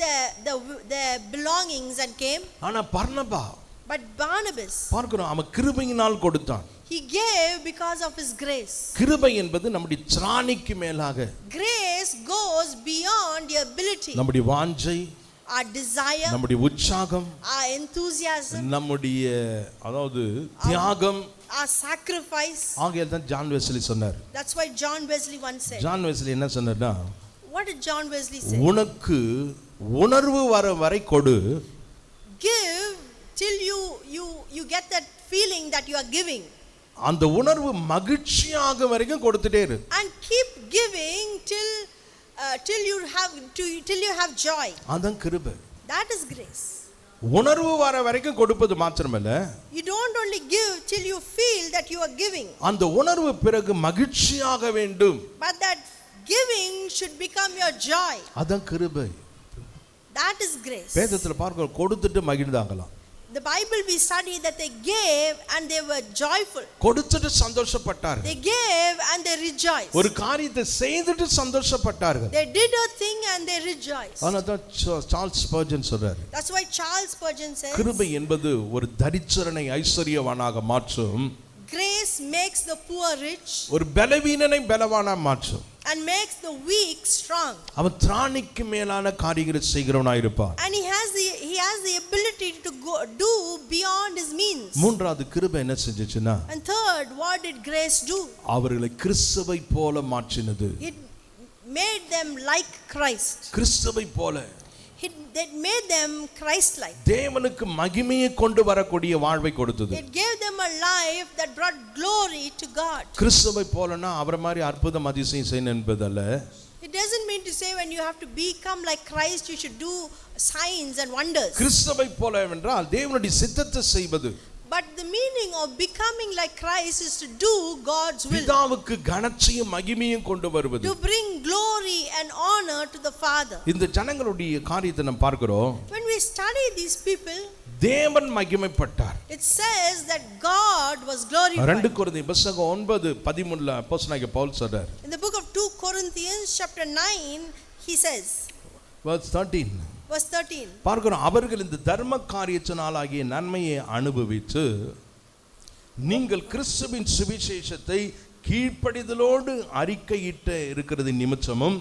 their belongings and came. ஆனா பர்னபா, but Barnabas, பார்க்கிறோம் அவன் கிருபையினால் கொடுத்தான். he gave because of his grace. கிருபை என்பது நம்முடைய திராணிக்கு மேலாக. Grace goes beyond your ability. நம்முடைய வாஞ்சை, our desire, நம்முடைய உற்சாகம், our enthusiasm, நம்முடைய அதாவது தியாகம், our sacrifice. ஆகையால் தான் ஜான் வெஸ்லி சொன்னார். That's why John Wesley once said. John Wesley என்ன சொன்னார்னா, what did John Wesley say? உனக்கு உணர்வு வர வரை கொடு. Give till you get that feeling that you are giving. அந்த உணர்வு மகிழ்ச்சியாக வரைக்கும் கொடுத்துட்டே இரு. And keep giving till you have joy. அதான் கிருபை. That is grace. உணர்வு வர வரைக்கும் கொடுப்பது மாத்திரமல்ல, you don't only give till you feel that you are giving, அந்த உணர்வு பிறகு மகிழ்ச்சியாக வேண்டும். but that giving should become your joy. அதான் கிருபை. That is grace. வேதத்துல பார்க்கிறோம் கொடுத்துட்டு மகிழ்ந்தாங்களாம். The Bible we study that they gave and they were joyful. கொடுத்துட்டு சந்தோஷப்பட்டார்கள். They gave and they rejoiced. ஒரு காரியத்தை செய்துட்டு சந்தோஷப்பட்டார்கள். They did a thing and they rejoiced. அதான் சார்ல்ஸ் ஸ்பர்ஜன் சொல்றாரு. That's why Charles Spurgeon says, கிருபை என்பது ஒரு தரித்திரனை ஐஸ்வரியவானாக மாற்றும். grace makes the poor rich. ஒரு பலவீனனை பலவானா மாற்றும். And makes the weak strong. அவன் திராணிக்கு மேலான காரியங்களை செய்கிறவனாய் இருப்பான். And he has the ability to do beyond his means. மூன்றாவது கிருபை என்ன செஞ்சுச்சுன்னா, And third, what did grace do? அவர்களை கிறிஸ்துவை போல மாற்றினது. It made them like Christ. கிறிஸ்துவை போல. It made them Christ-like. தேவனுக்கு மகிமையை கொண்டு வரக்கூடிய வாழ்வை கொடுத்தது. It gave them a life that brought glory to God. கிறிஸ்துவை போலனா அவரை மாதிரி அற்புதம் அதிசயம் செய்யணும் என்பதல்ல. It doesn't mean to say when you have to become like Christ you should do signs and wonders. கிறிஸ்துவை போல என்றால் தேவனுடைய சித்தத்தை செய்வது. But the meaning of becoming like Christ is to do God's will. பிதாவுக்கு கனத்தையும் மகிமையும் கொண்டு வருவது. To bring glory and honor to the Father. இந்த ஜனங்களுடைய காரியத்தை நாம் பார்க்கிறோம். When we study these people, தேவன் மகிமைப்பட்டார். it says that God was glorified. 2 கொரிந்தியர் புத்தகம் 9:13 அப்போஸ்தலனாகிய பவுல் சொல்றார். In the book of 2 Corinthians chapter 9 he says, verse 13, verse 13, பார்க்கிறோம் அவர்கள் இந்த தர்ம காரியத்தினாலாகிய நன்மையை அனுபவித்து நீங்கள் கிறிஸ்துவின் சுவிசேஷத்தை கீழ்ப்படிதலோடு அறிக்கையிட்ட இருக்கிறது நிமித்தமும்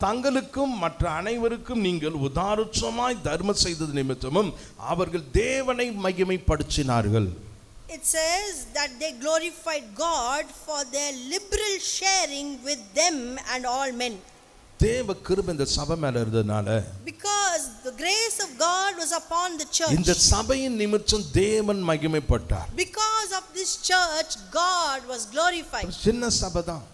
தங்களுக்கும் மற்ற அனைவருக்கும் நீங்கள் உதாரணமாய் தர்மம் செய்தது நிமித்தமும் அவர்கள் தேவனை மகிமைப்படுத்தினார்கள். It says that they glorified God for their liberal sharing with them and all men. தேவ கிருபை இந்த சபை மேல இருந்ததுனால, because the grace of God was upon the church, இந்த சபையின் நிமித்தம் தேவன் மகிமைப்பட்டார். because of this church God was glorified. சின்ன சபை தான்.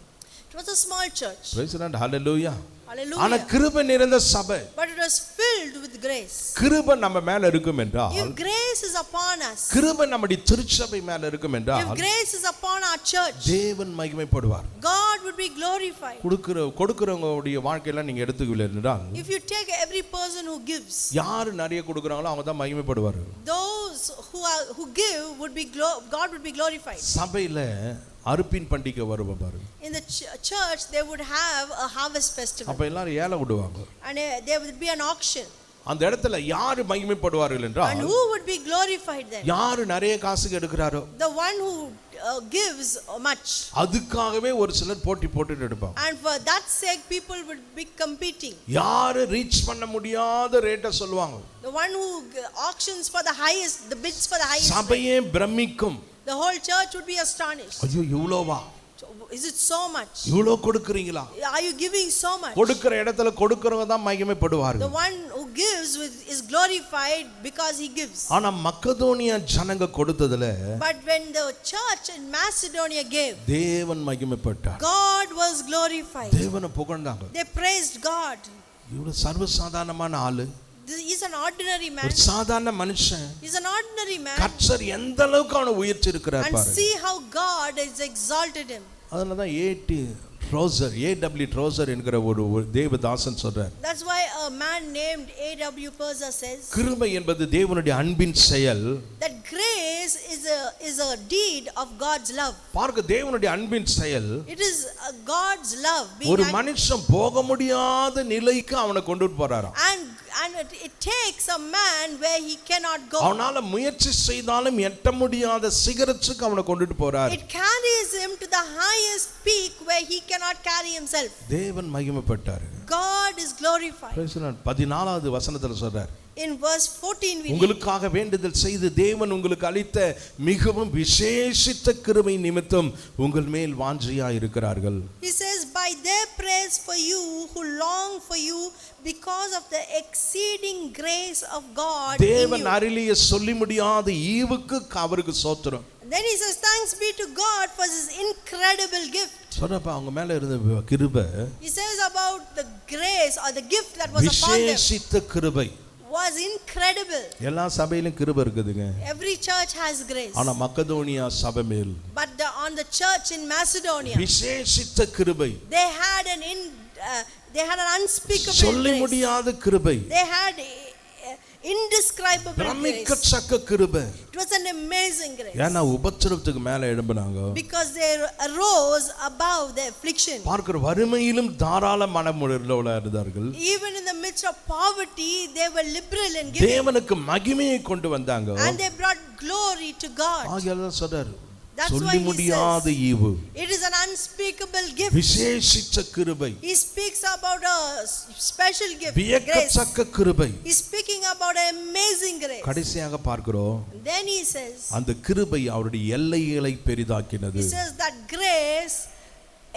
It was a small church. Praise the Lord. Hallelujah. Hallelujah. ஆனா கிருபை நிறைந்த சபை. But it was filled with grace. கிருபை நம்ம மேல இருக்கும் என்றால், If grace is upon us, கிருபை நம்முடைய திருச்சபை மேல இருக்கும் என்றால், if grace is upon our church, தேவன் மகிமைப்படுவார். God would be glorified. கொடுக்கிறவங்களுடைய வாழ்க்கையெல்லாம் நீங்க எடுத்துக்கல என்றால், If you take every person who gives, யாரு நிறைய கொடுக்கறாங்களோ அவங்க தான் மகிமைப்படுவார். those who give would be God would be glorified. சபையில அறுப்பின் பண்டிகை வருவா பாருங்க. In the church they would have a harvest festival, அப்ப எல்லாரும் ஏல விடுவாங்க. and there would be an auction, அந்த இடத்துல யாரு மகிமைப்படுவார்கள் என்றால், and who would be glorified then? யாரு நிறைய காசுக்கு எடுக்கறாரோ, The one who gives much, அதுக்காகவே ஒரு சிலர் போட்டி போட்டுட்டு எடுப்பாங்க. and for that sake people would be competing. யாரு ரீச் பண்ண முடியாத ரேட்ட சொல்லுவாங்க. The one who auctions for the highest, the bids for the highest, சபையே பிரமிக்கும். the whole church would be astonished. ஐயோ இவ்வளோவா, Is it so much? இவ்வளோ கொடுக்கறீங்களா? Are you giving so much? கொடுக்கிற இடத்துல கொடுக்கறவங்க தான் மகிமைப்படுவார்கள். The one who gives is glorified because he gives. ஆனா மக்கதோனியா ஜனங்க கொடுத்ததுல, But when the church in Macedonia gave, தேவன் மகிமைப்பட்டார். God was glorified. தேவனை புகழ்ந்தாங்க. They praised God. இவ்வளவு சர்வசாதாரணமான ஆளு, He's an ordinary man. ஒரு சாதாரண மனுஷன், He's an ordinary man. கர்த்தர் எந்த அளவுக்கு அவனை உயர்த்தி இருக்கிறார் And பாருங்க. see how God has exalted him. அதனால தான் ஏடபிள்யூ ட்ரோசர் என்கிற ஒரு தேவதாசன் சொல்றார். That's why a man named A.W. Perza says கிருபை என்பது தேவனுடைய அன்பின் செயல். that grace is a deed of God's love. பார்க்க தேவனுடைய அன்பின் செயல். It is God's love ஒரு மனுஷன் போக முடியாத நிலைக்கு அவனை கொண்டு போறாராம். and it takes a man where he cannot go. அவனால முயற்சி செய்தாலும் எட்ட முடியாத சிகரத்துக்கு அவனை கொண்டுட்டு போறார். It carries him to the highest peak where he cannot carry himself. தேவன் மகிமைப்பட்டார். God is glorified. 14வது வசனத்துல சொல்றார். In verse 14 we read, உங்களுக்காக வேண்டுதல் செய்து தேவன் உங்களுக்கு அளித்த மிகவும் விசேஷித்த கிருபை நிமித்தம் உங்கள் மேல் வாஞ்சையா இருக்கிறார்கள். he says, by their prayers for you who long for you because of the exceeding grace of God in தேவன் you. அருளிய சொல்லி முடியாத ஈவுக்கு அவருக்கு ஸ்தோத்திரம். Then he says, thanks be to God for his incredible gift. சொல்றப்ப அவங்க மேல இருந்த கிருபை, He says about the grace or the gift that was upon them விசேஷித்த கிருபை was incredible. எல்லா சபையிலும் கிருபை இருக்குதுங்க. Every church has grace. ஆனா மக்கதோனியா சபை மேல், But on the church in Macedonia, விசேஷித்த கிருபை, they had an unspeakable சொல்லி grace. முடியாத கிருபை, They had indescribable grace. பிரமிக்கத்தக்க கிருபை. It was an amazing grace. ஏன்னா உபத்திரவத்துக்கு மேல எழும்பினாங்க. Because they arose above the affliction. பார்க்கிற வறுமையிலும் தாராள மனமுள்ளவர்களா இருந்தார்கள். Even in the midst of poverty, they were liberal in giving. தேவனுக்கு மகிமையை கொண்டு வந்தாங்க. And they brought glory to God. ஆகையால சொல்றார், That's why சொல்லி he முடியாத says, ஈவு, it is an unspeakable gift. விசேஷித்த கிருபை, He speaks about a special gift, grace. வியக்கத்தக்க கிருபை. He's speaking about an amazing grace. கடைசியாக பார்க்கிறோம், Then he says, அந்த கிருபை அவருடைய எல்லைகளை பெரிதாக்கினது. he says that grace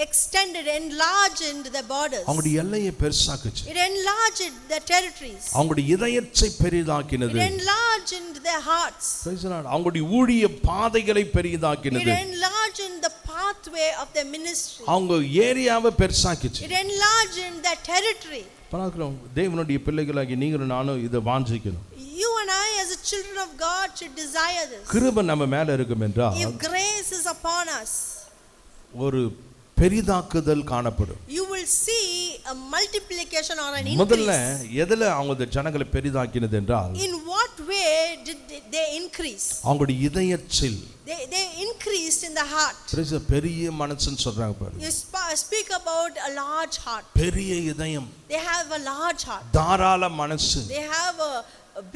extended, enlarged the borders. அவங்களுடைய எல்லையை பெருசாக்குச்சு. It enlarged their territories. அவங்களுடைய இதயத்தை பெரிதாக்கினது. It enlarged their hearts. அவங்களுடைய ஊழிய பாதைகளை It பெரிதாக்கினது. enlarged the pathway of their ministry. அவங்க ஏரியாவை பெருசாக்குச்சு. It enlarged their territory. பார்க்கிறோம், தேவனுடைய பிள்ளைகளாகி நீங்களும் நானும் இதை வாஞ்சிக்கணும். You and I as a children of God should desire this. கிருபை நம்ம மேல இருக்கும் என்றால் If grace is upon us, ஒரு பெரிதாக்குதல் காணப்படும். you will see a multiplication or an முதல்ல increase. எதுல அவங்க ஜனங்களை பெரிதாக்கினது என்றால், In what way did they increase? அவங்களுடைய இதயத்தில். They increased in the heart. பெரிய மனசுன்னு சொல்றாங்க பாருங்க. You speak about a large heart. பெரிய இதயம், They have a large heart. தாராள மனசு. They have a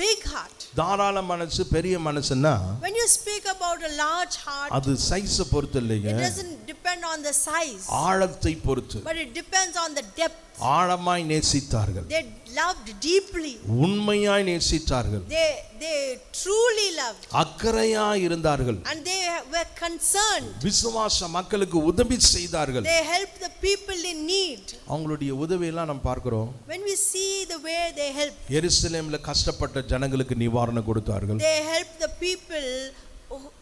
big heart. தாராள மனசு பெரிய மனசுன்னா When you speak about a large heart, அது சைஸை பொறுத்து இல்லைங்க, it doesn't depend on the size, ஆழத்தை பொறுத்து. but it depends on the depth. ஆழமாய் நேசித்தார்கள், They loved deeply. உண்மையாய் நேசித்தார்கள். they truly loved. அக்கறையா இருந்தார்கள். And they were concerned. விசுவாச மக்களுக்கு உதவி செய்தார்கள். They helped the people in need. அவங்களுடைய உதவியெல்லாம் நாம் பார்க்கிறோம். When we see the way they helped. எருசலேம்ல கஷ்டப்பட்ட ஜனங்களுக்கு நிவாரணம் கொடுத்தார்கள். They helped the people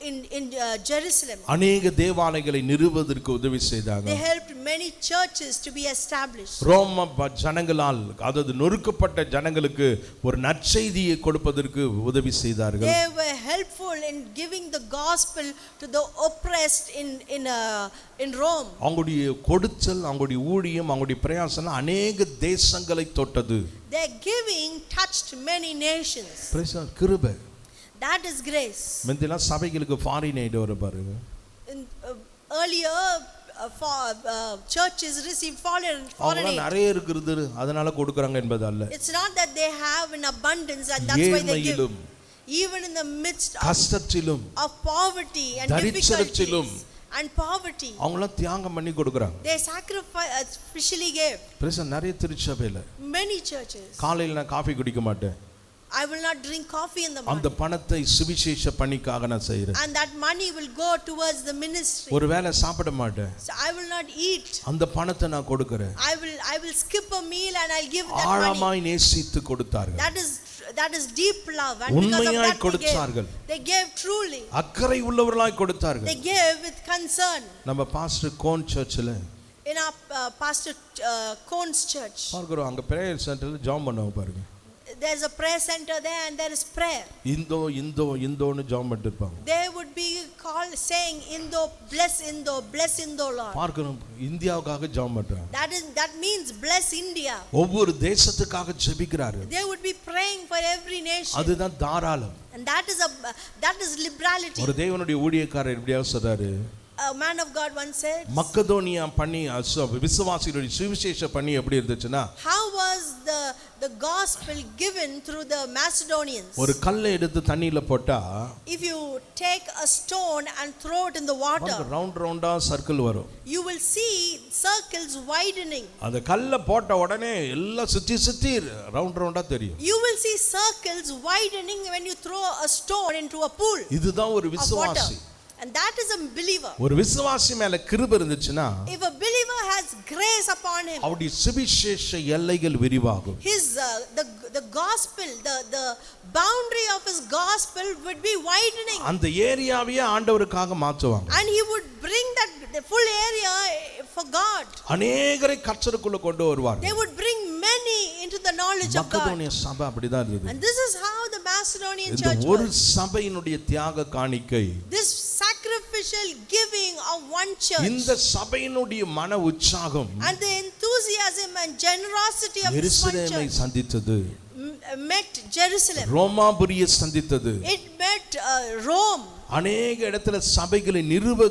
in Jerusalem. அநேக தேவாலயங்களை நிறுவுவதற்கு உதவி செய்தாங்க. They helped many churches to be established. ரோம ஜனங்களால் அதாவது நொறுக்கப்பட்ட ஜனங்களுக்கு ஒரு நற்செய்தியை கொடுப்பதற்கு உதவி செய்தார்கள். They were helpful in giving the gospel to the oppressed in Rome. அவங்களுடைய கொடுத்தல், அவங்களுடைய ஊழியம், அவங்களுடைய பிரயாசம் அநேக தேசங்களை தொட்டது. Their giving touched many nations. Praise God. கிருபை. That is grace. முந்திலாம் சபைகளுக்கு ஃபாரின் எய்ட் வர பாருங்க. Earlier churches received foreign aid. நிறைய இருக்குது அதனால கொடுக்கறாங்க என்பது அல்ல. It's not that they have in abundance and that's why they give. Even in the midst கஷ்டத்திலும் of poverty and difficulties and poverty, அவங்கள தியாகம் பண்ணி கொடுக்கறாங்க. they sacrificially gave. பிரச்சனை நிறைய திருச்சபையில Many churches. காலையில நான் காபி குடிக்க மாட்டேன். I will not drink coffee in the morning. அந்த பணத்தை சுவிசேஷ பணிக்காக நான் செய்றேன். And that money will go towards the ministry. ஒருவேளை சாப்பிட மாட்டேன். So I will not eat. அந்த பணத்தை நான் கொடுக்கிறேன். I will skip a meal and I'll give that money. ஆழமாய் நேசித்து கொடுத்தார்கள். That is deep love, and because of that கொடுத்தார்கள். they gave truly. அக்கறை உள்ளவர்களாய் கொடுத்தார்கள். They gave with concern. நம்ம பாஸ்டர் கோன் சர்ச்சில் in our Pastor Cohn's church, பார்க்கிறோம் அங்க பிரேயர் சென்டர்ல ஜெபம் பண்ணுவாங்க பாருங்க. There's a prayer center there and there is prayer. இந்தோன்னு ஜெபம் பண்ணிட்டு இருப்பாங்க. They would be called saying bless Indo Lord. பார்க்கிறோம் இந்தியாவுக்காக ஜெபம் பண்றாங்க. That means bless India. ஒவ்வொரு தேசத்துக்காக ஜெபிக்கிறார்கள். They would be praying for every nation. அதுதான் தாராளம். And that is liberality. ஒரு தேவனுடைய ஊழியக்காரர் இப்படியா சொல்றாரு. A man of God once said, Macedonia பண்ணி விசுவாசிகளுடைய சுவிசேஷ பண்ணி எப்படி இருந்துச்சுன்னா, how was the gospel given through the Macedonians? ஒரு கல்லை எடுத்து தண்ணியில போட்டா, if you take a stone and throw it in the water, ரவுண்டா சர்க்கிள் வரும். you will see circles widening. அந்த கல்லை போட்ட உடனே எல்லாம் சுத்தி ரவுண்டா தெரியும். You will see circles widening when you throw a stone into a pool. இதுதான் ஒரு விசுவாசி. And that is a believer. ஒரு விசுவாசி மேல கிருபை இருந்துச்சுன்னா, if a believer has grace upon him, அவருடைய சுவிசேஷ எல்லைகள் விரிவாகும். his the gospel, the boundary of his gospel would be widening. அந்த ஏரியாவையே ஆண்டவருக்காக மாற்றுவாங்க. And he would bring the full area for God. அநேகரை கர்த்தருக்குள்ள கொண்டு வருவார். They would bring many into the knowledge of God. Macedonia சபை அப்படிதான் இருந்தது. And this is how the Macedonian church was. ஒரு சபையினுடைய தியாக காணிக்கை, this sacrificial giving of one church, இந்த சபையினுடைய மன உற்சாகம், and the enthusiasm and generosity of this one church சந்தித்தது, met Jerusalem. ரோமாபுரியை சந்தித்தது. It met Rome. அநேக இடத்துல சபைகளை நிறுவ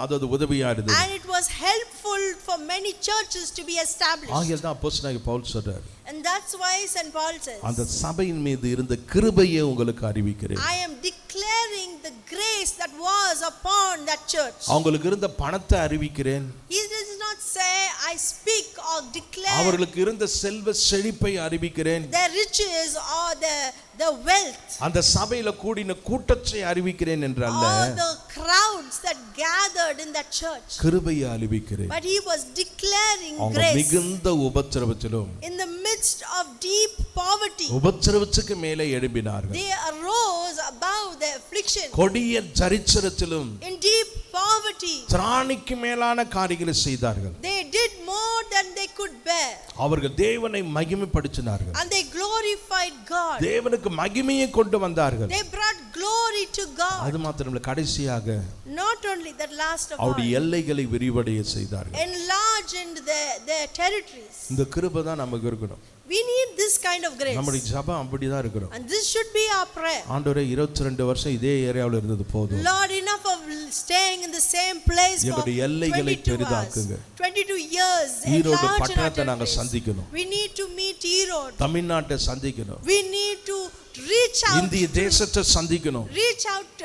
அதாவது உதவியா இருந்தது. And it was helpful for many churches to be established. ஆகையால் தான் அப்போஸ்தலனாகிய பவுல் சொல்றார். And that's why St. Paul says, அந்த சபையின் மீது இருந்த கிருபையை உங்களுக்கு அறிவிக்கிறேன். I am declaring the grace that was upon that church. அவங்களுக்கு இருந்த பணத்தை அறிவிக்கிறேன். He does not say I speak or declare. அவங்களுக்கு இருந்த செல்வ செழிப்பை அறிவிக்கிறேன். Their riches or the wealth. அந்த சபையில கூடின கூட்டத்தை அறிவிக்கிறேன் என்றல்ல. All the crowds that gathered in that church. கிருபையை அறிவிக்கிறேன். But he was declaring அவங்க grace. மிகுந்த உபத்திரவத்திலும், in the midst of deep poverty, உபத்திரவத்துக்கு மேலே எழும்பினார்கள். they arose above the affliction. கொடிய தரித்திரத்திலும், in deep poverty, திராணிக்கு மேலான காரியங்களை செய்தார்கள். they did more than they could bear. அவர்கள் தேவனை மகிமைப்படுத்தினார்கள். And they glorified God. தேவனுக்கு மகிமையை கொண்டு வந்தார்கள். They brought glory to God. அது மாத்திரமல்ல, கடைசியாக not only that, last of all, அவருடைய எல்லைகளை விரிவடைய செய்தார்கள். enlarged their territories. இந்த கிருபை தான் நமக்கு இருக்கணும். We need this kind of grace. நம்முடைய ஜெபம் அப்படிதான் இருக்கணும். And this should be our prayer. ஆண்டவரே 22 வருஷம் இதே ஏரியாவுல இருந்தது போதும். Lord, enough of staying in the same place for 22 years. Erode பட்டணத்தை நாங்க சந்திக்கணும். We need to meet Erode. தமிழ்நாட்டை சந்திக்கணும். We need to reach out. இந்திய தேசத்தை சந்திக்கணும். Reach out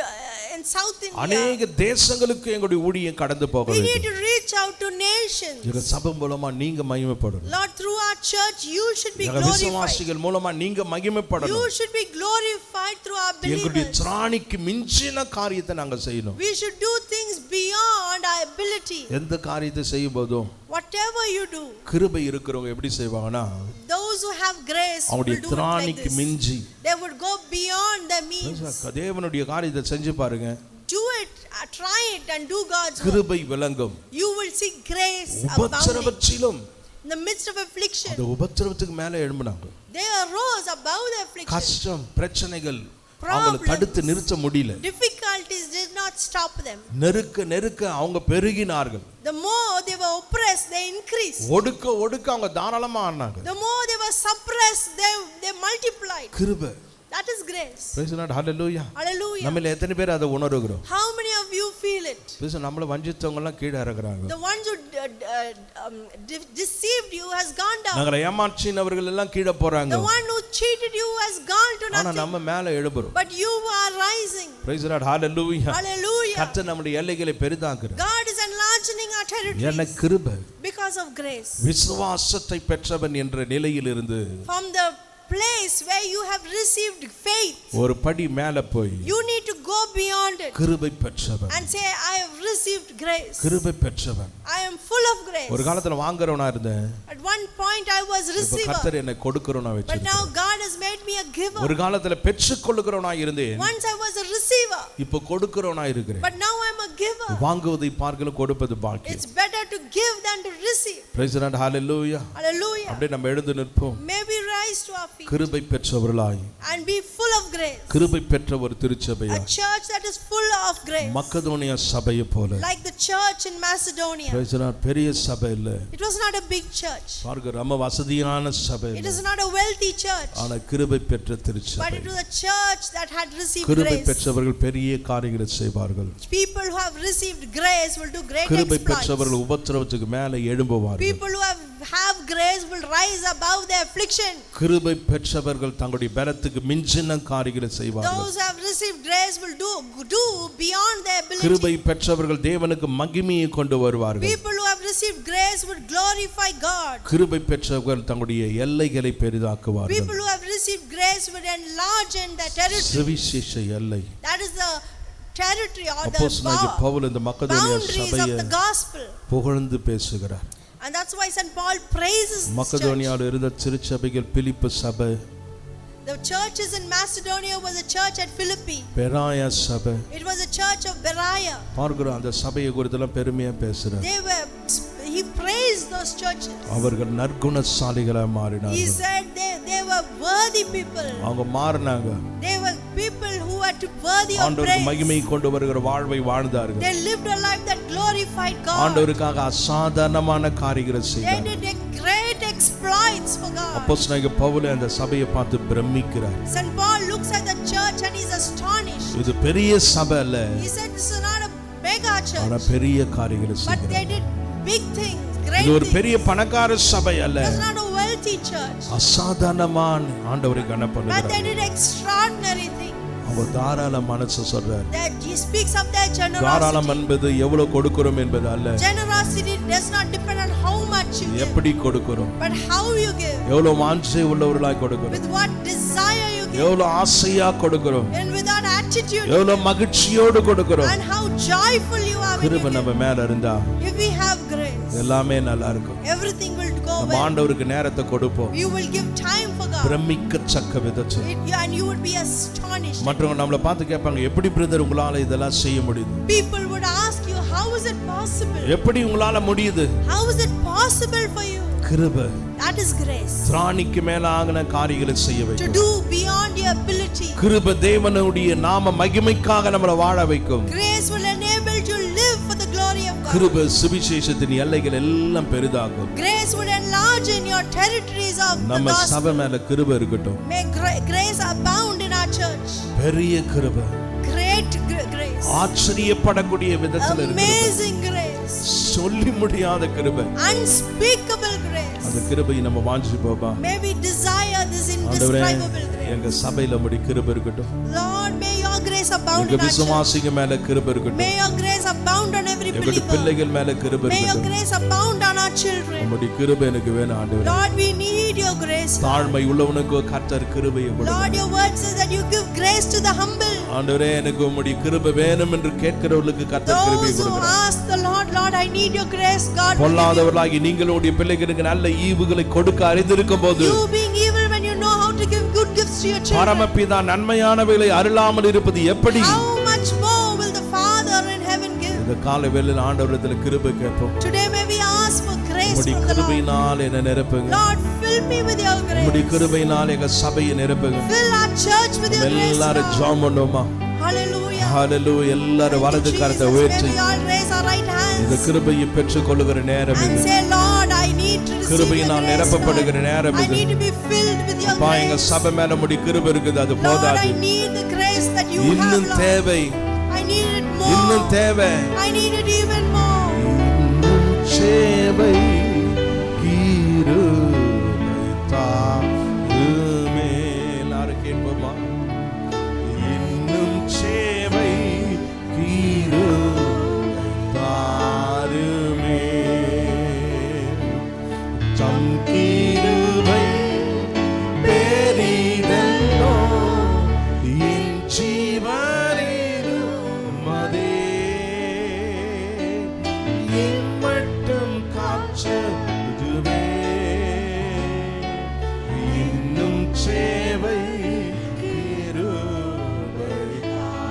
in South India. அநேக தேசங்களுக்கு எங்களுடைய ஊழியம் கடந்து போக We வேண்டும். need to reach out to nations. எங்க சபை மூலமா நீங்க மகிமைப்படணும். Lord, through our church you should be எங்க glorified. விசுவாசிகள் மூலமா நீங்க மகிமைப்படணும். You should be glorified through our எங்களுடைய believers. திராணிக்கு மிஞ்சின காரியத்தை நாங்க செய்யணும். We should do things beyond our ability. எந்த காரியத்தை செய்யும்போதும் Whatever you do, கிருபை இருக்கிறவங்க எப்படி செய்வாங்கன்னா those who have grace will அவங்களுடைய do it like திராணிக்கு this. மிஞ்சி They would go beyond their means. தேவனுடைய காரியத்தை செஞ்சு பாருங்க. Do it, try it and do God's work. கிருபை விளங்கும். You will see grace abounding. உபத்திரவத்திலும் In the midst of affliction, அந்த உபத்திரவத்துக்கு மேல எழும்பினாங்க. they arose above the affliction. கஷ்டம் பிரச்சனைகள் அவங்களை தடுத்து நிறுத்த முடியல. Difficulties did not stop them. நெருக்க நெருக்க அவங்க பெருகினார்கள். The more they were oppressed, they increased. ஒடுக்க ஒடுக்க அவங்க தாராளமா ஆனாங்க. The more they were suppressed, they multiplied. கிருபை. That is grace. Praise the Lord. Hallelujah. Hallelujah. நம்மள எத்தனை பேர் அதை உணர்கிறோம்? How many of you feel it? பேச நம்மள வஞ்சித்தவங்க எல்லாம் கீழ இறங்குறாங்க. The ones who deceived you has gone down. நம்மள ஏமாற்றினவர்கள் எல்லாம் கீழ போறாங்க. The one who cheated you has gone to ஆனா nothing. நம்ம மேல எழும்புறோம். But you are rising. Praise the Lord. Hallelujah. Hallelujah. கர்த்தர் நம்முடைய எல்லைகளை பெரிதாக்குறார். God is enlarging our territories எனக்கு கிருபை. because of grace. விசுவாசத்தை பெற்றவன் என்ற நிலையில் இருந்து From the place where you have received faith, ஒரு படி மேல போய் you need to go beyond it கிருபை பெற்றவன். and say, I have received grace. கிருபை பெற்றவன். I am full of grace. ஒரு காலத்துல வாங்குறவனா இருந்தேன். At one point I was இப்ப receiver, கர்த்தர் என்னை கொடுக்கிறவனா but வச்சிருக்கார். now God has made me a giver. ஒரு காலத்துல பெற்றுக்கொள்ளுகிறவனா இருந்தேன். Once I was a receiver, இப்ப கொடுக்கிறவனா இருக்கிறேன். but now I am a giver. வாங்குவதை பார்க்கல கொடுப்பது பாக்கியம். It's better to give than to receive. Praise the Lord. Hallelujah. Hallelujah. அப்படியே நம்ம எழுந்து நிற்போம். May we rise to our feet கிருபை பெற்றவர்களாய் and be full of grace. கிருபை பெற்ற ஒரு திருச்சபையா A church that is full of grace, Macedonia சபையை போல. like the church in Macedonia. Praise the Lord. பெரிய சபை இல்ல. It was not a big church. பாருங்க ரொம்ப வசதியான சபை It இல்ல. is not a wealthy church, ஆனா கிருபை பெற்ற but திருச்சபை. it was a church that had received கிருபை grace. பெற்றவர்கள் பெரிய காரியங்களை செய்வார்கள். People who have received grace will do great கிருபை exploits. பெற்றவர்கள் உபத்திரவத்துக்கு மேல எழும்புவார்கள். People who have grace will rise above their affliction. கிருபை பெற்றவர்கள் தங்களுடைய பலத்துக்கு மிஞ்சின காரியங்களை செய்வார்கள். Those who have received grace will do beyond their ability. கிருபை பெற்றவர்கள் தேவனுக்கு மகிமையை கொண்டு வருவார்கள். People who have received grace will glorify God. கிருபை பெற்றவர்கள் தங்களுடைய எல்லைகளை பெரிதாக்குவார்கள். People who have received grace will enlarge in their territory. சுவிசேஷ எல்லை. That is the territory or the அப்போஸ்தலனாகிய பவுல் இந்த மக்கதோனியா boundaries of சபையை the gospel. புகழ்ந்து பேசுகிறார். And that's why St. Paul praises this church. மக்கதோனியாவில் இருந்த திருச்சபைகள் பிலிப்பு சபை, The churches in Macedonia was a church at Philippi. பெராயா சபை. It was a church of Berea. பார்க்கிறோம் அந்த சபையை குறித்தெல்லாம் பெருமையா பேசுறார். He praised those churches. அவர்கள் நற்குணசாலிகளாக He மாறினார்கள். said they were worthy people. அவங்க மாறினாங்க. They were people who were worthy of ஆண்டவருக்கு praise. மகிமை கொண்டு வருகிற வாழ்வை வாழ்ந்தார்கள். They lived a life that glorified God. ஆண்டவருக்காக அசாதாரணமான காரியங்களை They செய்தார்கள். did great exploits for God. அப்போஸ்தலனாகிய பவுல் அந்த சபையை பார்த்து பிரமிக்கிறார். St. Paul looks at the church and he's astonished. இது பெரிய சபை அல்ல. He said this is not a mega ஆனா church, பெரிய காரியங்களை but they செய்கிறார். did big things, great இது ஒரு things. பெரிய பணக்கார சபை அல்ல. It's not a wealthy church, அசாதாரணமான ஆண்டவரை but they கனப்படுகிறார். did extraordinary things. அவங்க தாராள மனசு சொல்றார். That he speaks of their தாராளம் generosity. என்பது எவ்வளவு கொடுக்கிறோம் என்பது அல்ல. Generosity does not depend on how much you give, எப்படி கொடுக்கிறோம், but how you give, எவ்வளவு வாஞ்சை உள்ளவர்களாய் கொடுக்கிறோம், with what desire you give, எவ்வளவு ஆசையா கொடுக்கிறோம், and with what attitude you எவ்வளவு give, மகிழ்ச்சியோடு கொடுக்கிறோம். and how joyful you are when you கிருபை give. நம்ம மேல இருந்தா If we have grace, எல்லாமே நல்லா இருக்கும். everything will go நம்ம well. ஆண்டவருக்கு நேரத்தை கொடுப்போம். You will give time for God, பிரமிக்கத்தக்க விதத்தில். and you would be astonished. மற்றவங்க நம்மளை பார்த்து கேட்பாங்க, எப்படி பிரதர் உங்களால இதெல்லாம் செய்ய முடியுது? People would ask you, how is it possible? எப்படி உங்களால முடியுது? How is it possible for you? கிருபை. That is grace. திராணிக்கு மேலான காரியங்களை செய்ய To வைக்கும். do beyond your ability. கிருபை தேவனுடைய நாம மகிமைக்காக நம்மளை வாழ வைக்கும். Grace will enable you to live for the glory of God. கிருபை சுவிசேஷத்தின் எல்லைகள் எல்லாம் பெரிதாகும். Grace would enlarge in your territories of the நம்ம gospel. சபை மேல கிருபை இருக்கட்டும். May grace abound in our church. பெரிய கிருபை. Great grace. ஆச்சரியப்படக்கூடிய விதத்தில் இருக்கிறது. Amazing grace. சொல்லி முடியாத கிருபை. Unspeakable grace. அந்த கிருபையை நம்ம வாஞ்சி Boba. May we desire this indescribable grace. எங்க சபையில உம்முடைய கிருபை இருக்கட்டும். Lord, may your grace abound எங்க in our church. விசுவாசிங்க மேல கிருபை இருக்கட்டும். May your grace abound on every எங்களுடைய believer. பிள்ளைகள் மேல கிருபை May your இருக்கட்டும். grace abound on our children. உம்முடைய கிருபை எனக்கு வேணும் ஆண்டவரே. Lord, we need your grace. தாழ்மை உள்ளவனுக்கு கர்த்தர் கிருபையை கொடுப்பார். Lord, your word says that you give grace to the humble. ஆண்டவரே எனக்கு உம்முடைய கிருபை வேணும் என்று கேட்கிறவர்களுக்கு கர்த்தர் கிருபையை Those who கொடுக்கிறார். ask the Lord, Lord, I need your grace, God. பொல்லாதவர்களாகி நீங்களுடைய பிள்ளைகளுக்கு நல்ல ஈவுகளை கொடுக்க அறிந்திருக்கும் போது, You being evil when you know how to give good gifts to your children, பரமபிதா நன்மையானவைகளை அருளாமல் இருப்பது எப்படி? how much more will the Father in heaven give? இந்த காலை வேளையில் ஆண்டவரிடத்தில் கிருபை கேட்போம். Today may we ask for grace உம்முடைய from the Lord. கிருபையினால் என்னை நிரப்புங்க. Lord, fill me with your உம்முடைய grace. கிருபையினால் எங்க சபையை நிரப்புங்க. Fill our church with your grace, எல்லாரும் Lord. ஜெபம் பண்ணுவோமா? Hallelujah. ஹalleluya. எல்லாரும் வலது Jesus, கரத்தை may உயர்த்தி we all raise our right இந்த hands கிருபையை பெற்றுக் கொள்ளுகிற நேரம் and இது. say, Lord, I need to receive your கிருபையினால் grace, நிரப்பப்படுகிற Lord. நேரம் I இது. need to be filled with your அப்பா எங்க grace. சபை மேல உம்முடைய கிருபை இருக்குது, அது Lord, போதாது. I need the grace that you have, இன்னும் Lord. தேவை, I need it இன்னும் more. தேவை. I need it even more. இன்னும் சேவை கிருபை தாருமே. எல்லாரும் கேட்போமா? இன்னும் சேவை கிருபை தாருமே. தம் கிருபை பெரிதல்லோ என் ஜீவனிலும் அதே. என் மட்டும் காற்றதுவே. இன்னும் சேவை கிருபை.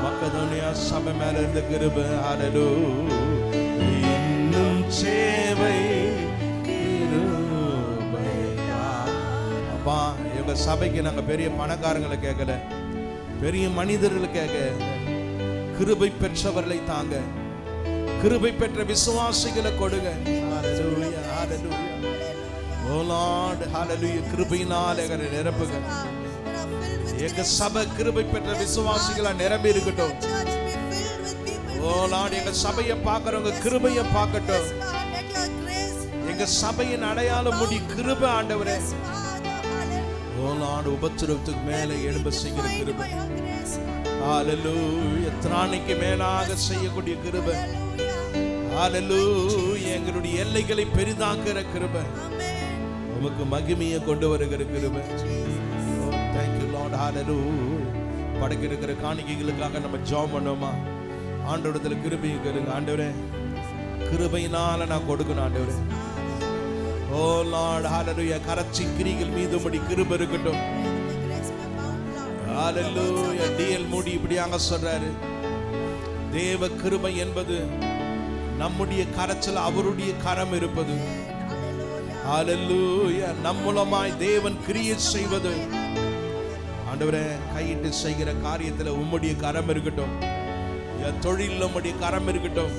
மக்கதோனியா சபை மேல இருந்த கிருபை. ஹalleluya. இன்னும் சேவை கிருபை. அப்பா எங்க சபைக்கு நாங்க பெரிய பணக்காரங்களை கேட்கல, பெரிய மனிதர்களை கேட்க, கிருபை பெற்றவர்களை தாங்க, கிருபை பெற்ற விசுவாசிகளை கொடுங்க. ஹalleluya, ஹalleluya. ஓ லார்ட், ஹalleluya. கிருபையினால் எங்களை நிரப்புங்க. எங்க சபை கிருபை பெற்ற விசுவாசிகளா நிரம்பி இருக்கட்டும். Church be filled with people. Oh lord, எங்க சபையை பார்க்கறவங்க கிருபையை பார்க்கட்டும். Yes, Lord, let your grace. எங்க சபையின் அடையாளம் முடி கிருபை ஆண்டவரே. Yes, Father, hallelujah. ஓ லார்ட், உபத்திரவத்துக்கு மேலே எழும்ப செய்கிற Find கிருபை. by your grace, Lord. ஹalleluya. திராணிக்கு மேலாக செய்யக்கூடிய கிருபை. Hallelujah. ஹalleluya. எங்களுடைய எல்லைகளை பெரிதாக்குற கிருபை. Amen. உமக்கு மகிமையை கொண்டு வருகிற கிருபை. Thank you Lord. Hallelujah. படைக்க இருக்கிற காணிக்கைகளுக்காக நம்ம ஜெபம் பண்ணோமா? ஆண்டவரத்துல கிருபையை கேளுங்க. ஆண்டவரே, கிருபையினால நான் கொடுக்கணும் ஆண்டவரே. ஓ லார்ட், ஹalleluya. கரச்சி கிரிகள் மீது உம்முடைய கிருபை இருக்கட்டும். The grace may abound, Lord. Hallelujah. TL மூடி இப்படியாக சொல்றாரு, தேவ கிருபை என்பது நம்முடைய கரத்தில் அவருடைய கரம் இருப்பது. Hallelujah. ஹalleluya. நம் மூலமாய் தேவன் கிரியை செய்வது. ஆண்டவரே, கையிட்டு செய்கிற காரியத்துல உம்முடைய கரம் இருக்கட்டும். என் தொழில உம்முடைய கரம் இருக்கட்டும்.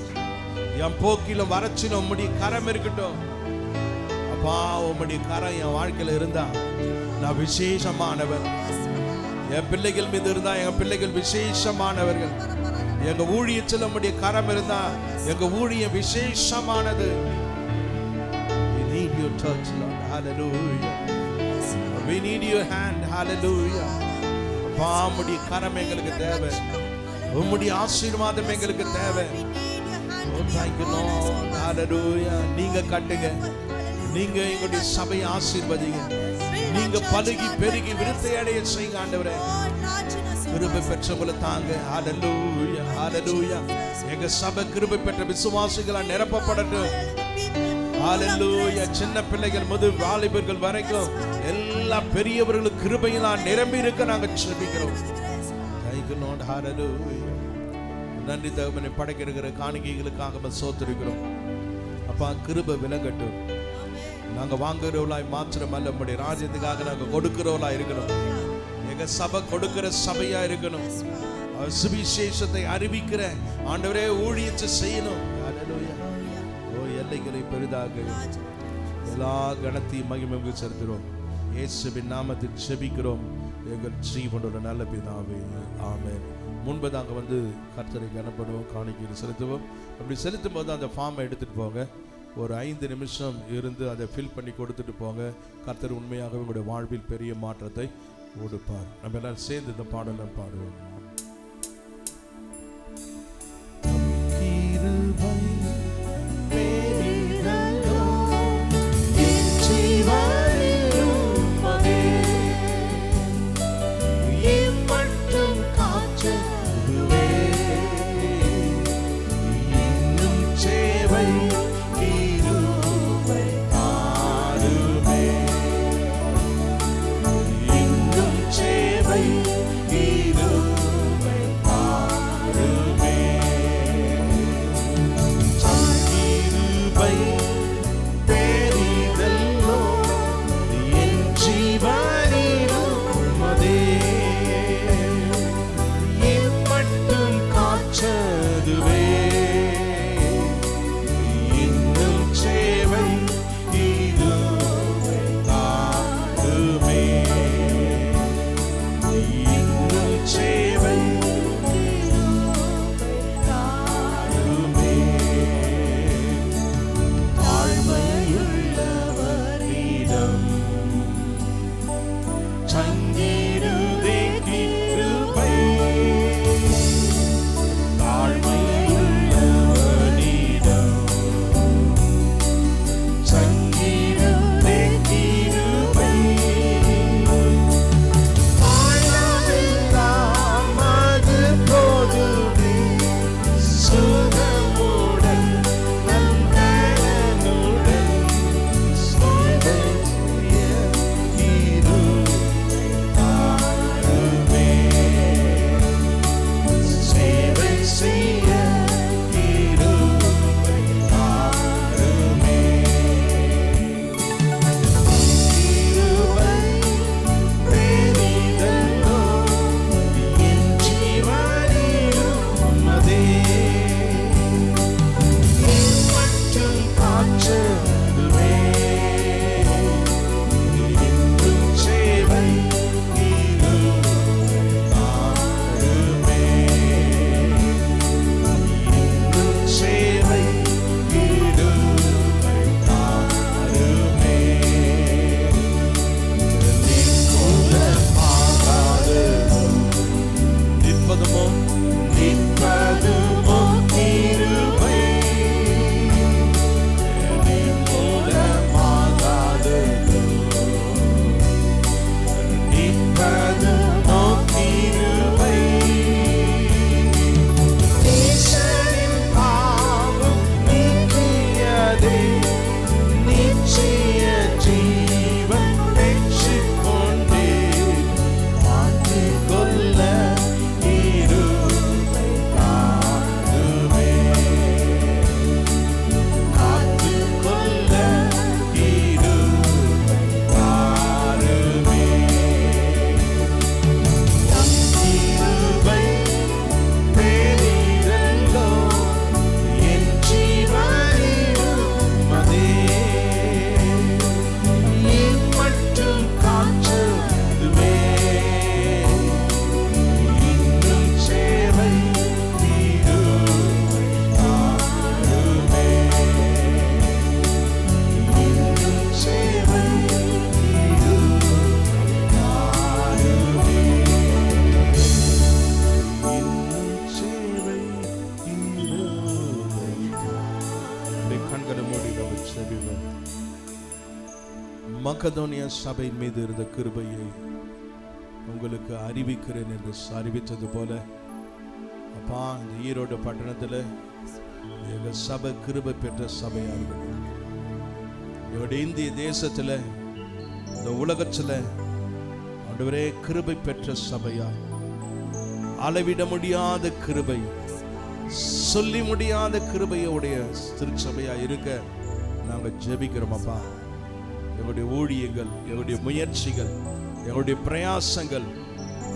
என் போக்கிலும் வரச்சிலும் உம்முடைய கரம் இருக்கட்டும். அப்பா, உம்முடைய கரம் என் வாழ்க்கையில இருந்தா நான் விசேஷமானவர். என் பிள்ளைகள் மீது இருந்தா என் பிள்ளைகள் விசேஷமானவர்கள். எங்க ஊழியத்தில் உம்முடைய கரம் இருந்தா எங்க ஊழியம் விசேஷமானது. We need your touch, Lord. Hallelujah. We need your hand. Hallelujah. அப்பா, உம்முடைய கரம் எங்களுக்கு தேவை. உம்முடைய ஆசீர்வாதம் எங்களுக்கு தேவை. We need your hand. Oh, thank you, Lord. Hallelujah. நீங்க கட்டுங்க, நீங்க எங்களுடைய சபையை ஆசீர்வதிங்க, நீங்க பலுகி பெருகி விருத்தி அடைய செய்யுங்க ஆண்டவரே. Lord, large in us. கிருபை பெற்றவங்களை தாங்க. ஹalleluya, ஹalleluya. எங்க சபை கிருபை பெற்ற விசுவாசிகளா நிரப்பப்படட்டும். ஹalleluya. சின்ன பிள்ளைகள் முதல் வாலிபர்கள் வரைக்கும் எல்லா பெரியவர்களும் கிருபையினால் நிரம்பி இருக்க நாங்க ஜெபிக்கிறோம். Thank you Lord. Hallelujah. நன்றி தகப்பனே, படைக்க இருக்கிற காணிக்கைகளுக்காக சோத்திருக்கிறோம். அப்பா, கிருபை விலகட்டும். நாங்க வாங்குறவளாய் மாத்திரமல்ல, நம்முடைய ராஜ்யத்துக்காக நாங்க கொடுக்கிறவளாய் இருக்கணும். எங்க சபை கொடுக்கிற சபையா இருக்கணும். சுவிசேஷத்தை அறிவிக்கிற ஆண்டவரே ஊழியத்தை செய்யணும். ஹalleluya. ஓ, எல்லைகளை பெரிதாக எல்லா கணத்தையும் மகிமைக்கு செலுத்துகிறோம். இயேசுவின் நாமத்தில் ஜெபிக்கிறோம் எங்கள் ஜீவனோட நல்ல பிதாவே, ஆமென். முன்பதாக கர்த்தரை கனப்படுவோம், காணிக்கையை செலுத்துவோம். அப்படி செலுத்தும் போது அந்த ஃபார்மை எடுத்துட்டு போங்க. ஒரு 5 நிமிஷம் இருந்து அதை ஃபில் பண்ணி கொடுத்துட்டு போங்க. கர்த்தர் உண்மையாக உங்களுடைய வாழ்வில் பெரிய மாற்றத்தை கொடுப்பார். நம்ம எல்லாரும் சேர்ந்து இந்த பாடலை பாடுவோம். மக்கதோனியா சபை மீது இருந்த கிருபையை உங்களுக்கு அறிவிக்கிறேன் என்று அறிவித்தது போல அப்பா, இந்த ஈரோடு பட்டணத்தில் எங்கள் சபை கிருபை பெற்ற சபையா இருக்கணும். எங்களுடைய இந்திய தேசத்தில், இந்த உலகத்தில் ஆண்டவரே கிருபை பெற்ற சபையா, அளவிட முடியாத கிருபை, சொல்லி முடியாத கிருபையோடைய திருச்சபையா இருக்க நாங்கள் ஜெபிக்கிறோம் அப்பா. எங்களுடைய ஊழியங்கள், எங்களுடைய முயற்சிகள், எங்களுடைய பிரயாசங்கள்,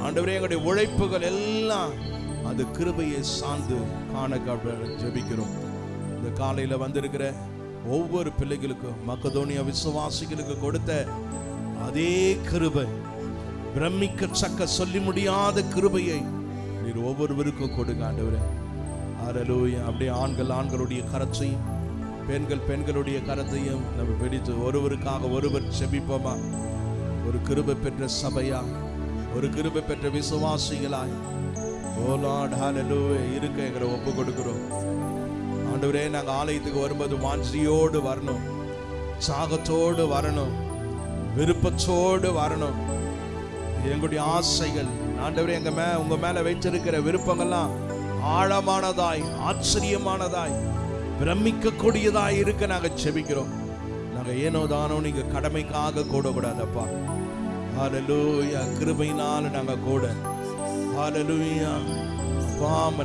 ஆண்டவரே எங்களுடைய உழைப்புகள் எல்லாம் அது கிருபையை சார்ந்து காண ஜெபிக்கிறோம். இந்த காலையில் வந்திருக்கிற ஒவ்வொரு பிள்ளைகளுக்கும், மக்கதோனியா விசுவாசிகளுக்கு கொடுத்த அதே கிருபை, பிரமிக்கத்தக்க சொல்லி முடியாத கிருபையை நீர் ஒவ்வொருவருக்கும் கொடுங்க ஆண்டவரே. ஹல்லேலூயா. அப்படியே ஆண்களுடைய கரத்தையும் பெண்கள் பெண்களுடைய கரத்தையும் நம்ம பிடித்து ஒருவருக்காக ஒருவர் செபிப்போமா? ஒரு கிருபை பெற்ற சபையா, ஒரு கிருபை பெற்ற விசுவாசிகளாய் ஓ லார்ட் ஹalleluya இருக்க எங்களை ஒப்பு கொடுக்கிறோம். ஆண்டவரே, நாங்கள் ஆலயத்துக்கு வரும்போது வாஞ்சியோடு வரணும், சாகத்தோடு வரணும், விருப்பத்தோடு வரணும். எங்களுடைய ஆசைகள் ஆண்டவரே உங்க மேல வைத்திருக்கிற விருப்பங்கள்லாம் ஆழமானதாய், ஆச்சரியமானதாய், பிரமிக்கக்கூடியதாய் இருக்க நாங்க செபிக்கிறோம். நாங்க ஏனோ தானோ நீங்க கடமைக்காக கூடக்கூடாதப்பா. ஹalleluya கிருபையினால நாங்க கூட. ஹalleluya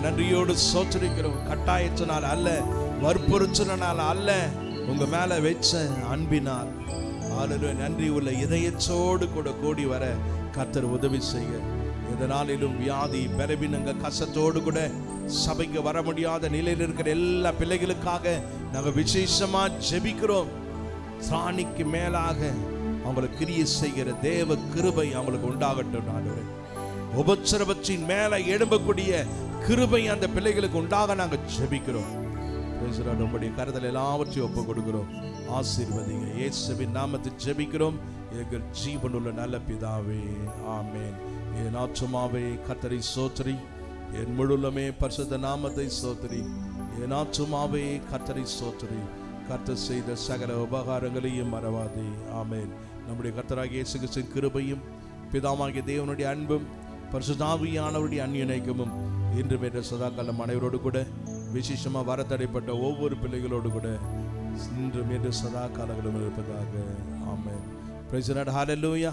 நன்றியோடு சோத்திரிக்கிறோம். கட்டாயத்தினால் அல்ல, வற்புறுத்தலினால் அல்ல, உங்க மேல வச்ச அன்பினால். ஹalleluya நன்றி உள்ள இதயத்தோடு கூட கூடி வர கர்த்தர் உதவி செய்ய. எதனாலும் வியாதி, பலவீனங்க, கசத்தோடு கூட சபைக்கு வர முடியாத நிலையில் இருக்கிற எல்லா பிள்ளைகளுக்காக நாங்கள் விசேஷமா ஜெபிக்கிறோம். சாணிக்கு மேலாக அவங்களுக்கு கிரியை செய்கிற தேவ கிருபை அவங்களுக்கு உண்டாகட்டும். ஆண்டவரே, உபத்திரவத்தின் மேல எழும்பக்கூடிய கிருபை அந்த பிள்ளைகளுக்கு உண்டாக நாங்கள் ஜெபிக்கிறோம். உங்களுடைய கருதல் எல்லாவற்றையும் ஒப்பு கொடுக்கிறோம். ஆசீர்வதிங்க. இயேசுவின் நாமத்தில் ஜெபிக்கிறோம் எங்கள் ஜீவனுள்ள நல்ல பிதாவே, ஆமென். என் ஆத்துமாவே கர்த்தரை ஸ்தோத்திரி, என் முழுமே பரிசுத்த நாமத்தை ஸ்தோத்திரி. என் ஆத்துமாவே கர்த்தரை ஸ்தோத்திரி, கர்த்தர் செய்த சகல உபகாரங்களையும் மறவாதே. ஆமென். நம்முடைய கர்த்தராகிய இயேசு கிறிஸ்துவின் கிருபையும் பிதாவாகிய தேவனுடைய அன்பும் பரிசுத்த ஆவியானவருடைய அந்நியனைக்கமும் இன்றும் என்ற சதாகாலம் அனைவரோடு கூட, விசேஷமாக வரத்தடைப்பட்ட ஒவ்வொரு பிள்ளைகளோடு கூட இன்றும் என்று சதா காலங்களும் இருப்பதாக. ஆமென். Praise the Lord. ஹalleluya.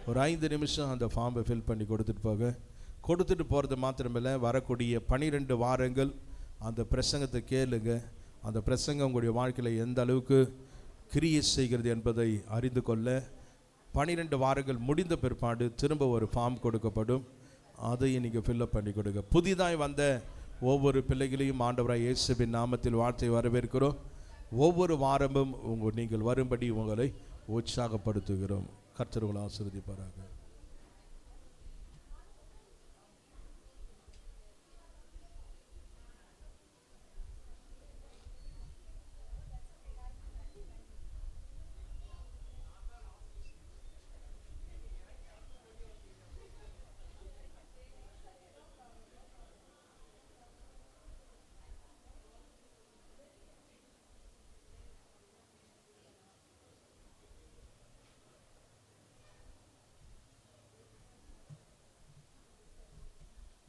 ஒரு 5 நிமிஷம் அந்த ஃபார்மை ஃபில் பண்ணி கொடுத்துட்டு போகிறது மாத்திரமில்லை, வரக்கூடிய 12 வாரங்கள் அந்த பிரசங்கத்தை கேளுங்க. அந்த பிரசங்கம் உங்களுடைய வாழ்க்கையில் எந்த அளவுக்கு கிரியை செய்கிறது என்பதை அறிந்து கொள்ள 12 வாரங்கள் முடிந்த பிற்பாடு திரும்ப ஒரு ஃபார்ம் கொடுக்கப்படும். அதையும் நீங்கள் ஃபில்அப் பண்ணி கொடுங்க. புதிதாய் வந்த ஒவ்வொரு பிள்ளைகளையும் ஆண்டவராய் இயேசுவின் நாமத்தில் வாழ்த்தை வரவேற்கிறோம். ஒவ்வொரு வாரமும் நீங்கள் வரும்படி உங்களை உற்சாகப்படுத்துகிறோம். கர்த்தர் உங்களை ஆசீர்வதிப்பாராக.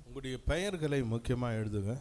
உங்களுடைய பெயர்களை முக்கியமாக எழுதுங்க.